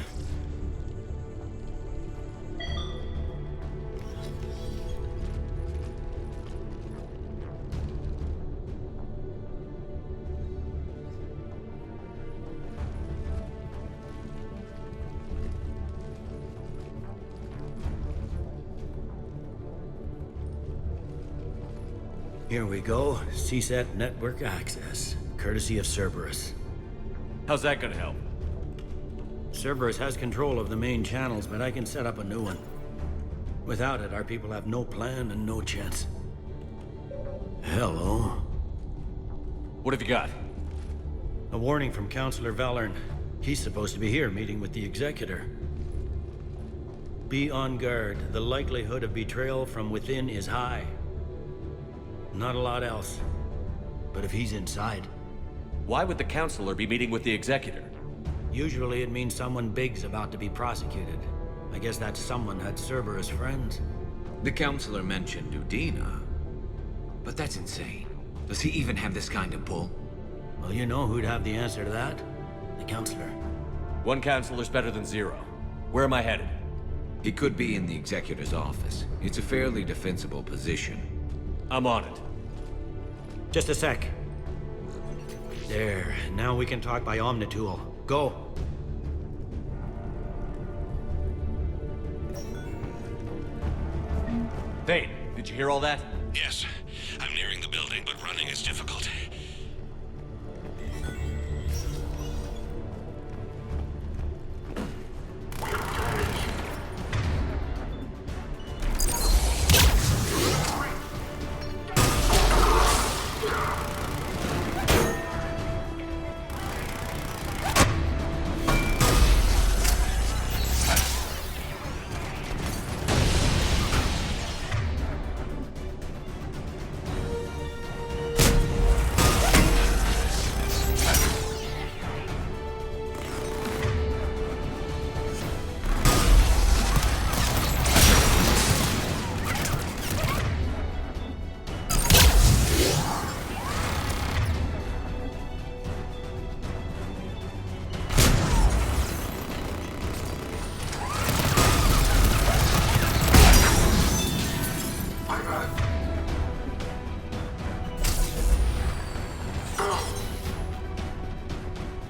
Here we go. CSAT network access, courtesy of Cerberus.
How's that gonna help?
Cerberus has control of the main channels, but I can set up a new one. Without it, our people have no plan and no chance. Hello.
What have you got?
A warning from Counselor Valern. He's supposed to be here meeting with the Executor. Be on guard. The likelihood of betrayal from within is high. Not a lot else. But if he's inside...
Why would the Counselor be meeting with the Executor?
Usually it means someone big's about to be prosecuted. I guess that someone had Cerberus friends.
The Counselor mentioned Udina. But that's insane. Does he even have this kind of pull?
Well, you know who'd have the answer to that? The Counselor.
One Counselor's better than zero. Where am I headed?
He could be in the Executor's office. It's a fairly defensible position.
I'm on it.
Just a sec. There. Now we can talk by Omnitool. Go.
Thane, did you hear all that?
Yes. I'm nearing the building, but running is difficult.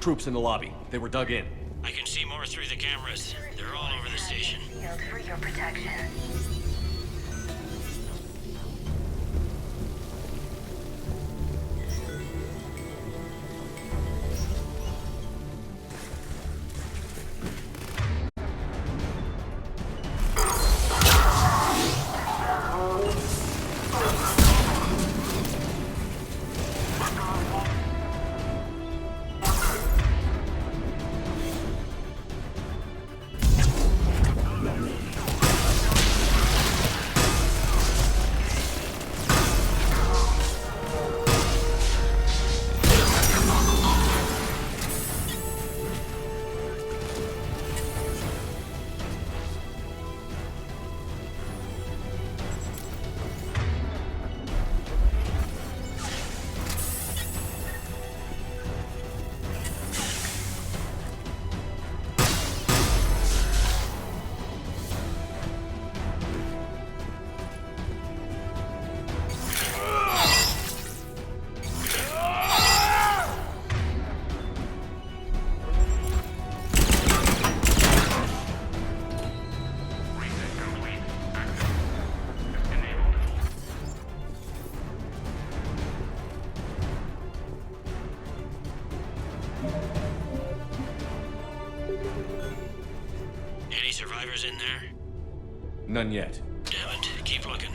troops in the lobby. They were dug in.
I can see more through the cameras. They're all over the station.
Shield for your protection.
Any survivors in there?
None yet.
Damn it. Keep looking.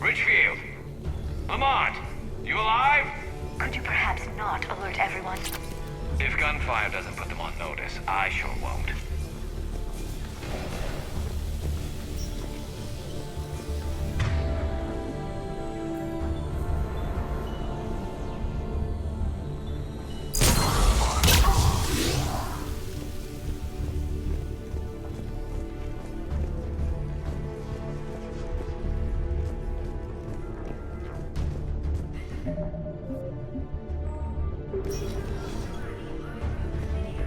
Richfield! Lamont! You alive?
Could you perhaps not alert everyone?
If gunfire doesn't put them on notice, I sure won't.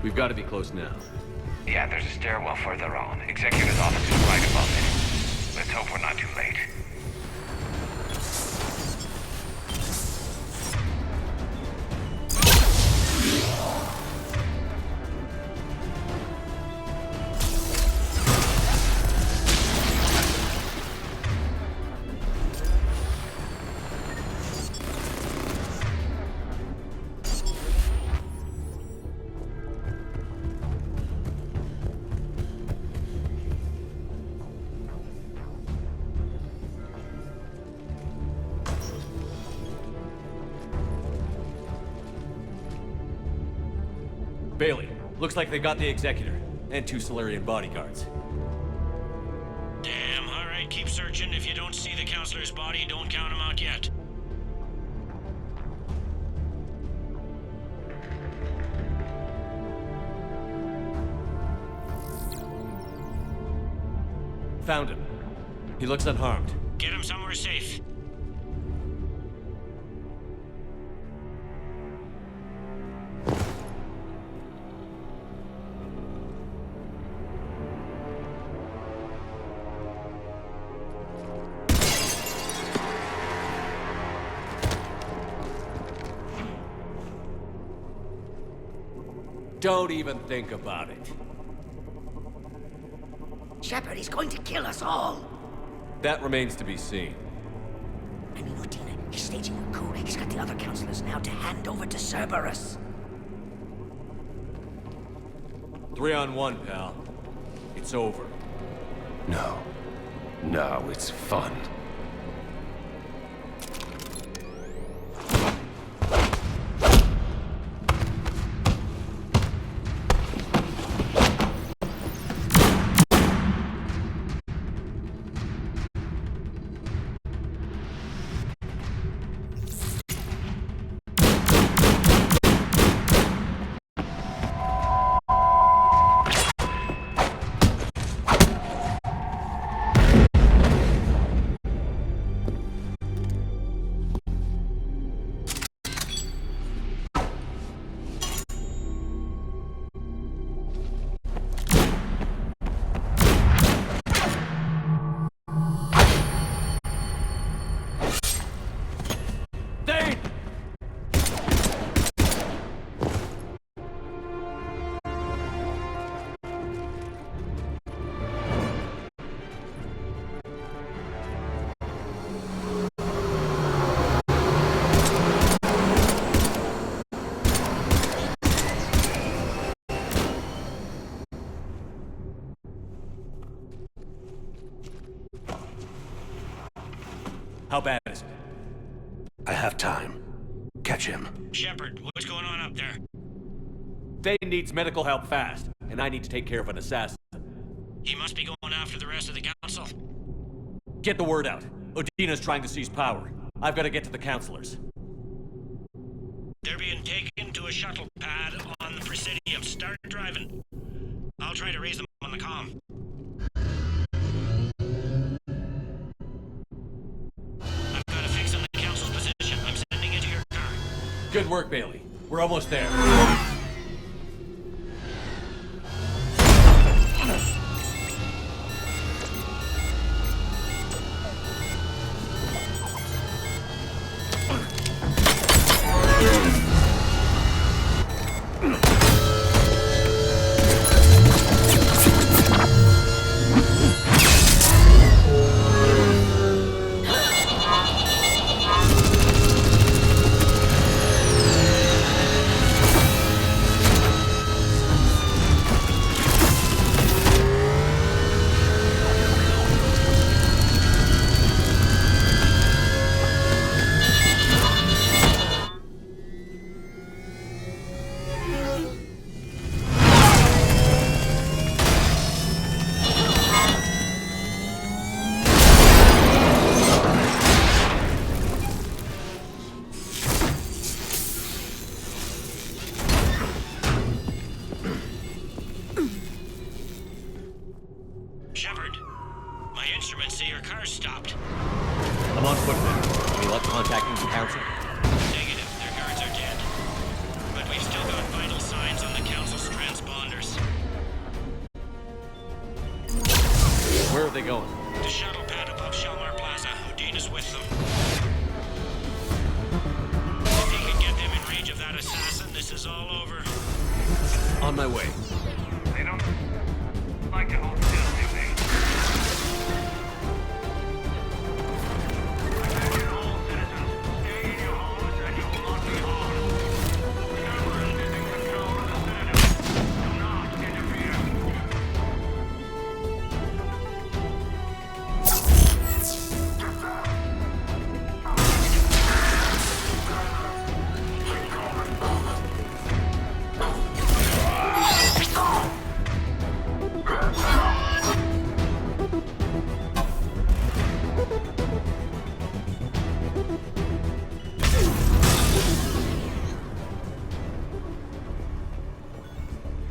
We've got to be close now.
Yeah, there's a stairwell further on. Executive's office is right above it. Let's hope we're not too late.
Bailey, looks like they got the Executor, and 2 Solarian bodyguards.
Damn, alright, keep searching. If you don't see the counselor's body, don't count him out yet.
Found him. He looks unharmed.
Get him somewhere safe.
Don't even think about it.
Shepard, he's going to kill us all.
That remains to be seen.
I mean, Utina, he's staging a coup. He's got the other counselors now to hand over to Cerberus.
3-on-1, pal. It's over.
No. No, it's fun.
How bad is it?
I have time. Catch him.
Shepard, what's going on up there?
Dane needs medical help fast, and I need to take care of an assassin.
He must be going after the rest of the council.
Get the word out. Odina's trying to seize power. I've got to get to the counselors.
They're being taken to a shuttle pad on the Presidium. Start driving. I'll try to raise them on the comm. I've got a fix on the council's position. I'm sending it to your car.
Good work, Bailey. We're almost there.
Shepard, my instruments say your car's stopped.
I'm on foot now. Any luck contacting the council?
Negative. Their guards are dead. But we've still got vital signs on the council's transponders.
Where are they going?
The shuttle pad above Shelmar Plaza. Odina's with them. If he can get them in range of that assassin, this is all over.
On my way.
They don't like to hold still, do they? Attention all citizens. Stay in your homes and you will not be harmed. Cerberus is in control of the Citadel. Do not interfere.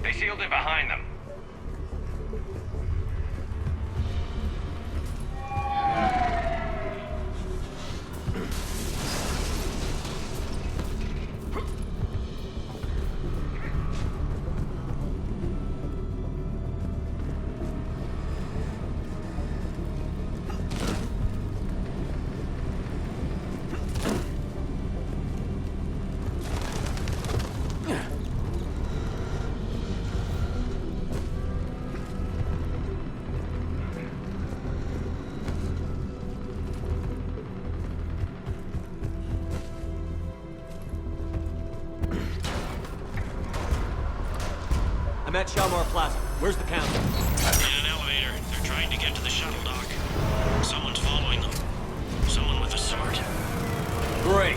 They sealed it behind them.
I'm at Shalmar Plaza. Where's the council?
In an elevator. They're trying to get to the shuttle dock. Someone's following them. Someone with a sword.
Great.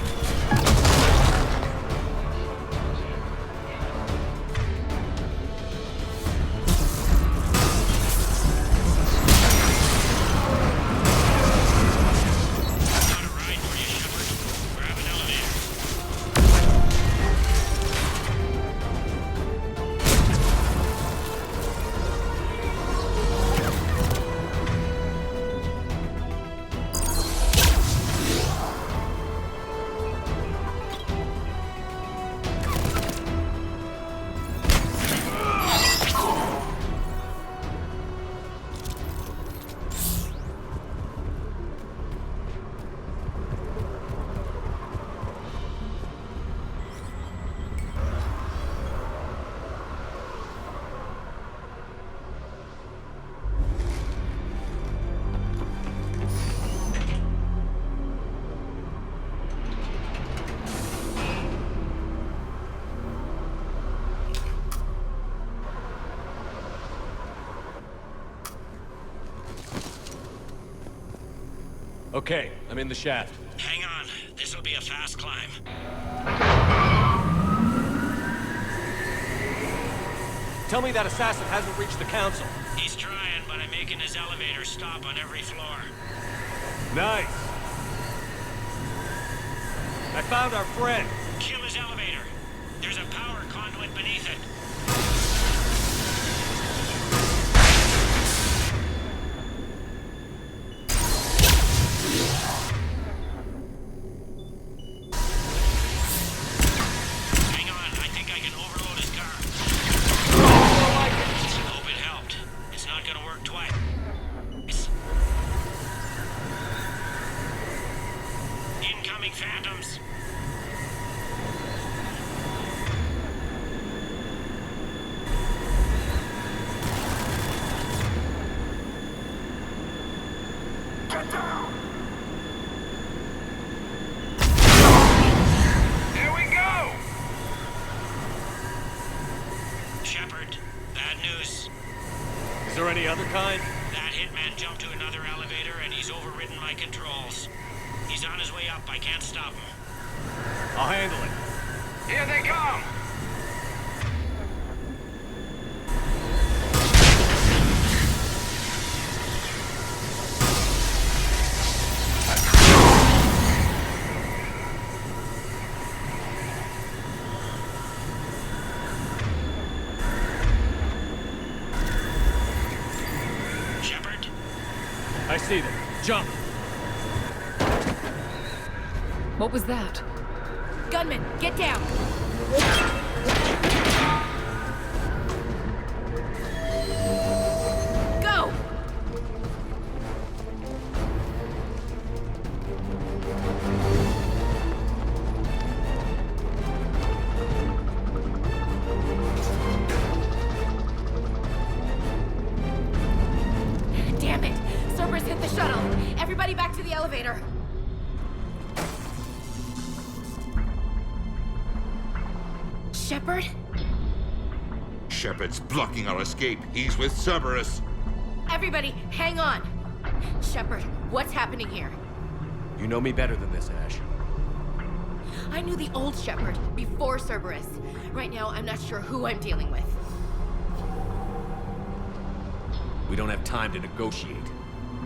Okay, I'm in the shaft.
Hang on. This'll be a fast climb.
Tell me that assassin hasn't reached the council.
He's trying, but I'm making his elevator stop on every floor.
Nice. I found our friend.
Kill his elevator. There's a power conduit beneath it. Hang on, I think I can overload his car. Hope it helped. It's not gonna work twice. Incoming phantoms.
Get down!
Here we go! Shepard, bad news.
Is there any other kind?
That hitman jumped to another elevator and he's overridden my controls. He's on his way up. I can't stop him.
I'll handle it.
Here they come!
Shepard?
I see them. Jump!
What was that?
Gunman, get down! Go! Damn it! Cerberus hit the shuttle! Everybody back to the elevator! Shepard?
Shepard's blocking our escape. He's with Cerberus.
Everybody, hang on! Shepard, what's happening here?
You know me better than this, Ash.
I knew the old Shepard before Cerberus. Right now, I'm not sure who I'm dealing with.
We don't have time to negotiate.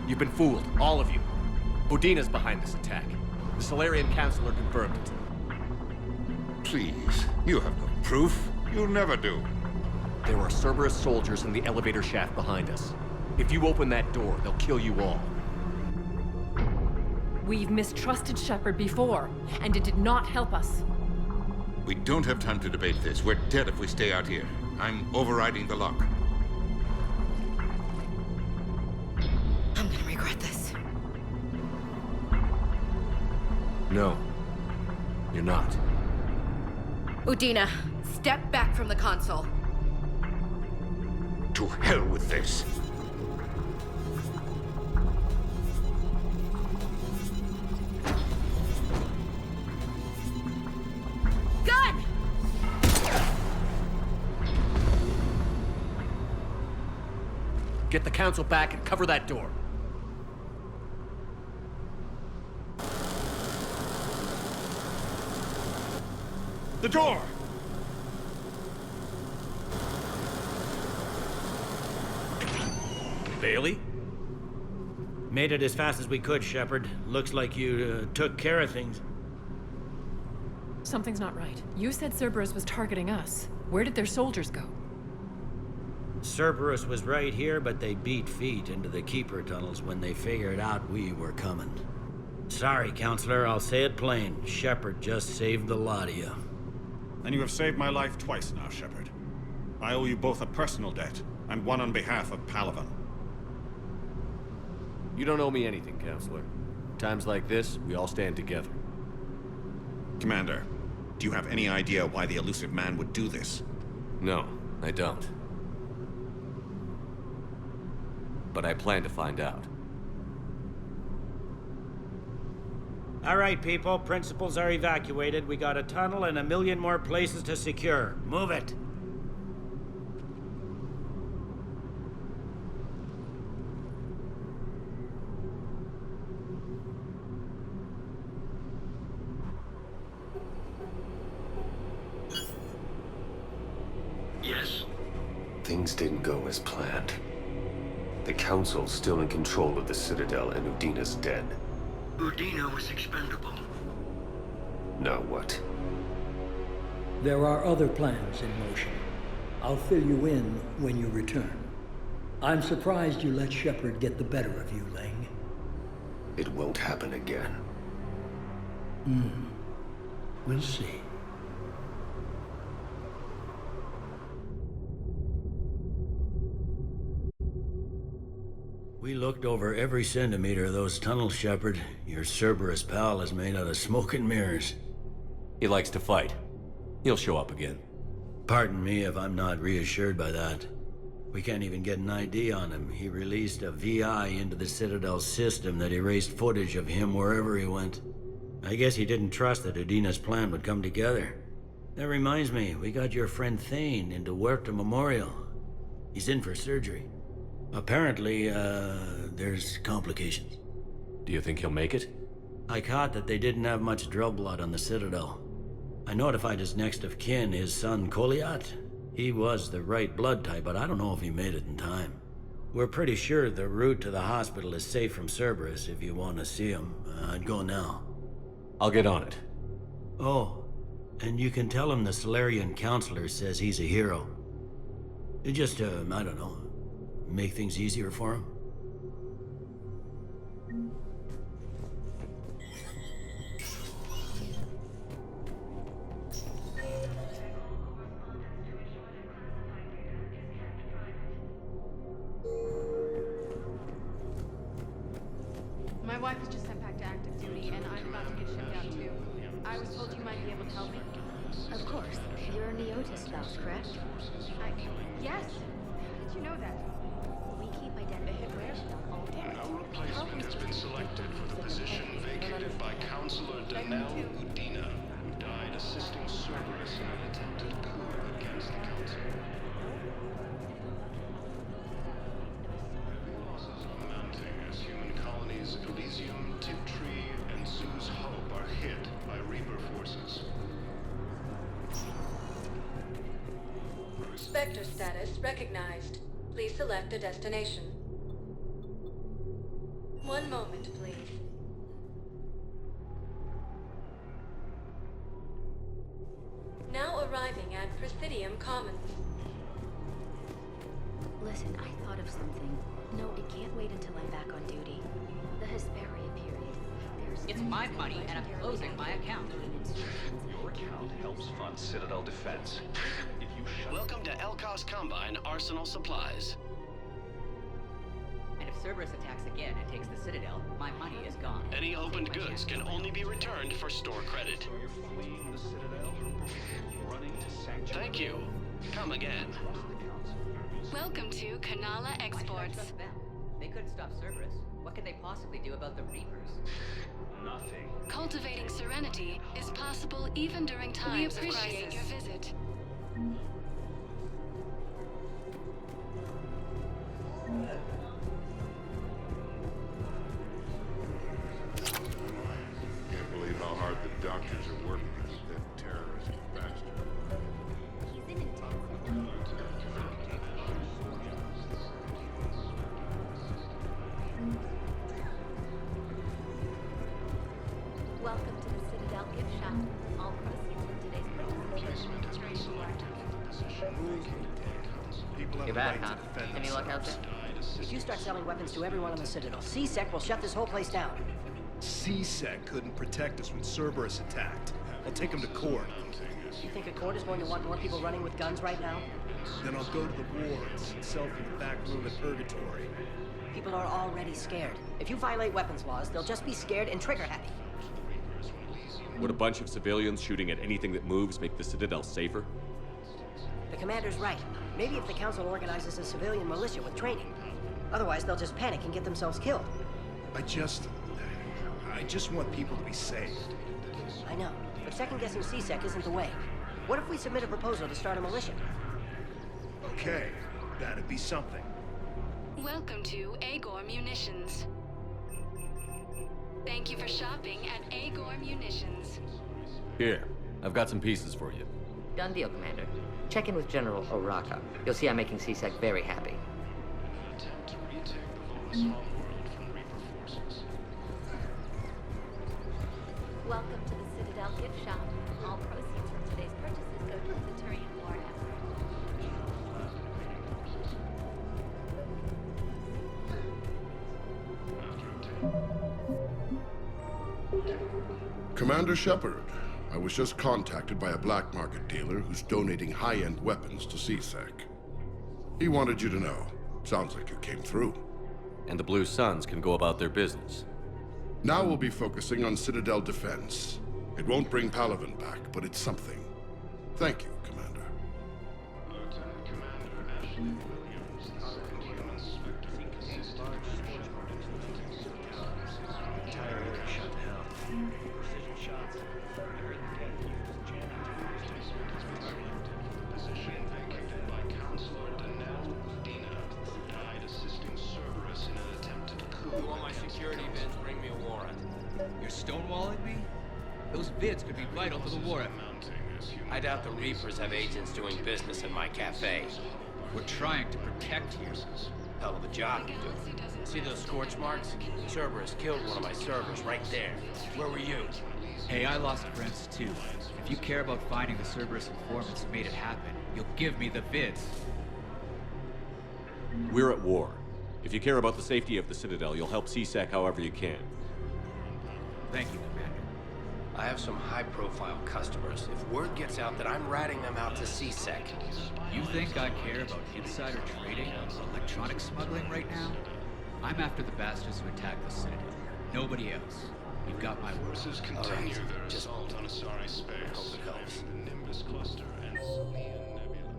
You've been fooled, all of you. Udina's behind this attack. The Solarian Councilor confirmed it.
Please, you have no proof. You'll never do.
There are Cerberus soldiers in the elevator shaft behind us. If you open that door, they'll kill you all.
We've mistrusted Shepard before, and it did not help us.
We don't have time to debate this. We're dead if we stay out here. I'm overriding the lock.
I'm gonna regret this.
No. You're not.
Udina, step back from the console.
To hell with this.
Gun!
Get the council back and cover that door.
The door!
Bailey?
Made it as fast as we could, Shepard. Looks like you took care of things.
Something's not right. You said Cerberus was targeting us. Where did their soldiers go?
Cerberus was right here, but they beat feet into the Keeper tunnels when they figured out we were coming. Sorry, Counselor, I'll say it plain. Shepard just saved the lot of you.
And you have saved my life twice now, Shepard. I owe you both a personal debt, and one on behalf of Palaven.
You don't owe me anything, Counselor. Times like this, we all stand together.
Commander, do you have any idea why the elusive man would do this?
No, I don't. But I plan to find out.
All right, people. Principals are evacuated. We got a tunnel and 1 million more places to secure. Move it.
Things didn't go as planned. The Council's still in control of the Citadel and Udina's dead.
Udina was expendable.
Now what?
There are other plans in motion. I'll fill you in when you return. I'm surprised you let Shepard get the better of you, Ling.
It won't happen again.
We'll see.
We looked over every centimeter of those tunnels, Shepard. Your Cerberus pal is made out of smoke and mirrors.
He likes to fight. He'll show up again.
Pardon me if I'm not reassured by that. We can't even get an ID on him. He released a VI into the Citadel system that erased footage of him wherever he went. I guess he didn't trust that Udina's plan would come together. That reminds me, we got your friend Thane into Huerta Memorial. He's in for surgery. Apparently, there's complications.
Do you think he'll make it?
I caught that they didn't have much drill blood on the Citadel. I notified his next of kin, his son Koliat. He was the right blood type, but I don't know if he made it in time. We're pretty sure the route to the hospital is safe from Cerberus. If you want to see him, I'd go now.
I'll get on it.
Oh, and you can tell him the Solarian counselor says he's a hero. It just, I don't know, make things easier for him.
My wife was just sent back to active duty, and I'm about to get shipped out too. I was told you might be able to help me.
Of course. You're a Neotis spouse, correct?
Yes. How did you know that?
We keep identification on all
No replacement has been selected for the position vacated by Counselor Danelle Udina, who died assisting Cerberus in an attempted coup against the Council. Heavy losses are mounting as human colonies Elysium, Tiptree, and Sue's Hope are hit by Reaper forces.
Spectre status recognized. Please select a destination. One moment, please. Now arriving at Presidium Commons.
Listen, I thought of something. No, it can't wait until I'm back on duty. The Hesperia period.
It's my money, and I'm closing my account.
Your account helps fund Citadel defense. If you
Welcome to Elkos Combine Arsenal Supplies.
And if Cerberus attacks again and takes the Citadel, my money is gone.
Any opened goods can only be returned for store credit.
You're fleeing the Citadel, running to Sanctuary.
Thank you. Come again.
Welcome to Kanala Exports.
Trust them. They couldn't stop Cerberus. What could they possibly do about the Reapers?
Nothing.
Cultivating serenity is possible even during times of crisis. We appreciate your visit.
Can't believe how hard the doctors are working to keep that terrorist bastard.
Welcome to the Citadel gift shop. All proceeds from today's
Replacement has been selected for the position vacated by Council.
People have
You're
the
back,
right
huh?
to defend
Any luck out
themselves.
there? If you start selling weapons to everyone on the Citadel, C-Sec will shut this whole place down.
C-Sec couldn't protect us when Cerberus attacked. I'll take him to court.
You think a court is going to want more people running with guns right now?
Then I'll go to the wards and sell from the back room at Purgatory.
People are already scared. If you violate weapons laws, they'll just be scared and trigger happy.
Would a bunch of civilians shooting at anything that moves make the Citadel safer?
The commander's right. Maybe if the Council organizes a civilian militia with training. Otherwise, they'll just panic and get themselves killed.
I just want people to be safe.
I know, but second-guessing C-Sec isn't the way. What if we submit a proposal to start a militia?
Okay, that'd be something.
Welcome to Agor Munitions. Thank you for shopping at Agor Munitions.
Here, I've got some pieces for you.
Done deal, Commander. Check in with General Oraka. You'll see I'm making CSEC very happy.
Attempt to retake the Volus homeworld from Reaper forces.
Welcome to the Citadel gift shop. All proceeds from today's purchases go to the Turian war effort.
Commander Shepard, I was just contacted by a black market dealer who's donating high-end weapons to CSEC. He wanted you to know. Sounds like you came through.
And the Blue Suns can go about their business.
Now we'll be focusing on Citadel defense. It won't bring Palaven back, but it's something. Thank you, Commander.
Lieutenant Commander Ashley Williams, the second human Spectre, assisted
Entire area shut down. Precision shots. I heard the cat used jamming
position vacated by Counselor Udina, who died assisting Cerberus in an attempted coup.
You want my security vids? Bring me a warrant. You're stonewalling me? Those vids could be vital to the war effort.
I doubt the Reapers have agents doing business in my cafe.
We're trying to protect you.
Hell of a job you do. See those scorch marks? Cerberus killed one of my servers right there. Where were you?
Hey, I lost friends too. If you care about finding the Cerberus informants who made it happen, you'll give me the vids.
We're at war. If you care about the safety of the Citadel, you'll help CSEC however you can.
Thank you, Commander.
I have some high-profile customers. If word gets out that I'm ratting them out to CSEC.
You think I care about insider trading or electronic smuggling right now? I'm after the bastards who attacked the Citadel. Nobody else. You've got my word.
Forces continue their assault on Asari space, the Nimbus cluster and Salian Nebula.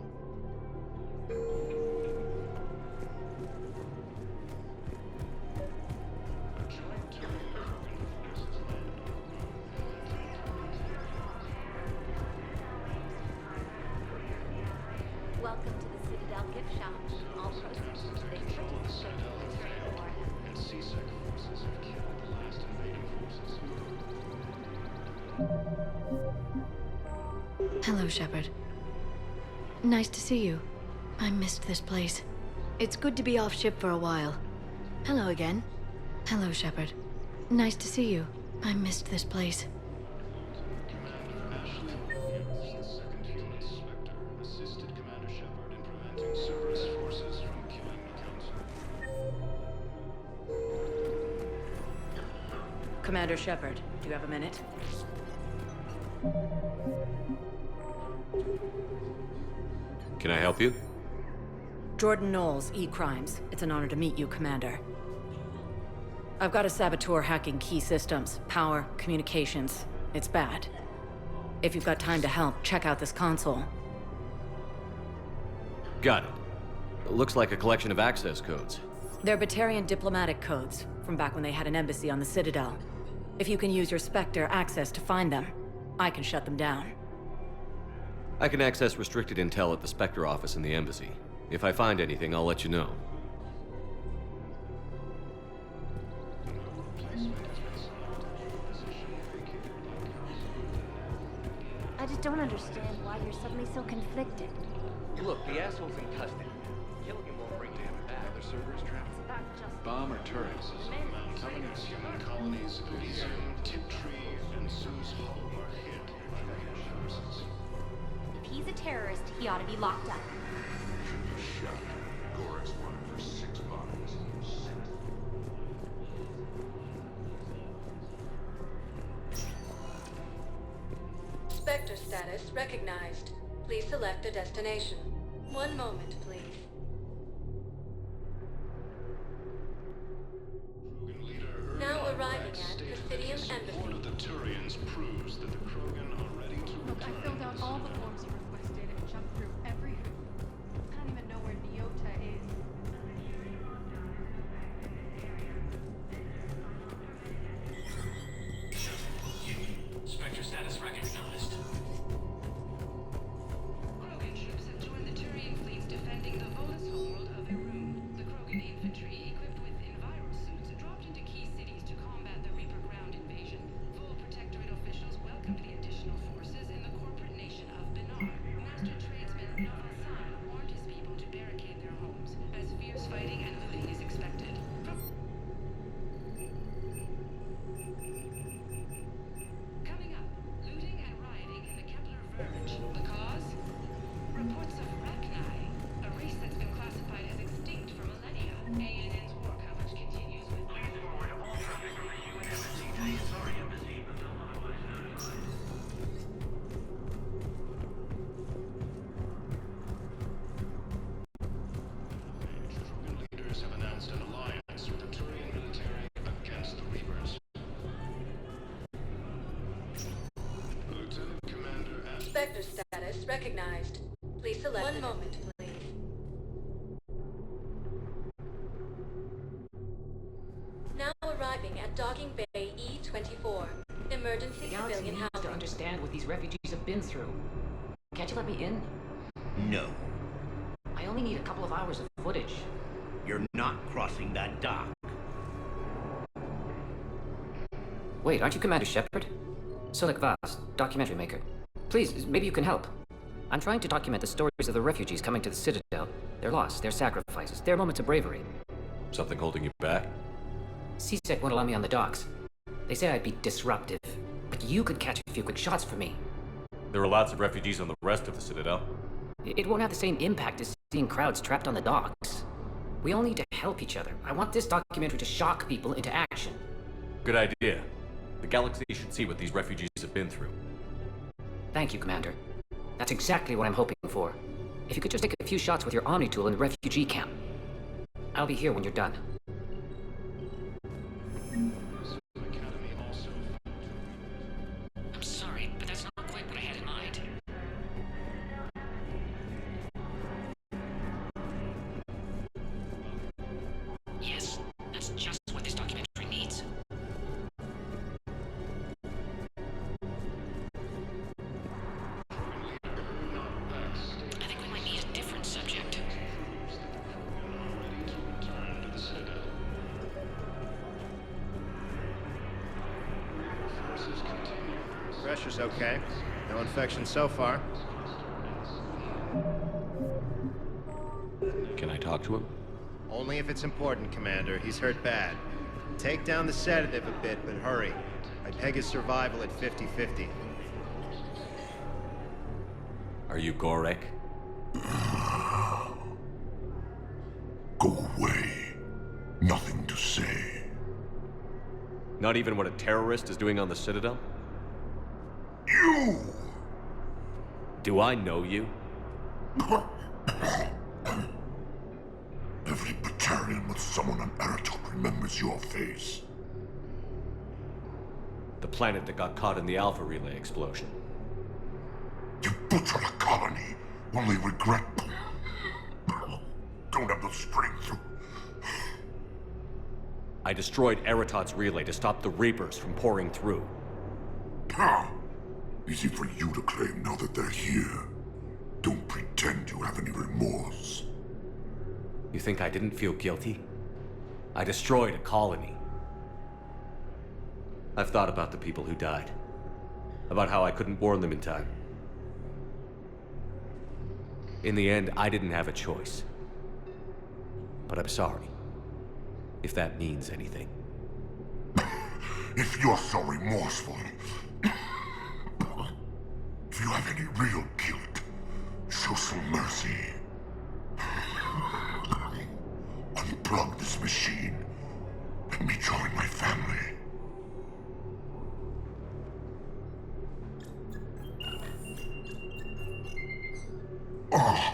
Welcome to the Citadel gift shop. All proceeds from today's purchases go to the Turian war effort.
And CSEC forces have killed the last invading forces.
Hello, Shepard. Nice to see you. I missed this place. It's good to be off ship for a while. Hello again. Hello, Shepard. Nice to see you. I missed this place.
Commander Ashley Williams, the second human Spectre, assisted Commander Shepard in preventing Cerberus forces from killing the Council.
Commander Shepard, do you have a minute?
Can I help you?
Jordan Knowles, E-Crimes. It's an honor to meet you, Commander. I've got a saboteur hacking key systems, power, communications. It's bad. If you've got time to help, check out this console.
Got it. Looks like a collection of access codes.
They're Batarian diplomatic codes, from back when they had an embassy on the Citadel. If you can use your Spectre access to find them, I can shut them down.
I can access restricted intel at the Spectre office in the embassy. If I find anything, I'll let you know.
I just don't understand why you're suddenly so conflicted.
Look, the asshole's in custody. Killing him won't bring him back.
Other servers trapped.
Bomb or turrets?
Covenant's human colonies, Elysium, Tiptree, and Zeus Hollow are hit by Reaper forces.
If he's a terrorist, he ought to be locked up.
Shot. Gorex wanted for 6 bodies.
Spectre status recognized. Please select a destination. One moment, please. Now arriving at Presidium
Support of
Embassy.
the Turians proves that the Krogan are ready to
Look, I
return.
filled out all the forms you requested and jumped through every hoop. I don't even know where Neota is.
Spectre status recognized.
Krogan ships have joined the Turian fleets defending the Volus homeworld of Irun. The Krogan infantry, equipped with envirosuits, dropped into key cities to combat the Reaper ground invasion. Full Protectorate officials welcomed the additional forces in the corporate nation of Benar.
sector status recognized. Please select. One moment, please. Now arriving at docking bay E24. Emergency
The galaxy
civilian
needs to
housing.
understand what these refugees have been through. Can't you let me in?
No.
I only need a couple of hours of footage.
You're not crossing that dock.
Wait, aren't you Commander Shepard? Solik Vaz, documentary maker. Please, maybe you can help. I'm trying to document the stories of the refugees coming to the Citadel. Their loss, their sacrifices, their moments of bravery.
Something holding you back?
CSEC won't allow me on the docks. They say I'd be disruptive, but you could catch a few quick shots for me.
There are lots of refugees on the rest of the Citadel.
It won't have the same impact as seeing crowds trapped on the docks. We all need to help each other. I want this documentary to shock people into action.
Good idea. The galaxy should see what these refugees have been through.
Thank you, Commander. That's exactly what I'm hoping for. If you could just take a few shots with your Omni tool in the refugee camp. I'll be here when you're done. I'm sorry, but that's not quite what I had in mind. Yes, that's just what this documentary needs. I think we might need a different subject.
Pressure's okay. No infection so far.
Can I talk to him?
Only if it's important, Commander. He's hurt bad. Take down the sedative a bit, but hurry. I peg his survival at 50-50.
Are you Gorek?
Go away. Nothing to say.
Not even what a terrorist is doing on the Citadel?
You!
Do I know you?
Every battalion with someone on Aratot remembers your face.
The planet that got caught in the Alpha Relay explosion.
You butchered a colony, only regret. Don't have the strength to...
I destroyed Aratot's relay to stop the Reapers from pouring through.
Easy for you to claim now that they're here. Don't pretend you have any remorse.
You think I didn't feel guilty? I destroyed a colony. I've thought about the people who died. About how I couldn't warn them in time. In the end, I didn't have a choice. But I'm sorry. If that means anything.
If you're so remorseful, if you have any real guilt, show some mercy. Unplug this machine. Let me join my family. Oh.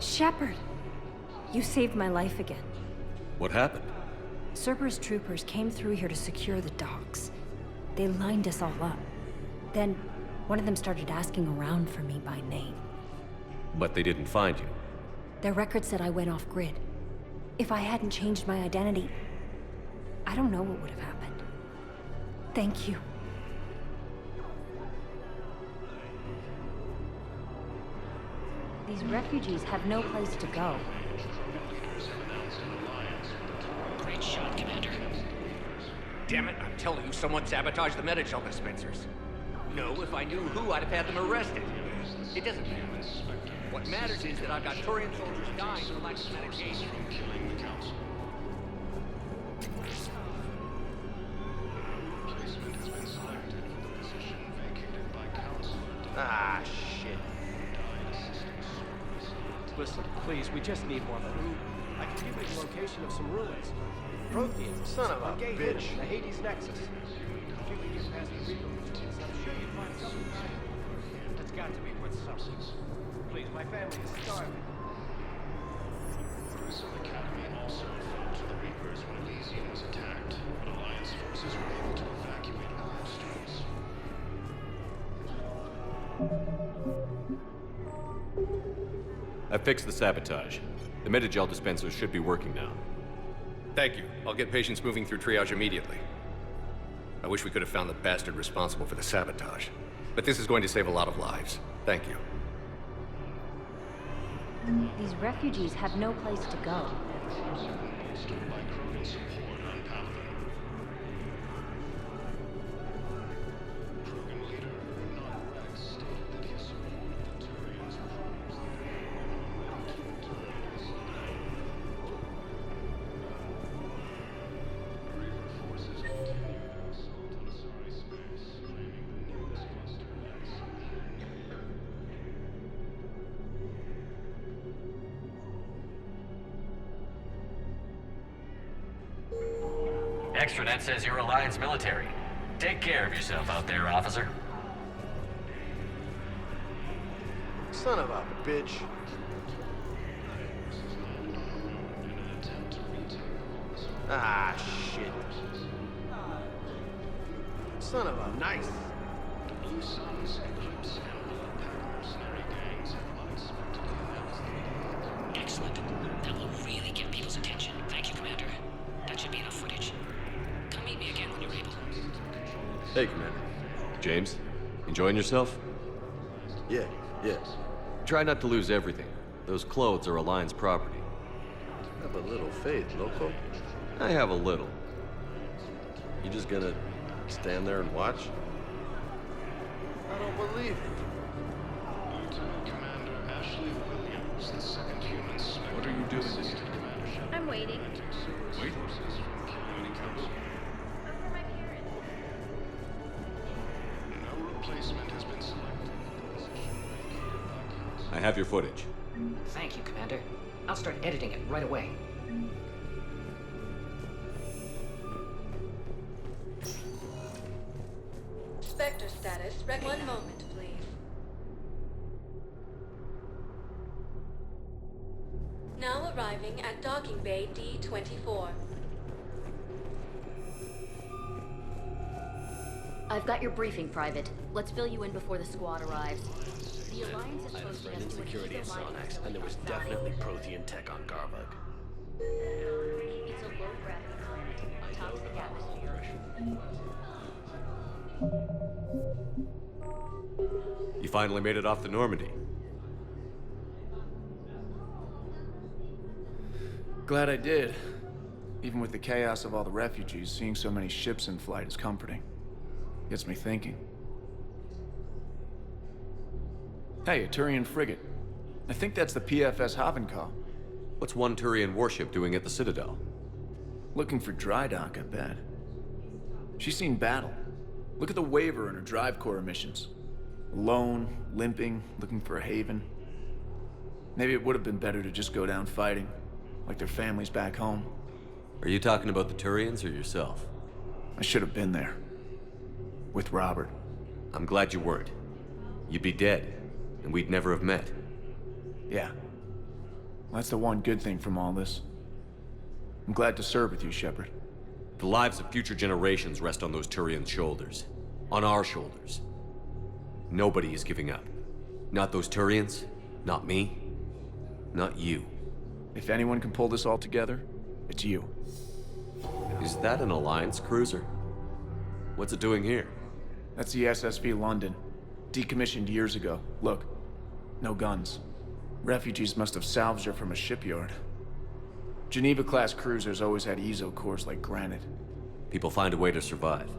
Shepard! You saved my life again.
What happened?
Cerberus troopers came through here to secure the docks. They lined us all up. Then, one of them started asking around for me by name.
But they didn't find you.
Their record said I went off-grid. If I hadn't changed my identity, I don't know what would have happened. Thank you. These refugees have no place to go.
Great shot, Commander. Damn it, I'm telling you, someone sabotaged the Medical dispensers. No, if I knew who, I'd have had them arrested. It doesn't matter. What matters is that I've got Turian soldiers dying for lack of medication.
Killing the council. Placement has been selected for the position vacated by Councilor.
Ah, shit.
Died assisting
Listen, please, we just need more food. I can give you the location of some ruins. Protein,
Son of a
gate
bitch.
hidden in the Hades Nexus. If you can get past the Reaper machines, I'm sure you'd find something valuable. That's got to be worth something. Please, my family is starving.
Cruiser Academy also fell to the Reapers when Elysium was attacked, but Alliance forces were able to evacuate all the streets.
I fixed the sabotage. The metagel dispensers should be working now.
Thank you. I'll get patients moving through triage immediately. I wish we could have found the bastard responsible for the sabotage. But this is going to save a lot of lives. Thank you.
These refugees have no place to go.
Stood by Krogan support on Paladin. Krogan leader, not Rex, stated that his support of the Turians proves that they are ready to return to the Citadel. Reaper forces continue their assault on Asari space, claiming the newest cluster X.
Extranet says you're Alliance military. Take care of yourself out there, officer.
Son of a bitch. Ah, shit. Son of a nice.
The Blue Suns, Eclipse, and Blood Pack mercenary gangs have unexpectedly announced the
Excellent. That will really get people's attention. Thank you, Commander. That should be enough footage. Come meet me again when you're able.
Hey, Commander.
James, enjoying yourself?
Yeah.
Try not to lose everything. Those clothes are Alliance property.
Have a little faith, loco.
I have a little.
You just gonna stand there and watch? I don't believe it.
Lieutenant Commander Ashley Williams, the second human spectre.
What are you doing here?
I'm waiting.
Wait.
No replacement has been selected for the position vacated by Council.
I have your footage.
Thank you, Commander. I'll start editing it right away.
Spectre status. One moment, please. Now arriving at docking bay D-24.
I've got your briefing, Private. Let's fill you in before the squad arrives. The Alliance is posting us to
Security
a
at Sonax, and there was definitely Prothean tech on Garvug.
It's a low-gravity planet, toxic atmosphere.
You finally made it off the Normandy.
Glad I did. Even with the chaos of all the refugees, seeing so many ships in flight is comforting. Gets me thinking. Hey, a Turian frigate. I think that's the PFS Havenkal.
What's one Turian warship doing at the Citadel?
Looking for dry dock, I bet. She's seen battle. Look at the waiver in her drive core emissions. Alone, limping, looking for a haven. Maybe it would have been better to just go down fighting, like their families back home.
Are you talking about the Turians or yourself?
I should have been there. With Robert.
I'm glad you weren't. You'd be dead, and we'd never have met.
Yeah. Well, that's the one good thing from all this. I'm glad to serve with you, Shepard.
The lives of future generations rest on those Turians' shoulders. On our shoulders. Nobody is giving up. Not those Turians, not me, not you.
If anyone can pull this all together, it's you.
Is that an Alliance cruiser? What's it doing here?
That's the SSV London. Decommissioned years ago. Look, no guns. Refugees must have salvaged her from a shipyard. Geneva-class cruisers always had eezo cores like granite.
People find a way to survive.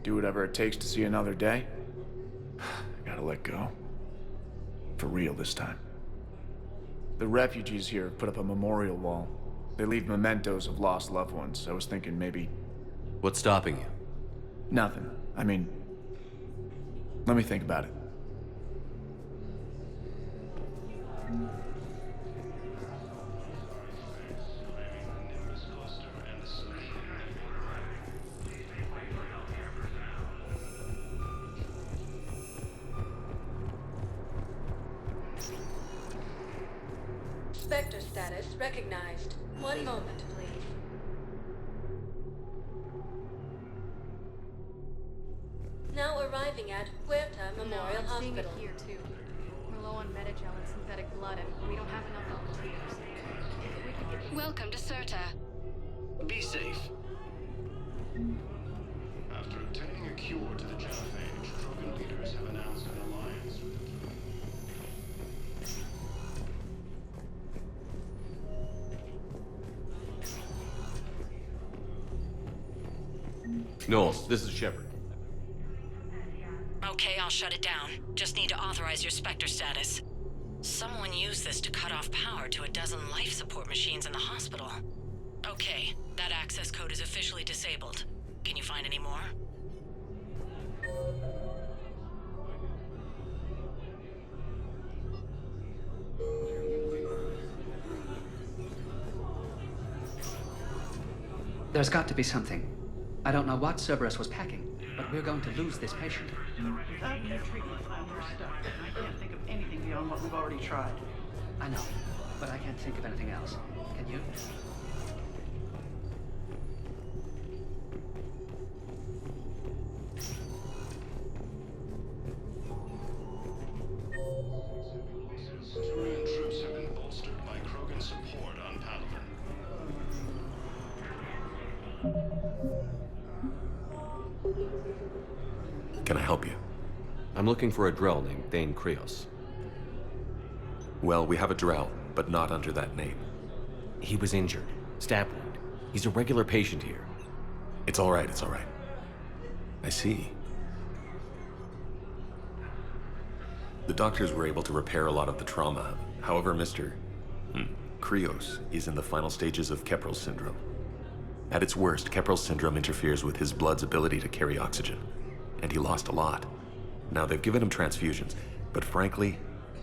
Do whatever it takes to see another day. I gotta let go. For real this time. The refugees here have put up a memorial wall. They leave mementos of lost loved ones. I was thinking maybe...
What's stopping you?
Nothing. I mean... Let me think about it.
Spectre status recognized. One moment, please. Now arriving at Huerta Memorial
I'm seeing it
Hospital.
here too. We're low on Metagel and synthetic blood, and we don't have enough volunteers. If we could get...
Welcome to Serta.
Be safe. After obtaining a cure to the genophage, Krogan leaders have announced an alliance with
Knowles, this is Shepard.
Okay, I'll shut it down. Just need to authorize your Spectre status. Someone used this to cut off power to a dozen life support machines in the hospital. Okay, that access code is officially disabled. Can you find any more?
There's got to be something. I don't know what Cerberus was packing, but we're going to lose this patient.
Without new treatment, we're stuck. I can't think of anything beyond what we've already tried.
I know, but I can't think of anything else. Can you?
Turian troops have been bolstered by Krogan support on Padawan.
Can I help you? I'm looking for a Drell named Thane Krios. Well, we have a Drell, but not under that name. He was injured. Stab wound. He's a regular patient here. It's all right, it's all right. I see. The doctors were able to repair a lot of the trauma. However, Mr. Krios is in the final stages of Keprel's syndrome. At its worst, Keprel's syndrome interferes with his blood's ability to carry oxygen, and he lost a lot. Now, they've given him transfusions, but frankly,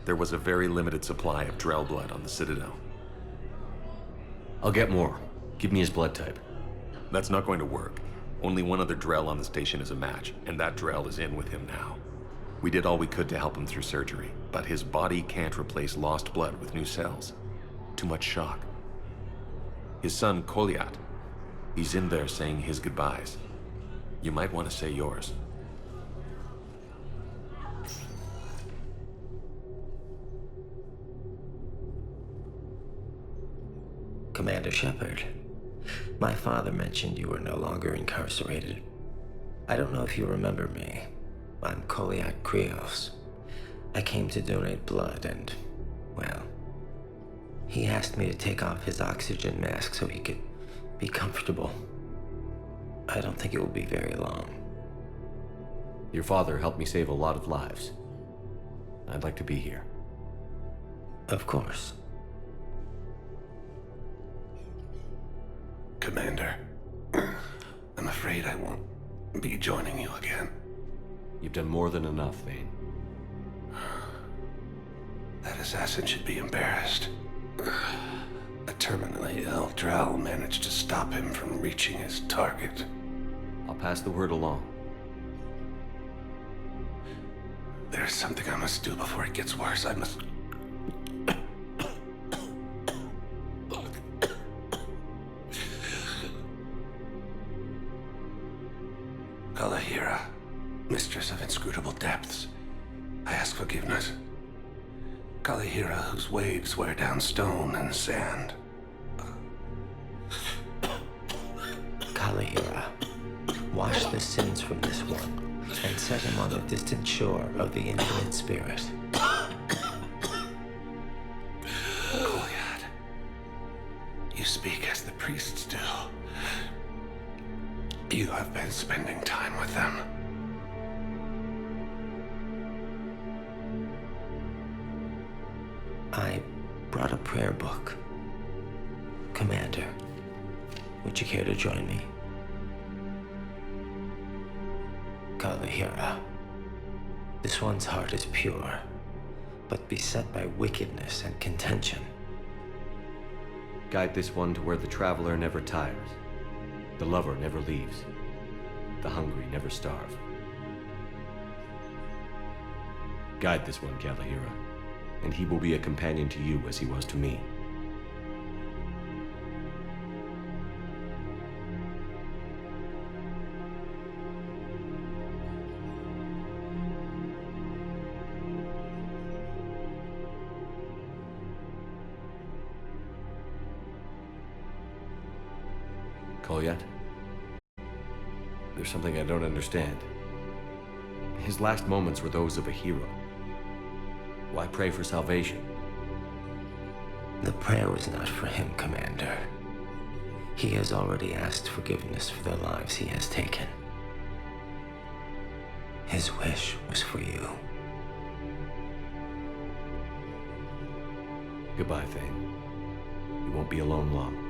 there was a very limited supply of Drell blood on the Citadel. I'll get more. Give me his blood type. That's not going to work. Only one other Drell on the station is a match, and that Drell is in with him now. We did all we could to help him through surgery, but his body can't replace lost blood with new cells. Too much shock. His son, Koliat, he's in there saying his goodbyes. You might want to say yours.
Commander Shepard, my father mentioned you were no longer incarcerated. I don't know if you remember me. I'm Koliat Krios. I came to donate blood and, well, he asked me to take off his oxygen mask so he could be comfortable. I don't think it will be very long.
Your father helped me save a lot of lives. I'd like to be here.
Of course.
Commander, I'm afraid I won't be joining you again.
You've done more than enough, Thane.
That assassin should be embarrassed. A terminally ill Drell managed to stop him from reaching his target.
I'll pass the word along.
There's something I must do before it gets worse. I must... Kalahira, mistress of inscrutable depths, I ask forgiveness. Kalahira, whose waves wear down stone and sand.
Kalahira, wash the sins from this one and set him on the distant shore of the infinite spirit.
Koliat, you speak as the priests do. You have been spending time with them.
I brought a prayer book. Commander, would you care to join me? Kalahira, this one's heart is pure, but beset by wickedness and contention.
Guide this one to where the traveler never tires. The lover never leaves. The hungry never starve. Guide this one, Kalahira, and he will be a companion to you as he was to me. all yet? There's something I don't understand. His last moments were those of a hero. Why pray for salvation?
The prayer was not for him, Commander. He has already asked forgiveness for the lives he has taken. His wish was for you.
Goodbye, Thane. You won't be alone long.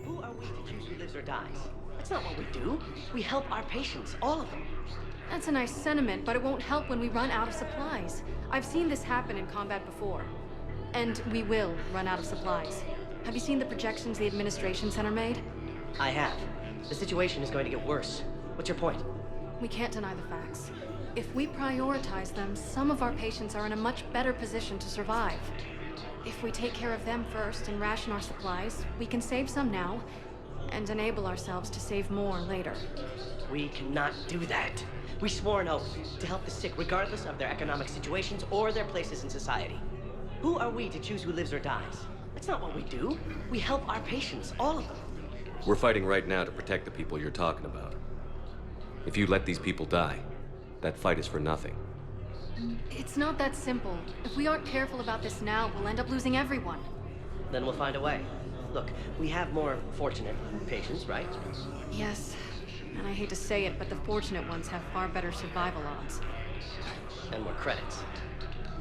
Who are we to choose who lives or dies? That's not what we do. We help our patients, all of them.
That's a nice sentiment, but it won't help when we run out of supplies. I've seen this happen in combat before. And we will run out of supplies. Have you seen the projections the administration center made?
I have. The situation is going to get worse. What's your point?
We can't deny the facts. If we prioritize them, some of our patients are in a much better position to survive. If we take care of them first and ration our supplies, we can save some now and enable ourselves to save more later.
We cannot do that. We swore an oath to help the sick regardless of their economic situations or their places in society. Who are we to choose who lives or dies? That's not what we do. We help our patients, all of them.
We're fighting right now to protect the people you're talking about. If you let these people die, that fight is for nothing.
It's not that simple. If we aren't careful about this now, we'll end up losing everyone.
Then we'll find a way. Look, we have more fortunate patients, right?
Yes. And I hate to say it, but the fortunate ones have far better survival odds.
And more credits.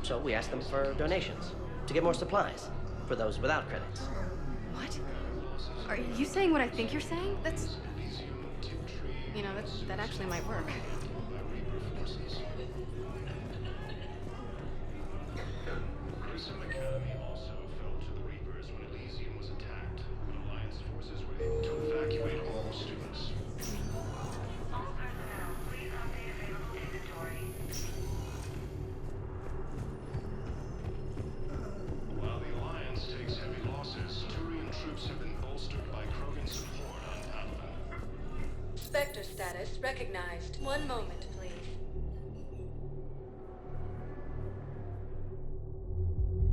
So we ask them for donations to get more supplies for those without credits.
What? Are you saying what I think you're saying? That's... You know, that actually might work.
Academy also fell to the Reapers when Elysium was attacked. Alliance forces were able to evacuate all students. While the Alliance takes heavy losses, Turian troops have been bolstered by Krogan support on Pathfinder.
Spectre status recognized. One moment, please.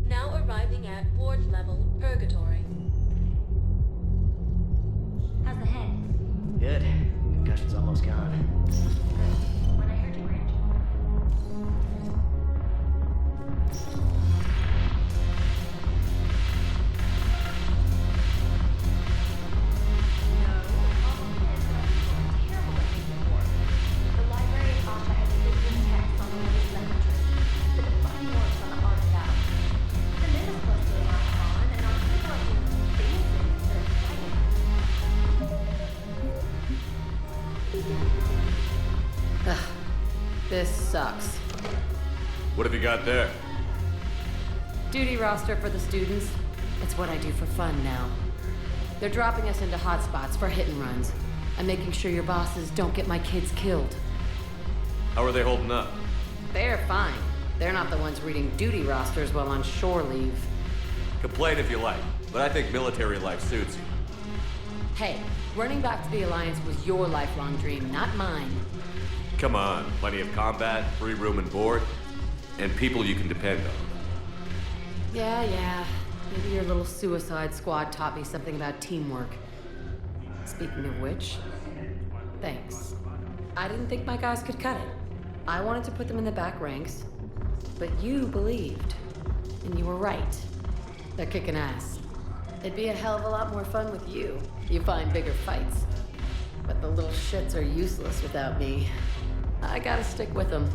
Now arriving at ward level purgatory.
How's the head?
Good. Concussion's almost gone.
When I heard you were injured.
This sucks.
What have you got there?
Duty roster for the students. It's what I do for fun now. They're dropping us into hotspots for hit and runs. I'm making sure your bosses don't get my kids killed.
How are they holding up?
They're fine. They're not the ones reading duty rosters while on shore leave.
Complain if you like, but I think military life suits you.
Hey, running back to the Alliance was your lifelong dream, not mine.
Come on, plenty of combat, free room and board, and people you can depend on.
Yeah. Maybe your little suicide squad taught me something about teamwork. Speaking of which, thanks. I didn't think my guys could cut it. I wanted to put them in the back ranks, but you believed. And you were right. They're kicking ass. It'd be a hell of a lot more fun with you. You find bigger fights. But the little shits are useless without me. I gotta stick with them.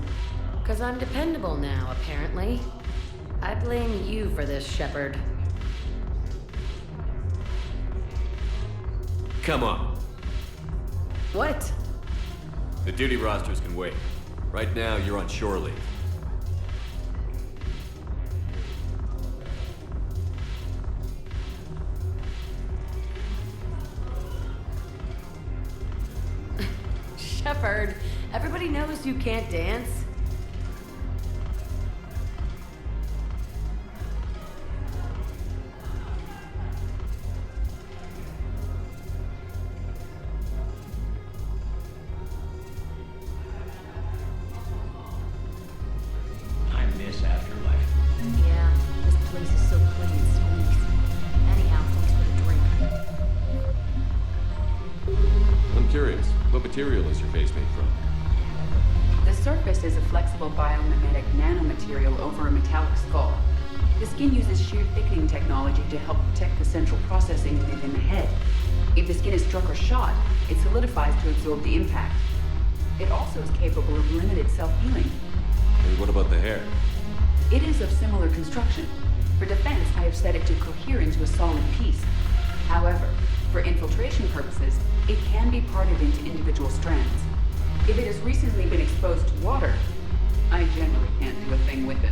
'Cause I'm dependable now, apparently. I blame you for this, Shepard.
Come on.
What?
The duty rosters can wait. Right now, you're on shore leave.
Shepard, everybody knows you can't dance.
I miss Afterlife.
material is your face made from?
The surface is a flexible biomimetic nanomaterial over a metallic skull. The skin uses shear thickening technology to help protect the central processing unit in the head. If the skin is struck or shot, it solidifies to absorb the impact. It also is capable of limited self-healing.
And what about the hair?
It is of similar construction. For defense, I have set it to cohere into a solid piece. However, for infiltration purposes, it can be parted into individual strands. If it has recently been exposed to water, I generally can't do a thing with it.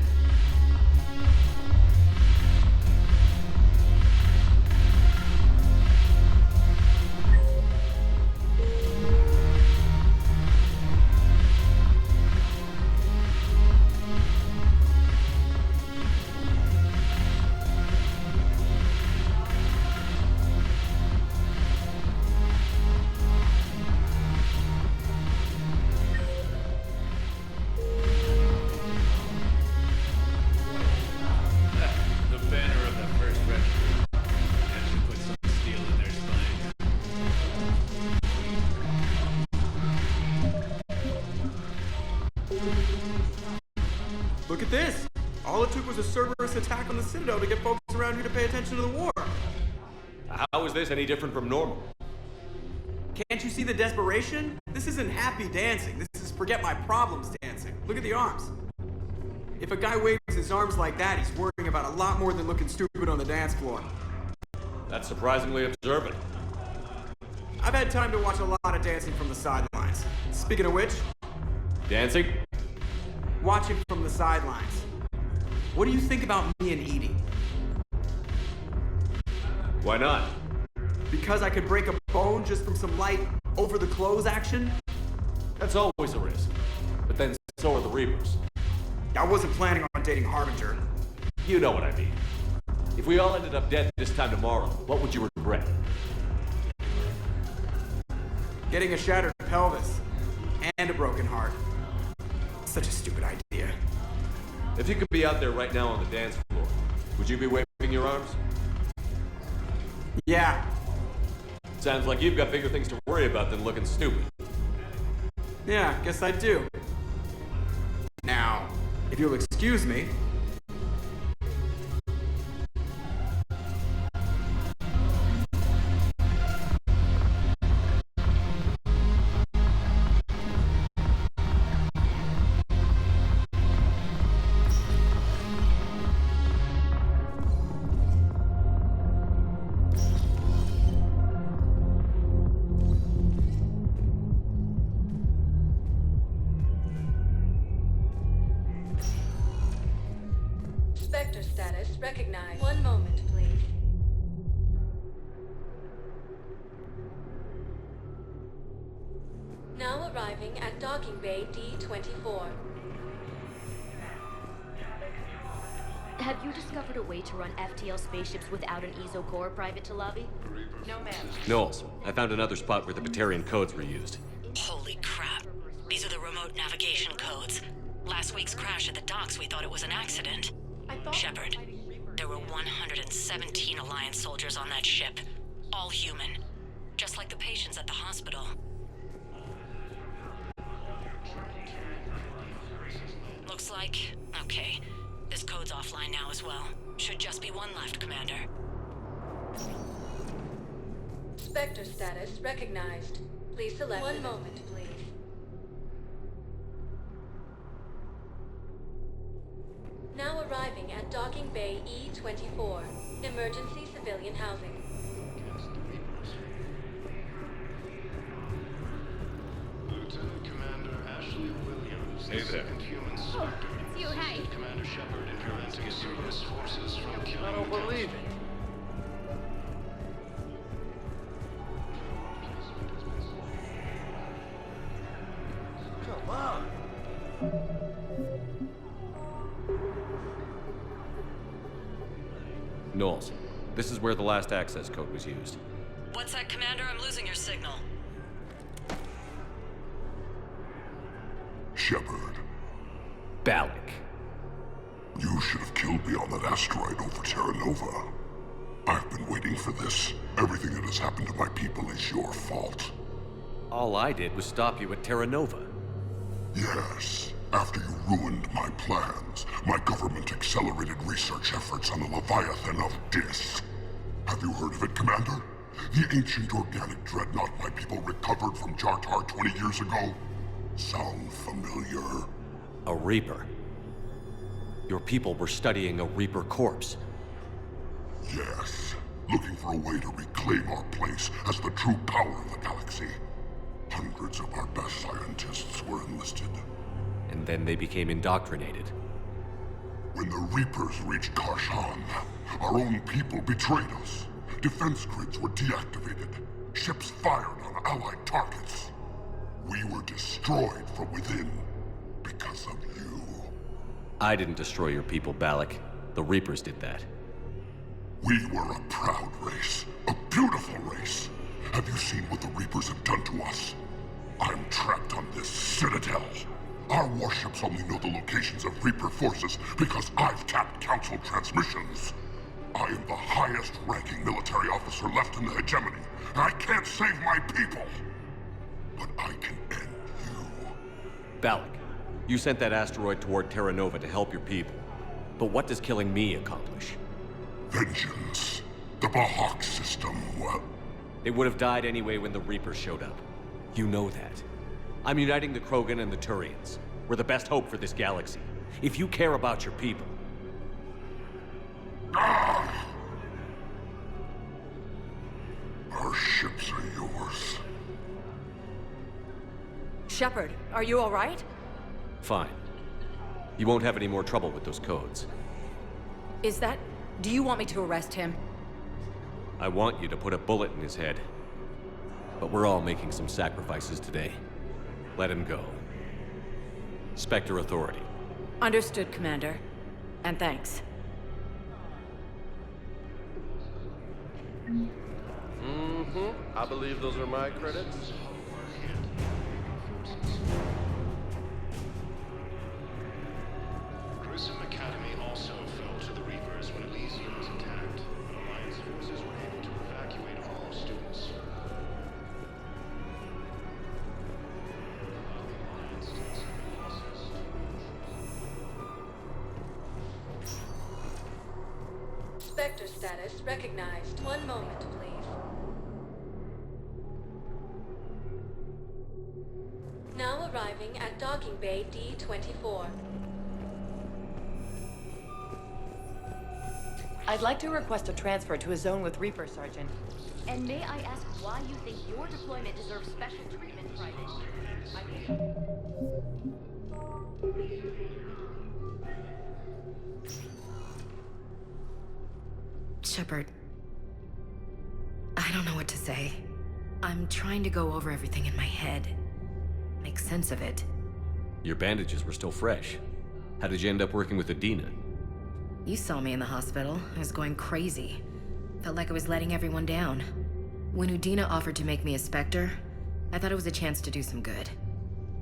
Look at this! All it took was a Cerberus attack on the Citadel to get folks around here to pay attention to the war.
How is this any different from normal?
Can't you see the desperation? This isn't happy dancing. This is forget my problems dancing. Look at the arms. If a guy waves his arms like that, he's worrying about a lot more than looking stupid on the dance floor.
That's surprisingly observant.
I've had time to watch a lot of dancing from the sidelines. Speaking of which...
Dancing?
Watching from the sidelines. What do you think about me and eating?
Why not?
Because I could break a bone just from some light over-the-clothes action?
That's always a risk. But then so are the Reapers.
I wasn't planning on dating Harbinger.
You know what I mean. If we all ended up dead this time tomorrow, what would you regret?
Getting a shattered pelvis. And a broken heart. Such a stupid idea.
If you could be out there right now on the dance floor, would you be waving your arms?
Yeah.
Sounds like you've got bigger things to worry about than looking stupid.
Yeah, guess I do. Now, if you'll excuse me...
Spectre status recognized. One moment, please. Now arriving at docking bay D-24.
Have you discovered a way to run FTL spaceships without an ESO core private to lobby?
No, ma'am.
Knowles, I found another spot where the Batarian codes were used.
Holy crap. These are the remote navigation codes. Last week's crash at the docks, we thought it was an accident. Shepard, there were 117 Alliance soldiers on that ship. All human. Just like the patients at the hospital. Looks like... okay. This code's offline now as well. Should just be one left, Commander.
Spectre status recognized. Please select. One moment, please. Now arriving at docking bay E-24. Emergency civilian housing.
Lieutenant Commander Ashley Williams,
Hey
the
there.
second human Spectre.
It's you, hey.
Commander Shepard in preventing Cerberus forces from killing
I don't
the
believe
Council.
it. Come on.
Knowles, this is where the last access code was used.
What's that, Commander? I'm losing your signal.
Shepard,
Balak.
you should have killed me on that asteroid over Terra Nova. I've been waiting for this. Everything that has happened to my people is your fault.
All I did was stop you at Terra Nova.
Yes. After you ruined my plans, my government accelerated research efforts on the Leviathan of Dis. Have you heard of it, Commander? The ancient organic dreadnought my people recovered from Jartar 20 years ago? Sound familiar?
A Reaper? Your people were studying a Reaper corpse.
Yes. Looking for a way to reclaim our place as the true power of the galaxy. Hundreds of our best scientists were enlisted.
And then they became indoctrinated.
When the Reapers reached Karshan, our own people betrayed us. Defense grids were deactivated. Ships fired on allied targets. We were destroyed from within because of you.
I didn't destroy your people, Balak. The Reapers did that.
We were a proud race. A beautiful race. Have you seen what the Reapers have done to us? I'm trapped on this citadel. Our warships only know the locations of Reaper forces because I've tapped Council transmissions. I am the highest-ranking military officer left in the hegemony, and I can't save my people. But I can end you.
Balak, you sent that asteroid toward Terra Nova to help your people. But what does killing me accomplish?
Vengeance. The Bahak system, well...
They would have died anyway when the Reapers showed up. You know that. I'm uniting the Krogan and the Turians. We're the best hope for this galaxy. If you care about your people...
Ah! Our ships are yours.
Shepard, are you all right?
Fine. You won't have any more trouble with those codes.
Is that... Do you want me to arrest him?
I want you to put a bullet in his head. But we're all making some sacrifices today. Let him go. Spectre Authority.
Understood, Commander. And thanks.
I believe those are my credits.
Grissom Academy also fell to the Reapers when Elysium was attacked. Alliance forces were able to evacuate all students.
Spectre status recognized. One moment, please. Now arriving at docking bay D-24.
I'd like to request a transfer to a zone with Reaper, Sergeant.
And may I ask why you think your deployment deserves special treatment, Private?
Shepard, I don't know what to say. I'm trying to go over everything in my head. Make sense of it.
Your bandages were still fresh. How did you end up working with Adina?
You saw me in the hospital. I was going crazy. Felt like I was letting everyone down. When Udina offered to make me a Spectre, I thought it was a chance to do some good.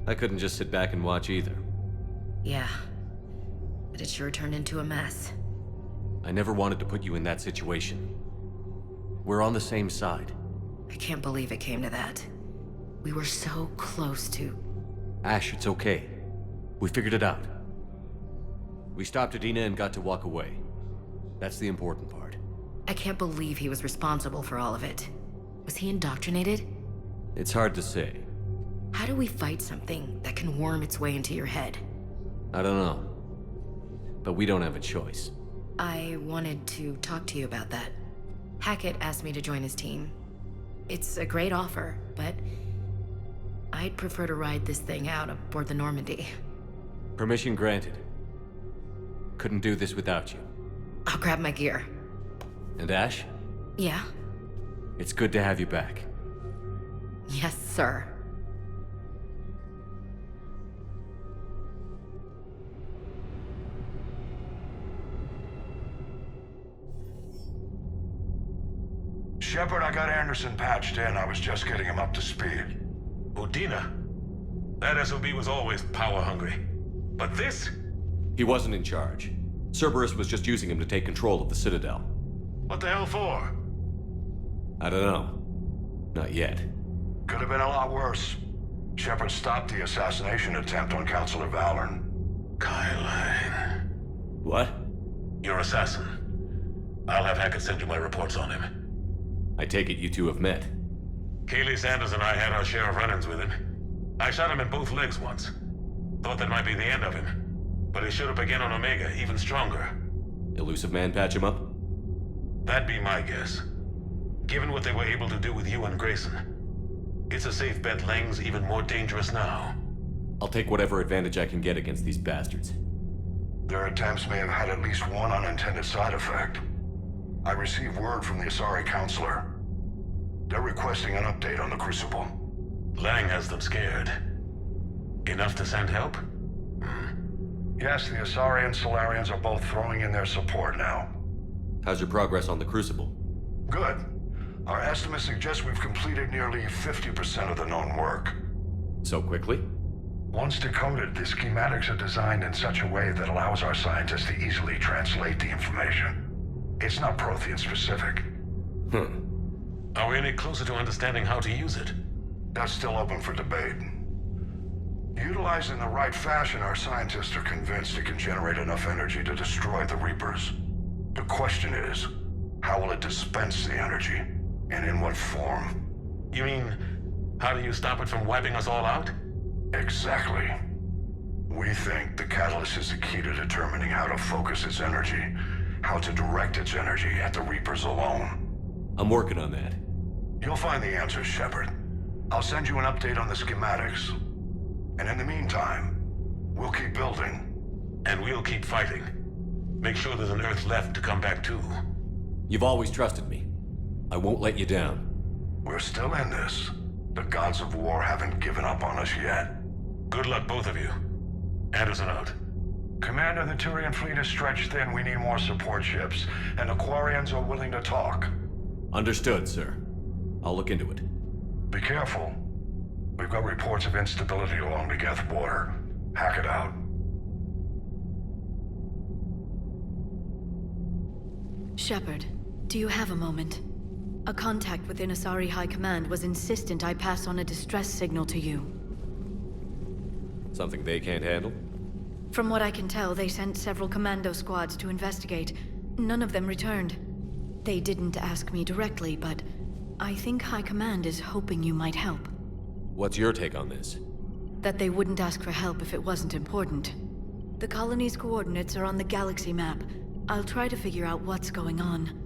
I couldn't just sit back and watch either.
Yeah. But it sure turned into a mess.
I never wanted to put you in that situation. We're on the same side.
I can't believe it came to that. We were so close to...
Ash, it's okay. We figured it out. We stopped Adina and got to walk away. That's the important part.
I can't believe he was responsible for all of it. Was he indoctrinated?
It's hard to say.
How do we fight something that can worm its way into your head?
I don't know. But we don't have a choice.
I wanted to talk to you about that. Hackett asked me to join his team. It's a great offer, but I'd prefer to ride this thing out aboard the Normandy.
Permission granted. Couldn't do this without you.
I'll grab my gear.
And Ash?
Yeah?
It's good to have you back.
Yes, sir.
Shepard, I got Anderson patched in. I was just getting him up to speed.
Udina? That SOB was always power-hungry. But this?
He wasn't in charge. Cerberus was just using him to take control of the Citadel.
What the hell for?
I don't know. Not yet.
Could have been a lot worse. Shepard stopped the assassination attempt on Counselor Valorn.
Kyline.
What?
Your assassin. I'll have Hackett send you my reports on him.
I take it you two have met.
Kaylee Sanders and I had our share of run-ins with him. I shot him in both legs once. Thought that might be the end of him. But he showed up again on Omega, even stronger.
Elusive Man patch him up?
That'd be my guess. Given what they were able to do with you and Grayson. It's a safe bet Lang's even more dangerous now.
I'll take whatever advantage I can get against these bastards.
Their attempts may have had at least one unintended side effect. I received word from the Asari Counselor. They're requesting an update on the Crucible.
Lang has them scared. Enough to send help?
Yes, the Asari and Solarians are both throwing in their support now.
How's your progress on the Crucible?
Good. Our estimates suggest we've completed nearly 50% of the known work.
So quickly?
Once decoded, the schematics are designed in such a way that allows our scientists to easily translate the information. It's not Prothean specific.
Are we any closer to understanding how to use it?
That's still open for debate. Utilized in the right fashion, our scientists are convinced it can generate enough energy to destroy the Reapers. The question is, how will it dispense the energy? And in what form?
You mean, how do you stop it from wiping us all out?
Exactly. We think the catalyst is the key to determining how to focus its energy, how to direct its energy at the Reapers alone.
I'm working on that.
You'll find the answers, Shepard. I'll send you an update on the schematics. And in the meantime, we'll keep building.
And we'll keep fighting. Make sure there's an Earth left to come back to.
You've always trusted me. I won't let you down.
We're still in this. The gods of war haven't given up on us yet.
Good luck, both of you. Anderson out.
Commander, the Turian fleet is stretched thin. We need more support ships. And the Quarians are willing to talk.
Understood, sir. I'll look into it.
Be careful. We've got reports of instability along the Geth border. Hackett out.
Shepard, do you have a moment? A contact within Asari High Command was insistent I pass on a distress signal to you.
Something they can't handle?
From what I can tell, they sent several commando squads to investigate. None of them returned. They didn't ask me directly, but I think High Command is hoping you might help.
What's your take on this?
That they wouldn't ask for help if it wasn't important. The colony's coordinates are on the galaxy map. I'll try to figure out what's going on.